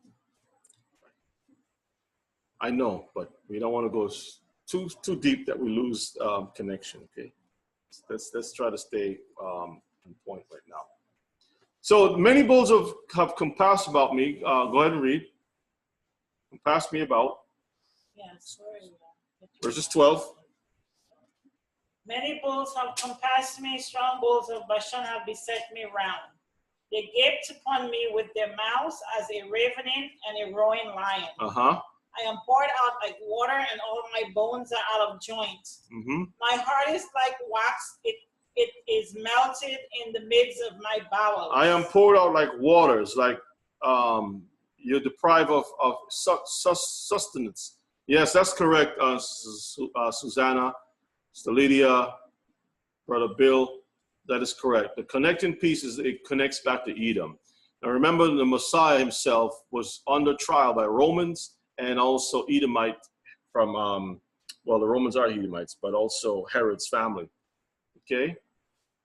[SPEAKER 1] I know, but we don't want to go too deep that we lose connection. Okay, let's try to stay on point right now. So many bulls have compassed about me. Go ahead and read. Compassed me about.
[SPEAKER 2] Yes.
[SPEAKER 1] Verses 12.
[SPEAKER 2] Many bulls have compassed me, strong bulls of Bashan have beset me round. They gaped upon me with their mouths as a ravening and a roaring lion. I am poured out like water, and all my bones are out of joint. My heart is like wax, it is melted in the midst of my bowels. I am poured out like waters, like
[SPEAKER 1] You're deprived of sustenance. Yes, that's correct, Susanna, Sister Lydia, Brother Bill. That is correct. The connecting piece is it connects back to Edom. Now remember, the Messiah himself was under trial by Romans and also Edomite from, well, the Romans are Edomites, but also Herod's family, okay?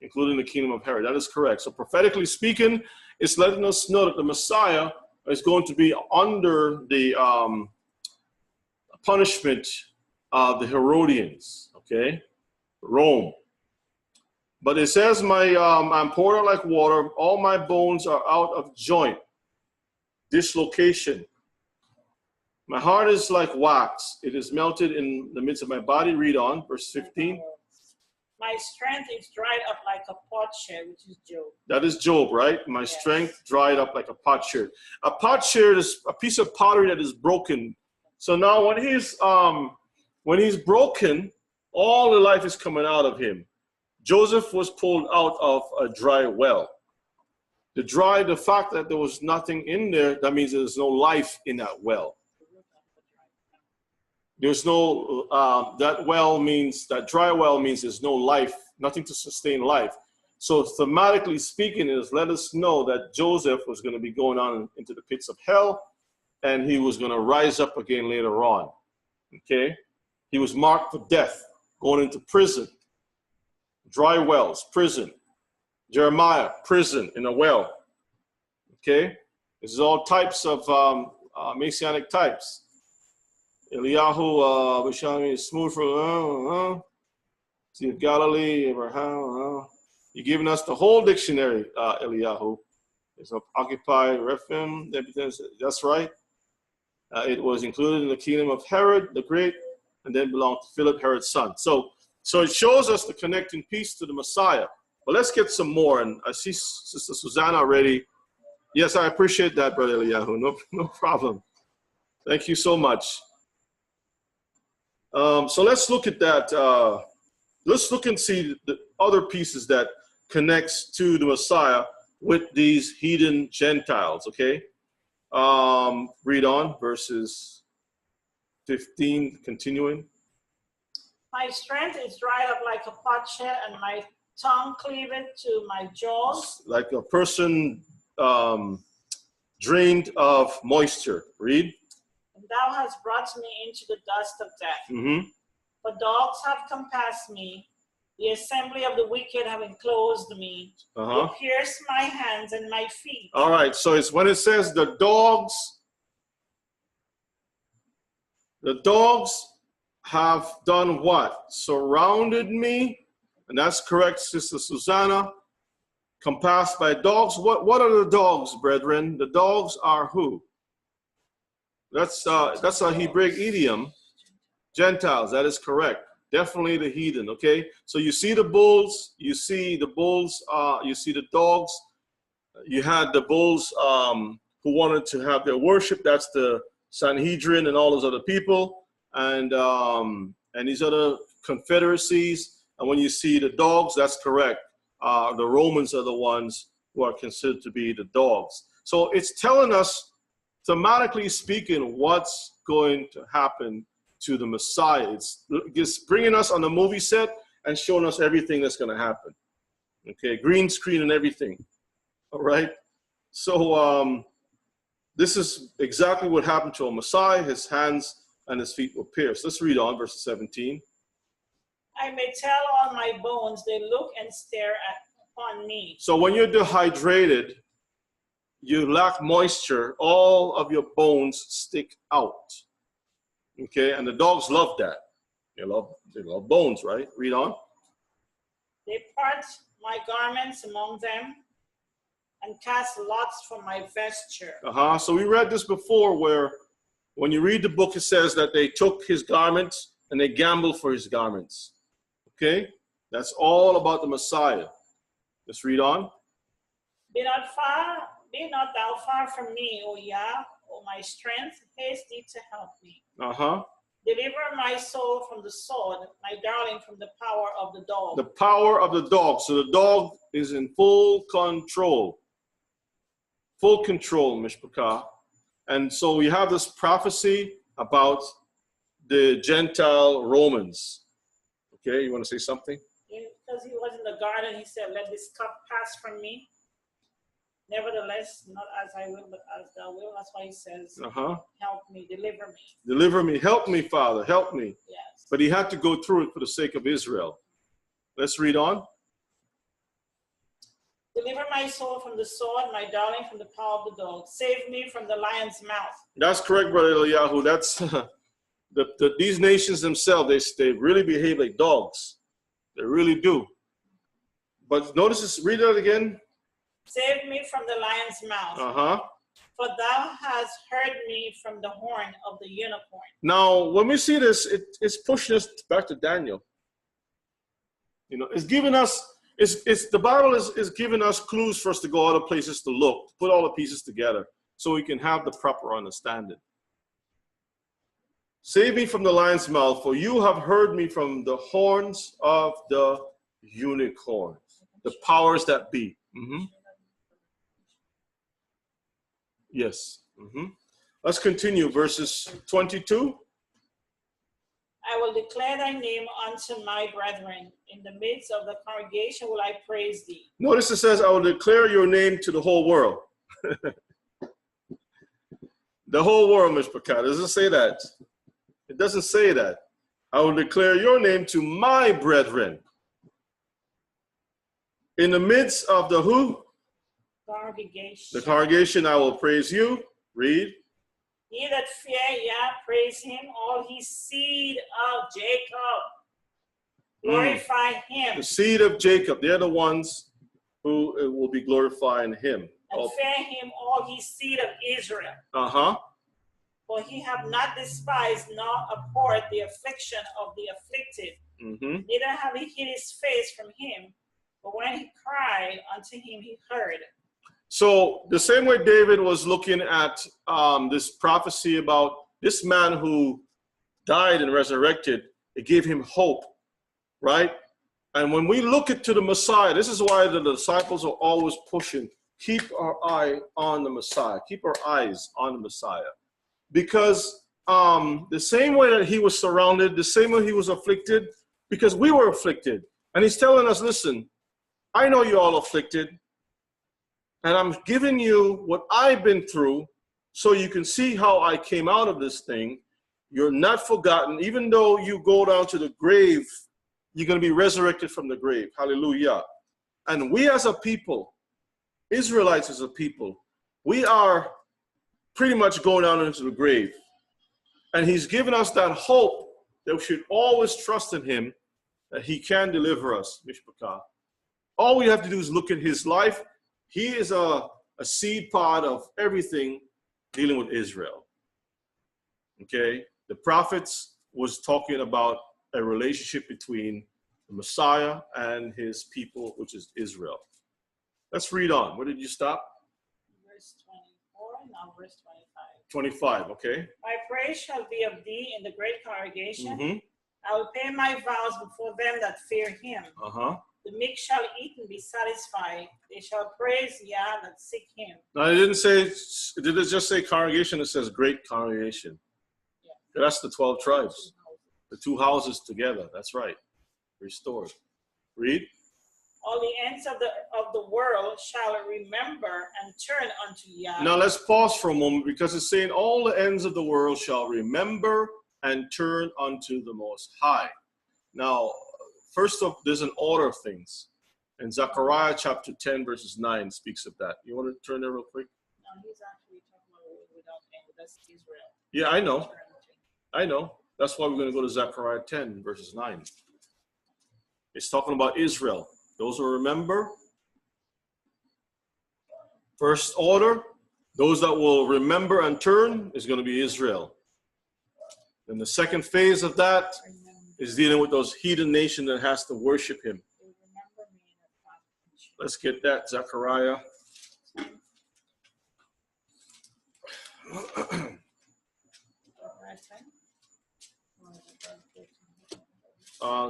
[SPEAKER 1] Including the kingdom of Herod. That is correct. So prophetically speaking, it's letting us know that the Messiah is going to be under the punishment of the Herodians, okay? Rome. But it says, I'm poured out like water, all my bones are out of joint, dislocation. My heart is like wax, it is melted in the midst of my body. Read on, verse 15.
[SPEAKER 2] My strength is dried up like a potsherd, which is Job.
[SPEAKER 1] That is Job, right? My strength dried up like a potsherd. A potsherd is a piece of pottery that is broken. So now when he's broken, all the life is coming out of him. Joseph was pulled out of a dry well. The fact that there was nothing in there, that means there's no life in that well. There's no, that dry well means there's no life, nothing to sustain life. So thematically speaking, is let us know that Joseph was going to be going on into the pits of hell, and he was going to rise up again later on. Okay? He was marked for death, going into prison. Dry wells, prison. Jeremiah, prison in a well. Okay? This is all types of Messianic types. Eliyahu, Bashami is smooth for, see Galilee, Abraham, You're giving us the whole dictionary, Eliyahu. It's occupied, Rephaim, that's right. It was included in the kingdom of Herod the Great, and then belonged to Philip, Herod's son. So it shows us the connecting piece to the Messiah. But let's get some more. And I see Sister Susanna already. Yes, I appreciate that, Brother Eliyahu. No problem. Thank you so much. So let's look at that. Let's look and see the other pieces that connects to the Messiah with these heathen Gentiles, okay? Read on, verses 15, continuing.
[SPEAKER 2] My strength is dried up like a potsherd, and my tongue cleaveth to my jaws.
[SPEAKER 1] Like a person drained of moisture. Read.
[SPEAKER 2] And thou hast brought me into the dust of death. For dogs have compassed me. The assembly of the wicked have enclosed me. They pierced my hands and my feet.
[SPEAKER 1] All right, so it's when it says the dogs The dogs have done what? Surrounded me. And that's correct, Sister Susanna. Compassed by dogs. What are the dogs, brethren? The dogs are who? That's a Hebraic idiom. Gentiles, that is correct. Definitely the heathen, okay? So you see the bulls, you see the dogs. You had the bulls who wanted to have their worship. That's the Sanhedrin and all those other people. And these other confederacies. And when you see the dogs, that's correct. The Romans are the ones who are considered to be the dogs. So it's telling us, thematically speaking, what's going to happen to the Messiah. It's just bringing us on the movie set and showing us everything that's going to happen. Okay, green screen and everything. All right. So this is exactly what happened to a Messiah. His hands and his feet were pierced. Let's read on, verse 17.
[SPEAKER 2] I may tell all my bones, they look and stare upon me.
[SPEAKER 1] So when you're dehydrated, you lack moisture, all of your bones stick out. Okay, and the dogs love that. They love bones, right? Read on.
[SPEAKER 2] They part my garments among them and cast lots for my vesture.
[SPEAKER 1] So we read this before, where when you read the book, it says that they took his garments and they gambled for his garments. Okay, that's all about the Messiah. Let's read on.
[SPEAKER 2] Be not thou far from me, O Yah, O my strength, haste thee to help me. Deliver my soul from the sword, my darling from the power of the dog.
[SPEAKER 1] The power of the dog. So the dog is in full control. Full control, Mishpachah. And so we have this prophecy about the Gentile Romans. Okay, you want to say something?
[SPEAKER 2] Because he was in the garden, he said, let this cup pass from me. Nevertheless, not as I will, but as thou wilt. That's why he says, help me, deliver me.
[SPEAKER 1] Deliver me, help me, Father, help me.
[SPEAKER 2] Yes.
[SPEAKER 1] But he had to go through it for the sake of Israel. Let's read on.
[SPEAKER 2] Deliver my soul from the sword, my darling from the power of the dog. Save me from the lion's mouth.
[SPEAKER 1] That's correct, Brother Eliyahu. That's these nations themselves, they really behave like dogs. They really do. But notice this, read that again.
[SPEAKER 2] Save me from the lion's mouth. For thou hast heard me from the horn of the unicorn.
[SPEAKER 1] Now, when we see this, it's pushing us back to Daniel. You know, it's giving us, the Bible is giving us clues for us to go other places to look, to put all the pieces together, so we can have the proper understanding. Save me from the lion's mouth, for you have heard me from the horns of the unicorn, the powers that be. Yes. Let's continue. Verses 22.
[SPEAKER 2] I will declare thy name unto my brethren. In the midst of the congregation will I praise thee.
[SPEAKER 1] Notice it says, I will declare your name to the whole world. The whole world, Mishpachah. It doesn't say that. It doesn't say that. I will declare your name to my brethren. In the midst of the who?
[SPEAKER 2] Congregation.
[SPEAKER 1] The congregation, I will praise you. Read.
[SPEAKER 2] Ye that fear Yah, praise him, all his seed of Jacob. Glorify him.
[SPEAKER 1] The seed of Jacob, they're the ones who will be glorifying him.
[SPEAKER 2] And fear him, all his seed of Israel. For he have not despised nor abhorred the affliction of the afflicted. Neither have he hid his face from him. But when he cried unto him, he heard.
[SPEAKER 1] So the same way David was looking at this prophecy about this man who died and resurrected, it gave him hope, right? And when we look to the Messiah, this is why the disciples are always pushing, keep our eye on the Messiah, keep our eyes on the Messiah. Because the same way that he was surrounded, the same way he was afflicted, because we were afflicted. And he's telling us, listen, I know you're all afflicted. And I'm giving you what I've been through so you can see how I came out of this thing. You're not forgotten. Even though you go down to the grave, you're going to be resurrected from the grave. Hallelujah. And we as a people, Israelites as a people, we are pretty much going down into the grave. And he's given us that hope that we should always trust in him, that he can deliver us. Mishpachah. All we have to do is look at his life. He is a seed pod of everything dealing with Israel. Okay? The prophets was talking about a relationship between the Messiah and his people, which is Israel. Let's read on. Where did you stop?
[SPEAKER 2] Verse 24, now verse
[SPEAKER 1] 25, okay.
[SPEAKER 2] My praise shall be of thee in the great congregation.
[SPEAKER 1] Mm-hmm.
[SPEAKER 2] I will pay my vows before them that fear him.
[SPEAKER 1] Uh-huh.
[SPEAKER 2] The meek shall eat and be satisfied. They shall praise Yah that seek him.
[SPEAKER 1] Now, it didn't say, did it just say congregation? It says great congregation. Yeah. That's the 12 tribes. The two houses together. That's right. Restored. Read.
[SPEAKER 2] All the ends of the world shall remember and turn unto Yah.
[SPEAKER 1] Now let's pause for a moment, because it's saying all the ends of the world shall remember and turn unto the Most High. Now, first off, there's an order of things. And Zechariah chapter 10 verses 9 speaks of that. You want to turn there real quick?
[SPEAKER 2] No, he's actually talking about without end. That's Israel.
[SPEAKER 1] Yeah, I know. I know. That's why we're going to go to Zechariah 10 verses 9. It's talking about Israel. Those who remember. First order, those that will remember and turn is going to be Israel. Then the second phase of that is dealing with those heathen nations that has to worship him. Let's get that, Zechariah.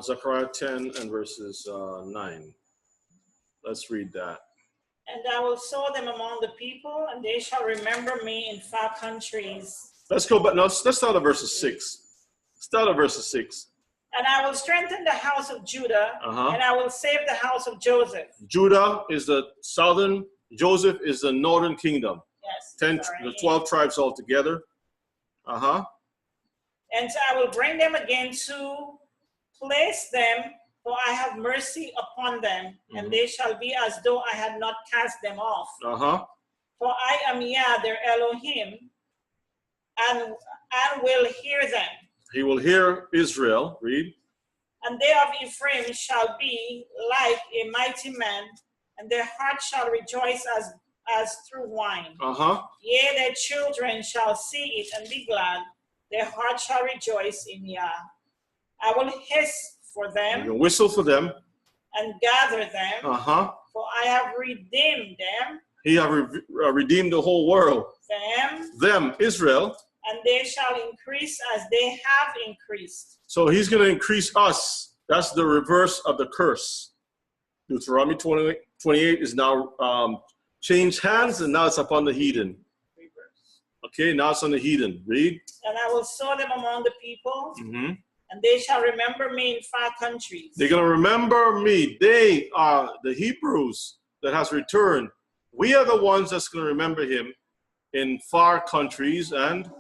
[SPEAKER 1] Zechariah 10 and verses 9. Let's read that.
[SPEAKER 2] And I will sow them among the people, and they shall remember me in far countries.
[SPEAKER 1] Let's go back. No, let's start at verses 6. Start at verses 6.
[SPEAKER 2] And I will strengthen the house of Judah, and I will save the house of Joseph.
[SPEAKER 1] Judah is the southern, Joseph is the northern kingdom.
[SPEAKER 2] Yes.
[SPEAKER 1] The 12 tribes all together. And
[SPEAKER 2] so I will bring them again to place them, for I have mercy upon them, and they shall be as though I had not cast them off. For I am Yah, their Elohim, and will hear them.
[SPEAKER 1] He will hear Israel. Read.
[SPEAKER 2] And they of Ephraim shall be like a mighty man, and their heart shall rejoice as through wine. Yea, their children shall see it and be glad. Their heart shall rejoice in Yah. I will hiss for them.
[SPEAKER 1] You can whistle for them.
[SPEAKER 2] And gather them. For I have redeemed them.
[SPEAKER 1] He have redeemed the whole world. Them, Israel.
[SPEAKER 2] And they shall increase as they have increased.
[SPEAKER 1] So he's going to increase us. That's the reverse of the curse. Deuteronomy 28 is now changed hands, and now it's upon the heathen. Okay, now it's on the heathen. Read.
[SPEAKER 2] And I will sow them among the people, and they shall remember me in far countries.
[SPEAKER 1] They're going to remember me. They are the Hebrews that has returned. We are the ones that's going to remember him in far countries, and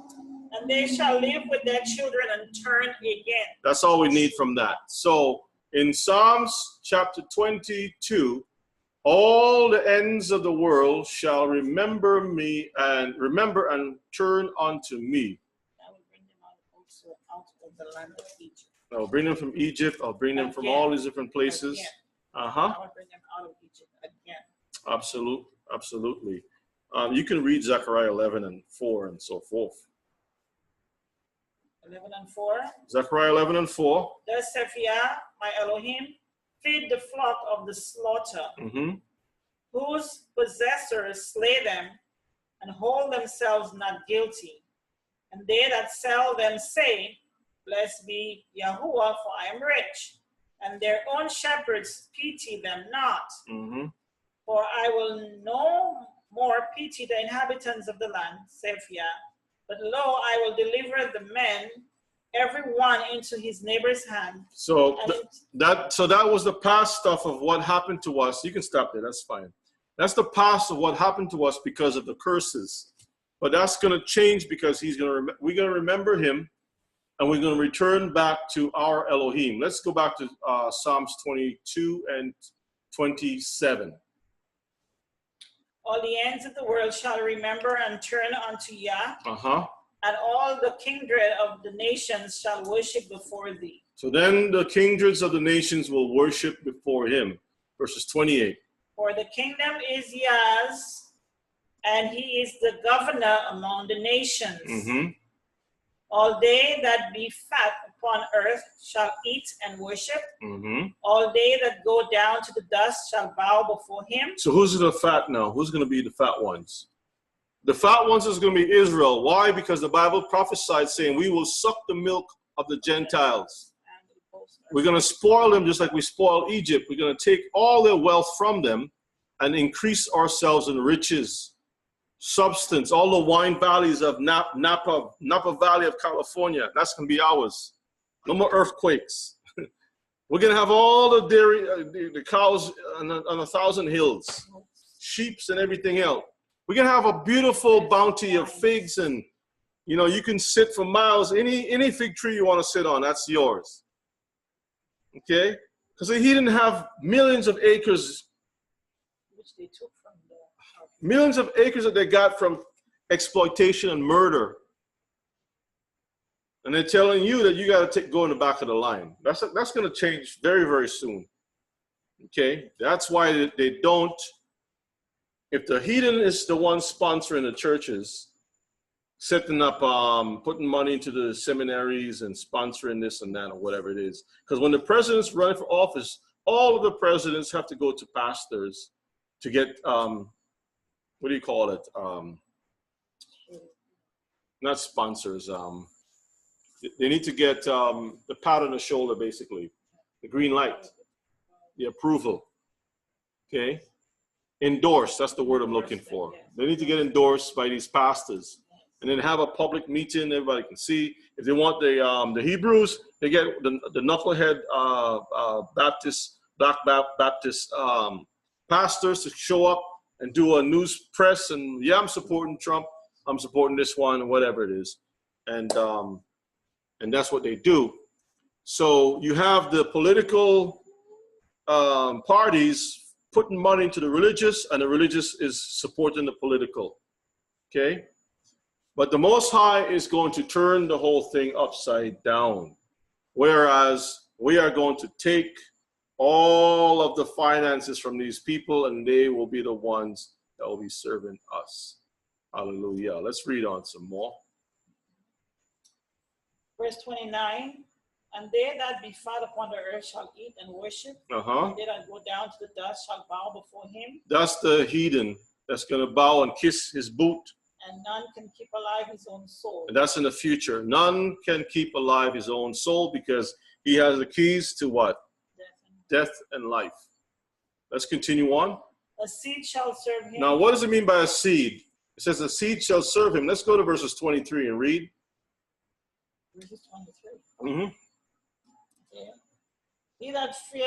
[SPEAKER 2] they shall live with their children and turn again.
[SPEAKER 1] That's all we need from that. So in Psalms chapter 22, all the ends of the world shall remember me and turn unto me.
[SPEAKER 2] I will bring them out of the land of Egypt.
[SPEAKER 1] I'll bring them from Egypt. I'll bring them from all these different places.
[SPEAKER 2] I will bring them out of Egypt again.
[SPEAKER 1] Absolutely. You can read Zechariah 11 and 4 and so forth.
[SPEAKER 2] 11 and 4.
[SPEAKER 1] Zechariah 11 and 4.
[SPEAKER 2] Thus saith Yah, my Elohim, feed the flock of the slaughter, whose possessors slay them and hold themselves not guilty. And they that sell them say, blessed be Yahuwah, for I am rich. And their own shepherds pity them not. For I will no more pity the inhabitants of the land, saith Yah. But lo, I will deliver the men, every one into his neighbor's hand.
[SPEAKER 1] So that was the past stuff of what happened to us. You can stop there. That's fine. That's the past of what happened to us because of the curses. But that's going to change because we're going to remember him, and we're going to return back to our Elohim. Let's go back to Psalms 22 and 27.
[SPEAKER 2] All the ends of the world shall remember and turn unto Yah. and all the kindred of the nations shall worship before thee.
[SPEAKER 1] So then the kindreds of the nations will worship before him. Verses 28.
[SPEAKER 2] For the kingdom is Yah's, and he is the governor among the nations.
[SPEAKER 1] Mm-hmm.
[SPEAKER 2] All they that be fat upon earth shall eat and worship.
[SPEAKER 1] Mm-hmm.
[SPEAKER 2] All they that go down to the dust shall bow before him.
[SPEAKER 1] So who's the fat now? Who's going to be the fat ones? The fat ones is going to be Israel. Why? Because the Bible prophesied saying we will suck the milk of the Gentiles. We're going to spoil them just like we spoiled Egypt. We're going to take all their wealth from them and increase ourselves in riches, substance, all the wine valleys of Napa Valley of California. That's going to be ours. No more earthquakes. We're going to have all the dairy, the cows on 1,000 hills, sheeps and everything else. We're going to have a beautiful bounty of figs, and you can sit for miles. Any fig tree you want to sit on, that's yours. Okay? Because he didn't have millions of acres.
[SPEAKER 2] Which they took from
[SPEAKER 1] Millions of acres that they got from exploitation and murder. And they're telling you that you got to go in the back of the line. That's going to change very, very soon. Okay? That's why they don't. If the heathen is the one sponsoring the churches, setting up, putting money into the seminaries and sponsoring this and that or whatever it is. Because when the president's running for office, all of the presidents have to go to pastors to get, what do you call it? Not sponsors. They need to get the pat on the shoulder, basically. The green light. The approval. Okay? Endorsed, that's the word I'm looking for. They need to get endorsed by these pastors. And then have a public meeting, everybody can see. If they want the Hebrews, they get the knucklehead Black Baptist pastors to show up and do a news press and, yeah, I'm supporting Trump, I'm supporting this one, whatever it is. And that's what they do. So you have the political parties putting money into the religious, and the religious is supporting the political. Okay? But the Most High is going to turn the whole thing upside down. Whereas we are going to take all of the finances from these people, and they will be the ones that will be serving us. Hallelujah. Let's read on some more.
[SPEAKER 2] Verse 29. And they that be fat upon the earth shall eat and worship. And they that go down to the dust shall bow before him.
[SPEAKER 1] That's the heathen that's going to bow and kiss his boot.
[SPEAKER 2] And none can keep alive his own soul.
[SPEAKER 1] And that's in the future. None can keep alive his own soul because he has the keys to what? Death and life. Let's continue on.
[SPEAKER 2] A seed shall serve him.
[SPEAKER 1] Now, what does it mean by a seed? It says a seed shall serve him. Let's go to verses 23 and read.
[SPEAKER 2] Verses 23.
[SPEAKER 1] Mm-hmm.
[SPEAKER 2] Yeah. He that fear,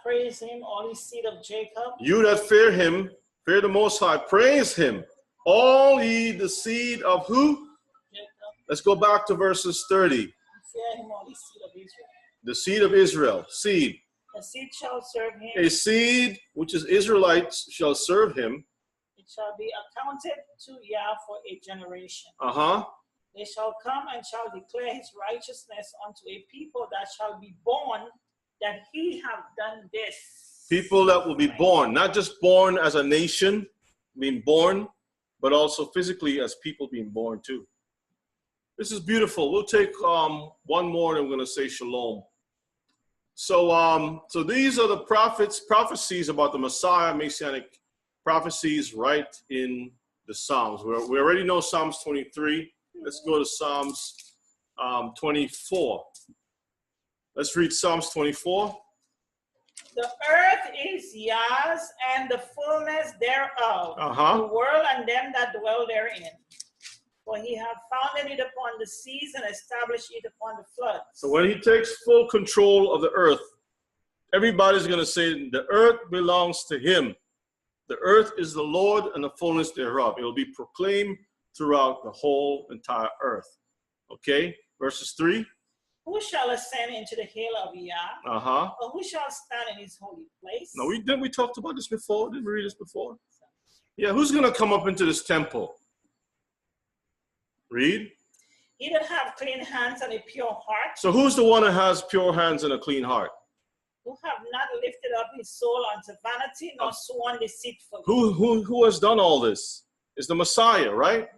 [SPEAKER 2] praise him, all his seed of Jacob.
[SPEAKER 1] You that fear him, fear the Most High, praise him. All ye the seed of who?
[SPEAKER 2] Jacob.
[SPEAKER 1] Let's go back to verses 30.
[SPEAKER 2] Fear him, all his seed of Israel.
[SPEAKER 1] The seed of Israel. Seed.
[SPEAKER 2] A seed shall serve him.
[SPEAKER 1] A seed, which is Israelites, shall serve him.
[SPEAKER 2] It shall be accounted to Yah for a generation. They shall come and shall declare his righteousness unto a people that shall be born, that he have done this.
[SPEAKER 1] People that will be born, not just born as a nation, being born, but also physically as people being born too. This is beautiful. We'll take one more and I'm going to say shalom. So these are the prophecies about the Messiah, Messianic prophecies right in the Psalms. We already know Psalms 23. Let's go to Psalms 24. Let's read Psalms 24.
[SPEAKER 2] The earth is Yah's and the fullness thereof, the world and them that dwell therein. For he hath founded it upon the seas and established it upon the floods.
[SPEAKER 1] So when he takes full control of the earth, everybody's going to say the earth belongs to him. The earth is the Lord and the fullness thereof. It will be proclaimed throughout the whole entire earth. Okay, verses 3.
[SPEAKER 2] Who shall ascend into the hill of Yah? Or who shall stand in his holy place?
[SPEAKER 1] No, we talked about this before. Didn't we read this before? Yeah, who's going to come up into this temple? Read.
[SPEAKER 2] He that have clean hands and a pure heart.
[SPEAKER 1] So who's the one that has pure hands and a clean heart?
[SPEAKER 2] Who have not lifted up his soul unto vanity, nor sworn deceitfully.
[SPEAKER 1] Who has done all this? It's the Messiah, right?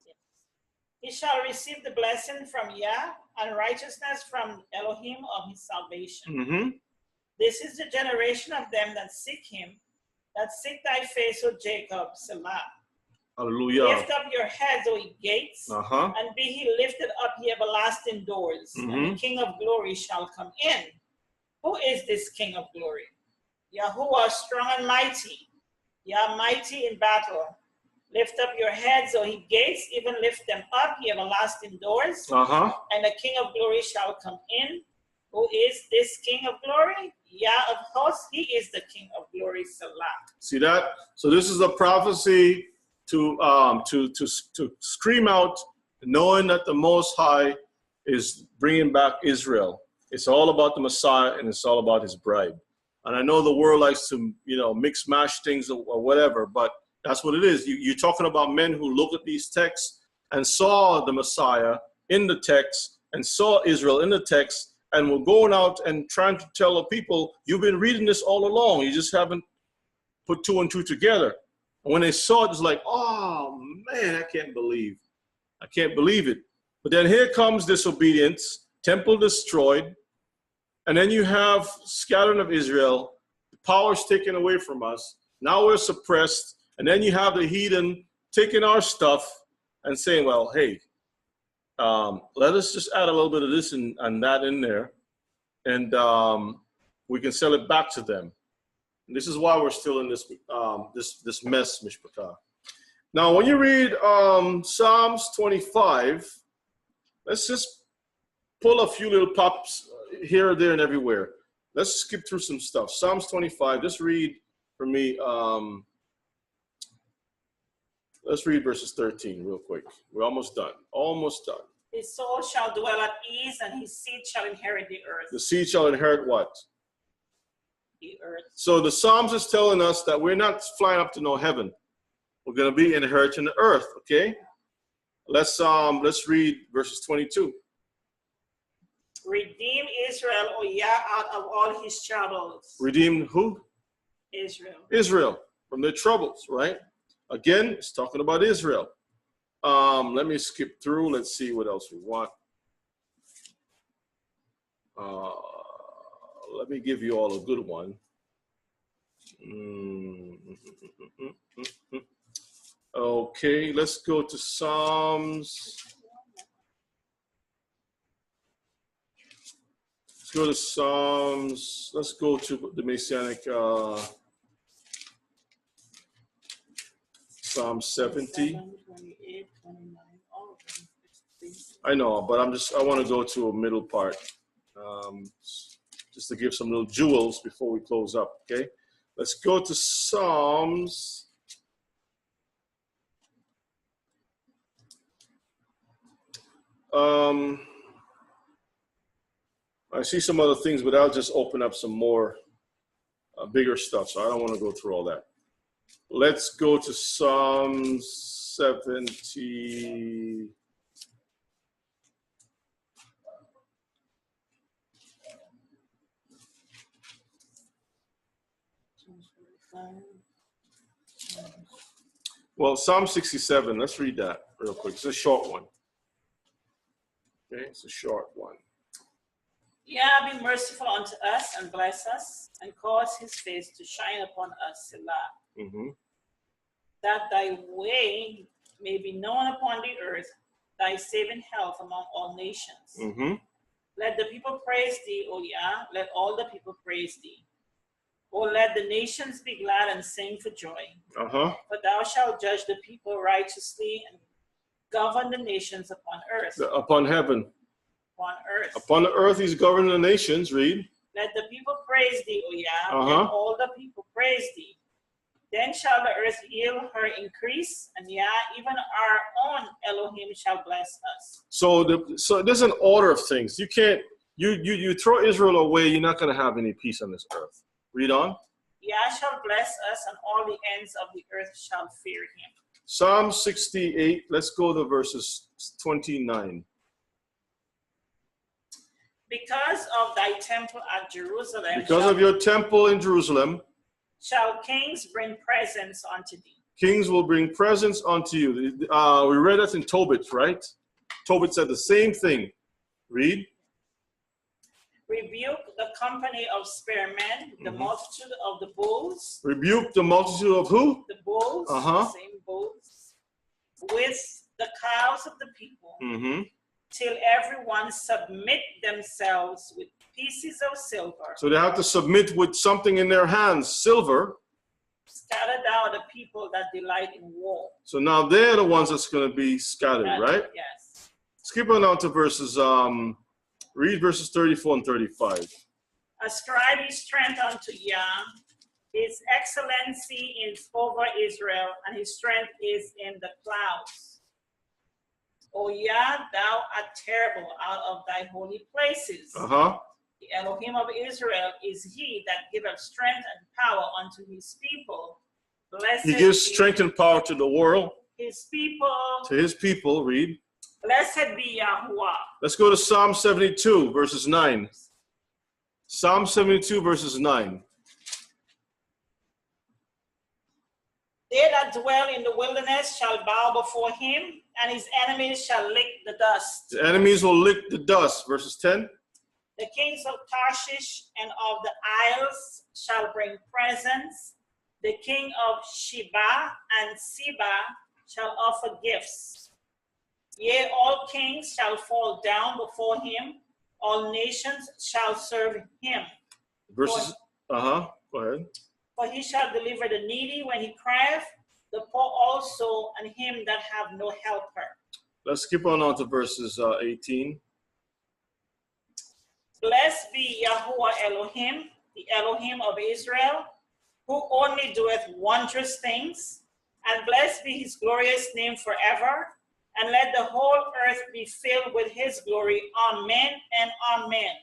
[SPEAKER 2] Yes. He shall receive the blessing from Yah and righteousness from Elohim of his salvation. This is the generation of them that seek him, that seek thy face, O Jacob, Selah.
[SPEAKER 1] Hallelujah.
[SPEAKER 2] Lift up your heads, O ye gates, and be he lifted up, ye everlasting doors, and the King of glory shall come in. Who is this King of glory? Yahuwah strong and mighty, Yah mighty in battle. Lift up your heads, O ye gates, even lift them up, ye everlasting doors, and the King of glory shall come in. Who is this King of glory? Yah of hosts, he is the King of glory, Salah.
[SPEAKER 1] See that? So this is a prophecy to scream out, knowing that the Most High is bringing back Israel. It's all about the Messiah, and it's all about his bride. And I know the world likes to, mix mash things or whatever, but that's what it is. You're talking about men who look at these texts and saw the Messiah in the text and saw Israel in the text, and were going out and trying to tell the people, you've been reading this all along. You just haven't put two and two together. And when they saw it, it's like, oh, man, I can't believe it. But then here comes disobedience, temple destroyed, and then you have scattering of Israel, the power's taken away from us, now we're suppressed, and then you have the heathen taking our stuff and saying, well, hey, let us just add a little bit of this and that in there, and we can sell it back to them. And this is why we're still in this mess, Mishpachah. Now, when you read Psalms 25, let's just pull a few little pops here, there, and everywhere. Let's skip through some stuff. Psalms 25, just read for me. Let's read verses 13 real quick. We're almost done. Almost done.
[SPEAKER 2] His soul shall dwell at ease, and his seed shall inherit the earth.
[SPEAKER 1] The seed shall inherit what?
[SPEAKER 2] The earth.
[SPEAKER 1] So the Psalms is telling us that we're not flying up to no heaven. We're going to be inheriting the earth, okay? Let's read verses 22.
[SPEAKER 2] Redeem Israel, O Yah, out of all his troubles.
[SPEAKER 1] Redeem who?
[SPEAKER 2] Israel.
[SPEAKER 1] Israel from their troubles, right? Again, it's talking about Israel. Let me skip through. Let's see what else we want. Let me give you all a good one. Okay, let's go to Psalms. Let's go to Psalms. Let's go to the Messianic Psalm 70.
[SPEAKER 2] 28, 29, all of them.
[SPEAKER 1] I know, but I want to go to a middle part, just to give some little jewels before we close up, okay? Let's go to Psalms. I see some other things, but I'll just open up some more bigger stuff, so I don't want to go through all that. Let's go to Psalm 70. Well, Psalm 67, let's read that real quick. It's a short one. Okay, it's a short one.
[SPEAKER 2] Yah, be merciful unto us and bless us, and cause his face to shine upon us, Selah. That thy way may be known upon the earth, thy saving health among all nations. Let the people praise thee, O Yah, let all the people praise thee. O let the nations be glad and sing for joy. For thou shalt judge the people righteously and govern the nations upon earth.
[SPEAKER 1] Upon heaven.
[SPEAKER 2] Upon earth.
[SPEAKER 1] Upon the earth he's governing the nations, read.
[SPEAKER 2] Let the people praise thee, O Yah, let all the people praise thee. Then shall the earth yield her increase, and Yah, even our own Elohim, shall bless us.
[SPEAKER 1] So there's an order of things. You can't, you throw Israel away, you're not going to have any peace on this earth. Read on.
[SPEAKER 2] Yah shall bless us, and all the ends of the earth shall fear him.
[SPEAKER 1] Psalm 68, let's go to verses 29.
[SPEAKER 2] Because of thy temple at Jerusalem,
[SPEAKER 1] because of your temple in Jerusalem,
[SPEAKER 2] shall kings bring presents unto thee.
[SPEAKER 1] Kings will bring presents unto you. We read that in Tobit, right? Tobit said the same thing. Read.
[SPEAKER 2] Rebuke the company of spearmen, the multitude of the bulls.
[SPEAKER 1] Rebuke the multitude of who?
[SPEAKER 2] The bulls, the same bulls, with the cows of the people, till everyone submit themselves with pieces of silver.
[SPEAKER 1] So they have to submit with something in their hands, silver.
[SPEAKER 2] Scattered out the people that delight in war.
[SPEAKER 1] So now they're the ones that's going to be scattered, right?
[SPEAKER 2] Yes.
[SPEAKER 1] Skip on down to verses, read verses 34 and 35.
[SPEAKER 2] Ascribe his strength unto Yah. His excellency is over Israel, and his strength is in the clouds. O Yah, thou art terrible out of thy holy places. The Elohim of Israel is he that giveth strength and power unto his people. Blessed
[SPEAKER 1] he gives strength and power to the world.
[SPEAKER 2] His people.
[SPEAKER 1] To his people, read.
[SPEAKER 2] Blessed be Yahuwah.
[SPEAKER 1] Let's go to Psalm 72, verses 9. Psalm 72, verses 9.
[SPEAKER 2] They that dwell in the wilderness shall bow before him, and his enemies shall lick the dust.
[SPEAKER 1] The enemies will lick the dust. Verses 10.
[SPEAKER 2] The kings of Tarshish and of the isles shall bring presents. The king of Sheba and Seba shall offer gifts. Yea, all kings shall fall down before him. All nations shall serve him.
[SPEAKER 1] Verses, go ahead.
[SPEAKER 2] For he shall deliver the needy when he crieth, the poor also, and him that have no helper.
[SPEAKER 1] Let's skip on to verses 18.
[SPEAKER 2] Blessed be Yahuwah Elohim, the Elohim of Israel, who only doeth wondrous things, and blessed be his glorious name forever, and let the whole earth be filled with his glory. Amen and amen.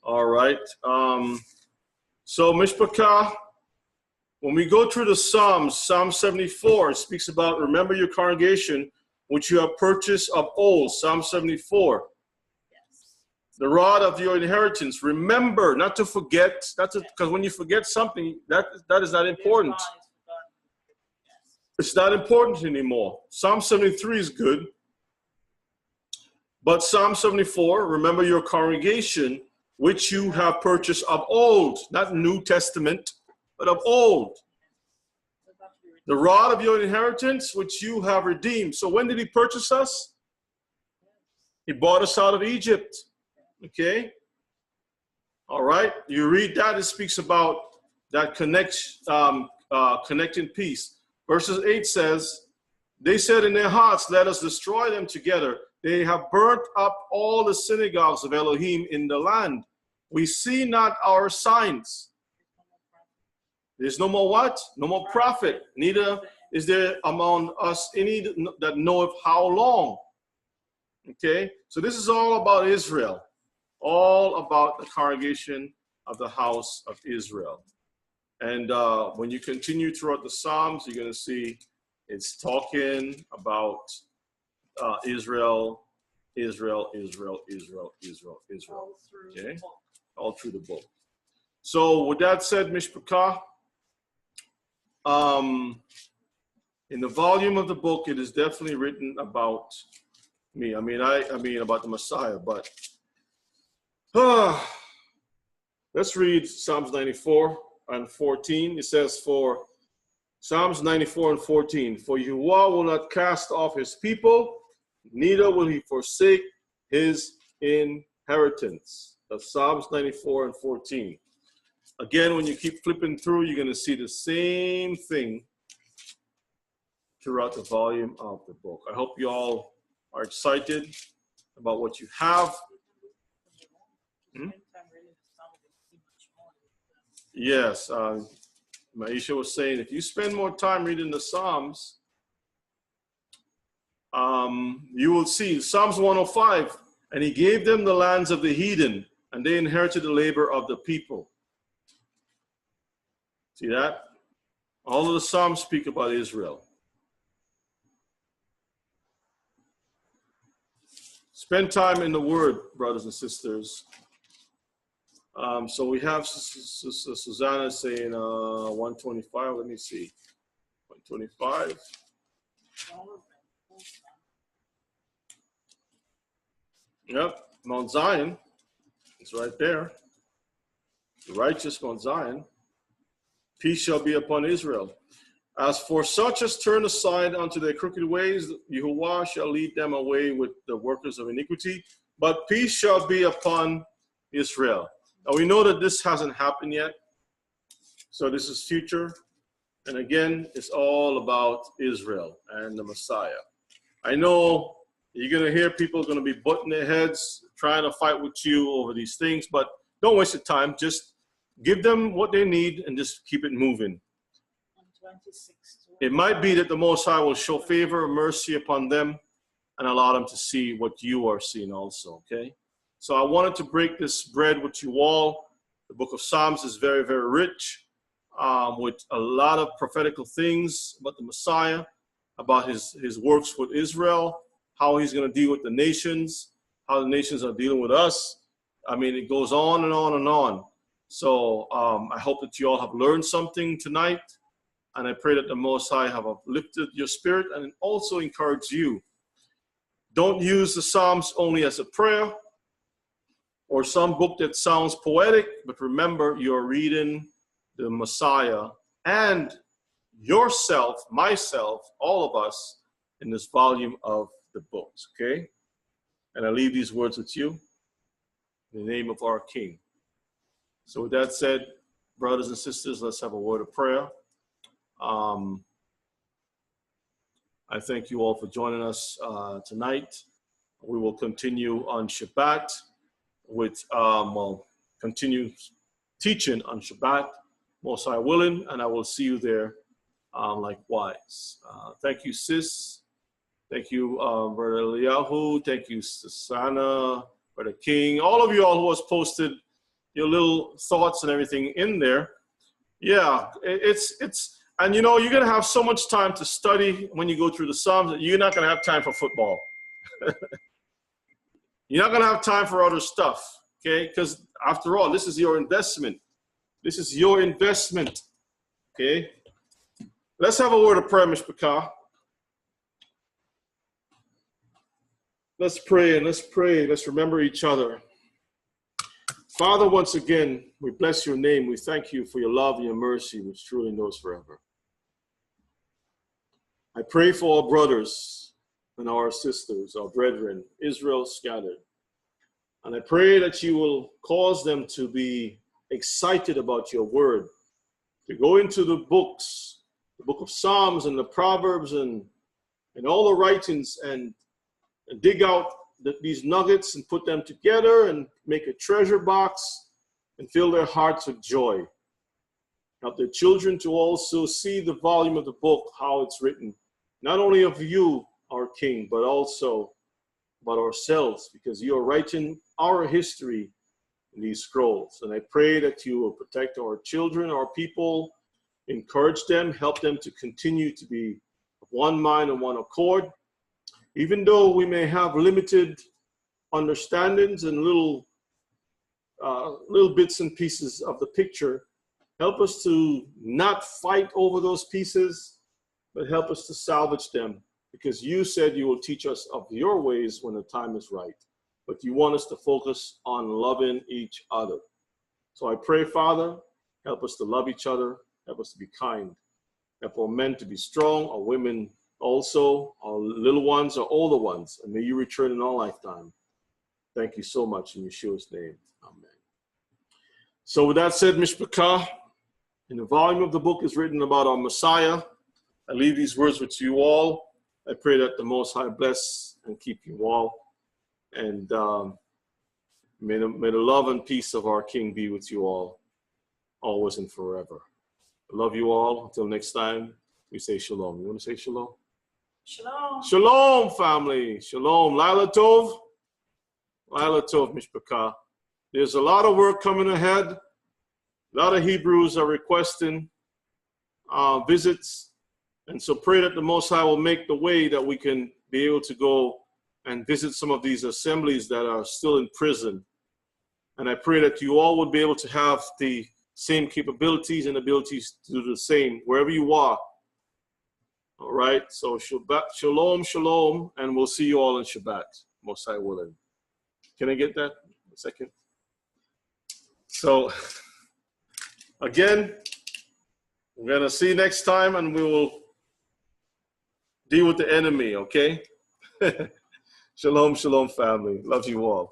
[SPEAKER 1] All right. So Mishpachah, when we go through the Psalms, Psalm 74 speaks about, remember your congregation, which you have purchased of old, Psalm 74. The rod of your inheritance. Remember, not to forget, because when you forget something, that is not important. It's not important anymore. Psalm 73 is good. But Psalm 74, remember your congregation, which you have purchased of old, not New Testament, but of old. The rod of your inheritance, which you have redeemed. So when did he purchase us? He bought us out of Egypt. Okay? All right. You read that, it speaks about that connecting piece. Verses 8 says, they said in their hearts, let us destroy them together. They have burnt up all the synagogues of Elohim in the land. We see not our signs. There's no more what? No more prophet. Neither is there among us any that knoweth how long. Okay? So this is all about Israel. All about the congregation of the house of Israel. And when you continue throughout the Psalms, you're going to see it's talking about Israel, Israel, Israel, Israel, Israel, Israel. Okay? All through the book. So with that said, Mishpachah, in the volume of the book, it is definitely written about me. I mean about the Messiah, but let's read Psalms 94 and 14. It says for Psalms 94 and 14, for Yahuwah will not cast off his people, neither will he forsake his inheritance. That's Psalms 94 and 14. Again, when you keep flipping through, you're going to see the same thing throughout the volume of the book. I hope you all are excited about what you have. Yes, Maisha was saying, if you spend more time reading the Psalms, you will see Psalms 105, and he gave them the lands of the heathen, and they inherited the labor of the people. See that? All of the Psalms speak about Israel. Spend time in the Word, brothers and sisters. So we have Susanna saying 125. Let me see. 125. Yep, Mount Zion. It's right there. The righteous Mount Zion. Peace shall be upon Israel. As for such as turn aside unto their crooked ways, Yahuwah shall lead them away with the workers of iniquity. But peace shall be upon Israel. Now we know that this hasn't happened yet. So this is future. And again, it's all about Israel and the Messiah. I know you're going to hear people going to be butting their heads, trying to fight with you over these things, but don't waste your time. Just give them what they need and just keep it moving. It might be that the Most High will show favor and mercy upon them and allow them to see what you are seeing also, okay? So I wanted to break this bread with you all. The book of Psalms is very, very rich with a lot of prophetical things about the Messiah, about his works with Israel, how he's going to deal with the nations, how the nations are dealing with us. I mean, it goes on and on and on. So I hope that you all have learned something tonight. And I pray that the Most High have uplifted your spirit and also encourage you. Don't use the Psalms only as a prayer or some book that sounds poetic, but remember you're reading the Messiah and yourself, myself, all of us in this volume of the books, okay? And I leave these words with you in the name of our King. So with that said, brothers and sisters, let's have a word of prayer. I thank you all for joining us tonight. We will continue on Shabbat with, continue teaching on Shabbat, Most High willing, and I will see you there likewise. Thank you, sis. Thank you, Brother Eliyahu. Thank you, Susanna, Brother King. All of you all who has posted your little thoughts and everything in there. Yeah, it's and you know, you're going to have so much time to study when you go through the Psalms that you're not going to have time for football. You're not going to have time for other stuff, okay? Because after all, this is your investment. This is your investment, okay? Let's have a word of prayer, Mishpachah. Let's pray and let's pray. Let's remember each other. Father, once again, we bless your name. We thank you for your love and your mercy, which truly knows forever. I pray for our brothers and our sisters, our brethren, Israel scattered. And I pray that you will cause them to be excited about your word, to go into the books, the book of Psalms and the Proverbs and all the writings and dig out these nuggets and put them together and make a treasure box and fill their hearts with joy. Help their children to also see the volume of the book, how it's written, not only of you, our King, but also about ourselves, because you are writing our history in these scrolls. And I pray that you will protect our children, our people, encourage them, help them to continue to be of one mind and one accord. Even though we may have limited understandings and little bits and pieces of the picture, help us to not fight over those pieces, but help us to salvage them, because you said you will teach us of your ways when the time is right. But you want us to focus on loving each other. So I pray, Father, help us to love each other, help us to be kind, help our men to be strong, our women also, our little ones, our older ones, and may you return in our lifetime. Thank you so much in Yeshua's name. Amen. So with that said, Mishpachah, in the volume of the book is written about our Messiah. I leave these words with you all. I pray that the Most High bless and keep you all. And may the love and peace of our King be with you all, always and forever. I love you all. Until next time, we say shalom. You want to say shalom?
[SPEAKER 2] Shalom.
[SPEAKER 1] Shalom, family. Shalom. Laila Tov. Laila Tov, Mishpachah. There's a lot of work coming ahead. A lot of Hebrews are requesting visits. And so pray that the Most High will make the way that we can be able to go and visit some of these assemblies that are still in prison. And I pray that you all would be able to have the same capabilities and abilities to do the same wherever you are. All right, so shalom, shalom, and we'll see you all in Shabbat, most high willing. Can I get that? A second. So, again, we're going to see you next time, and we will deal with the enemy, okay? Shalom, shalom, family. Love you all.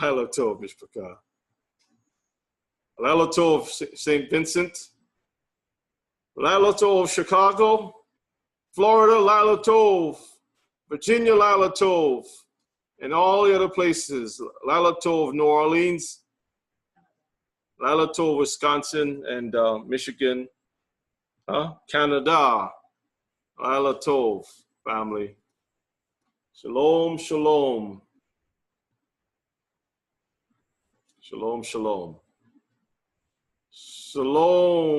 [SPEAKER 1] Laila Tov, Mishpachah. Laila Tov, St. Vincent. Laila Tov, Chicago. Florida, Laila Tov. Virginia, Laila Tov. And all the other places. Laila Tov, New Orleans. Laila Tov, Wisconsin and Michigan. Canada. Laila Tov, family. Shalom, shalom. Shalom, shalom. Shalom.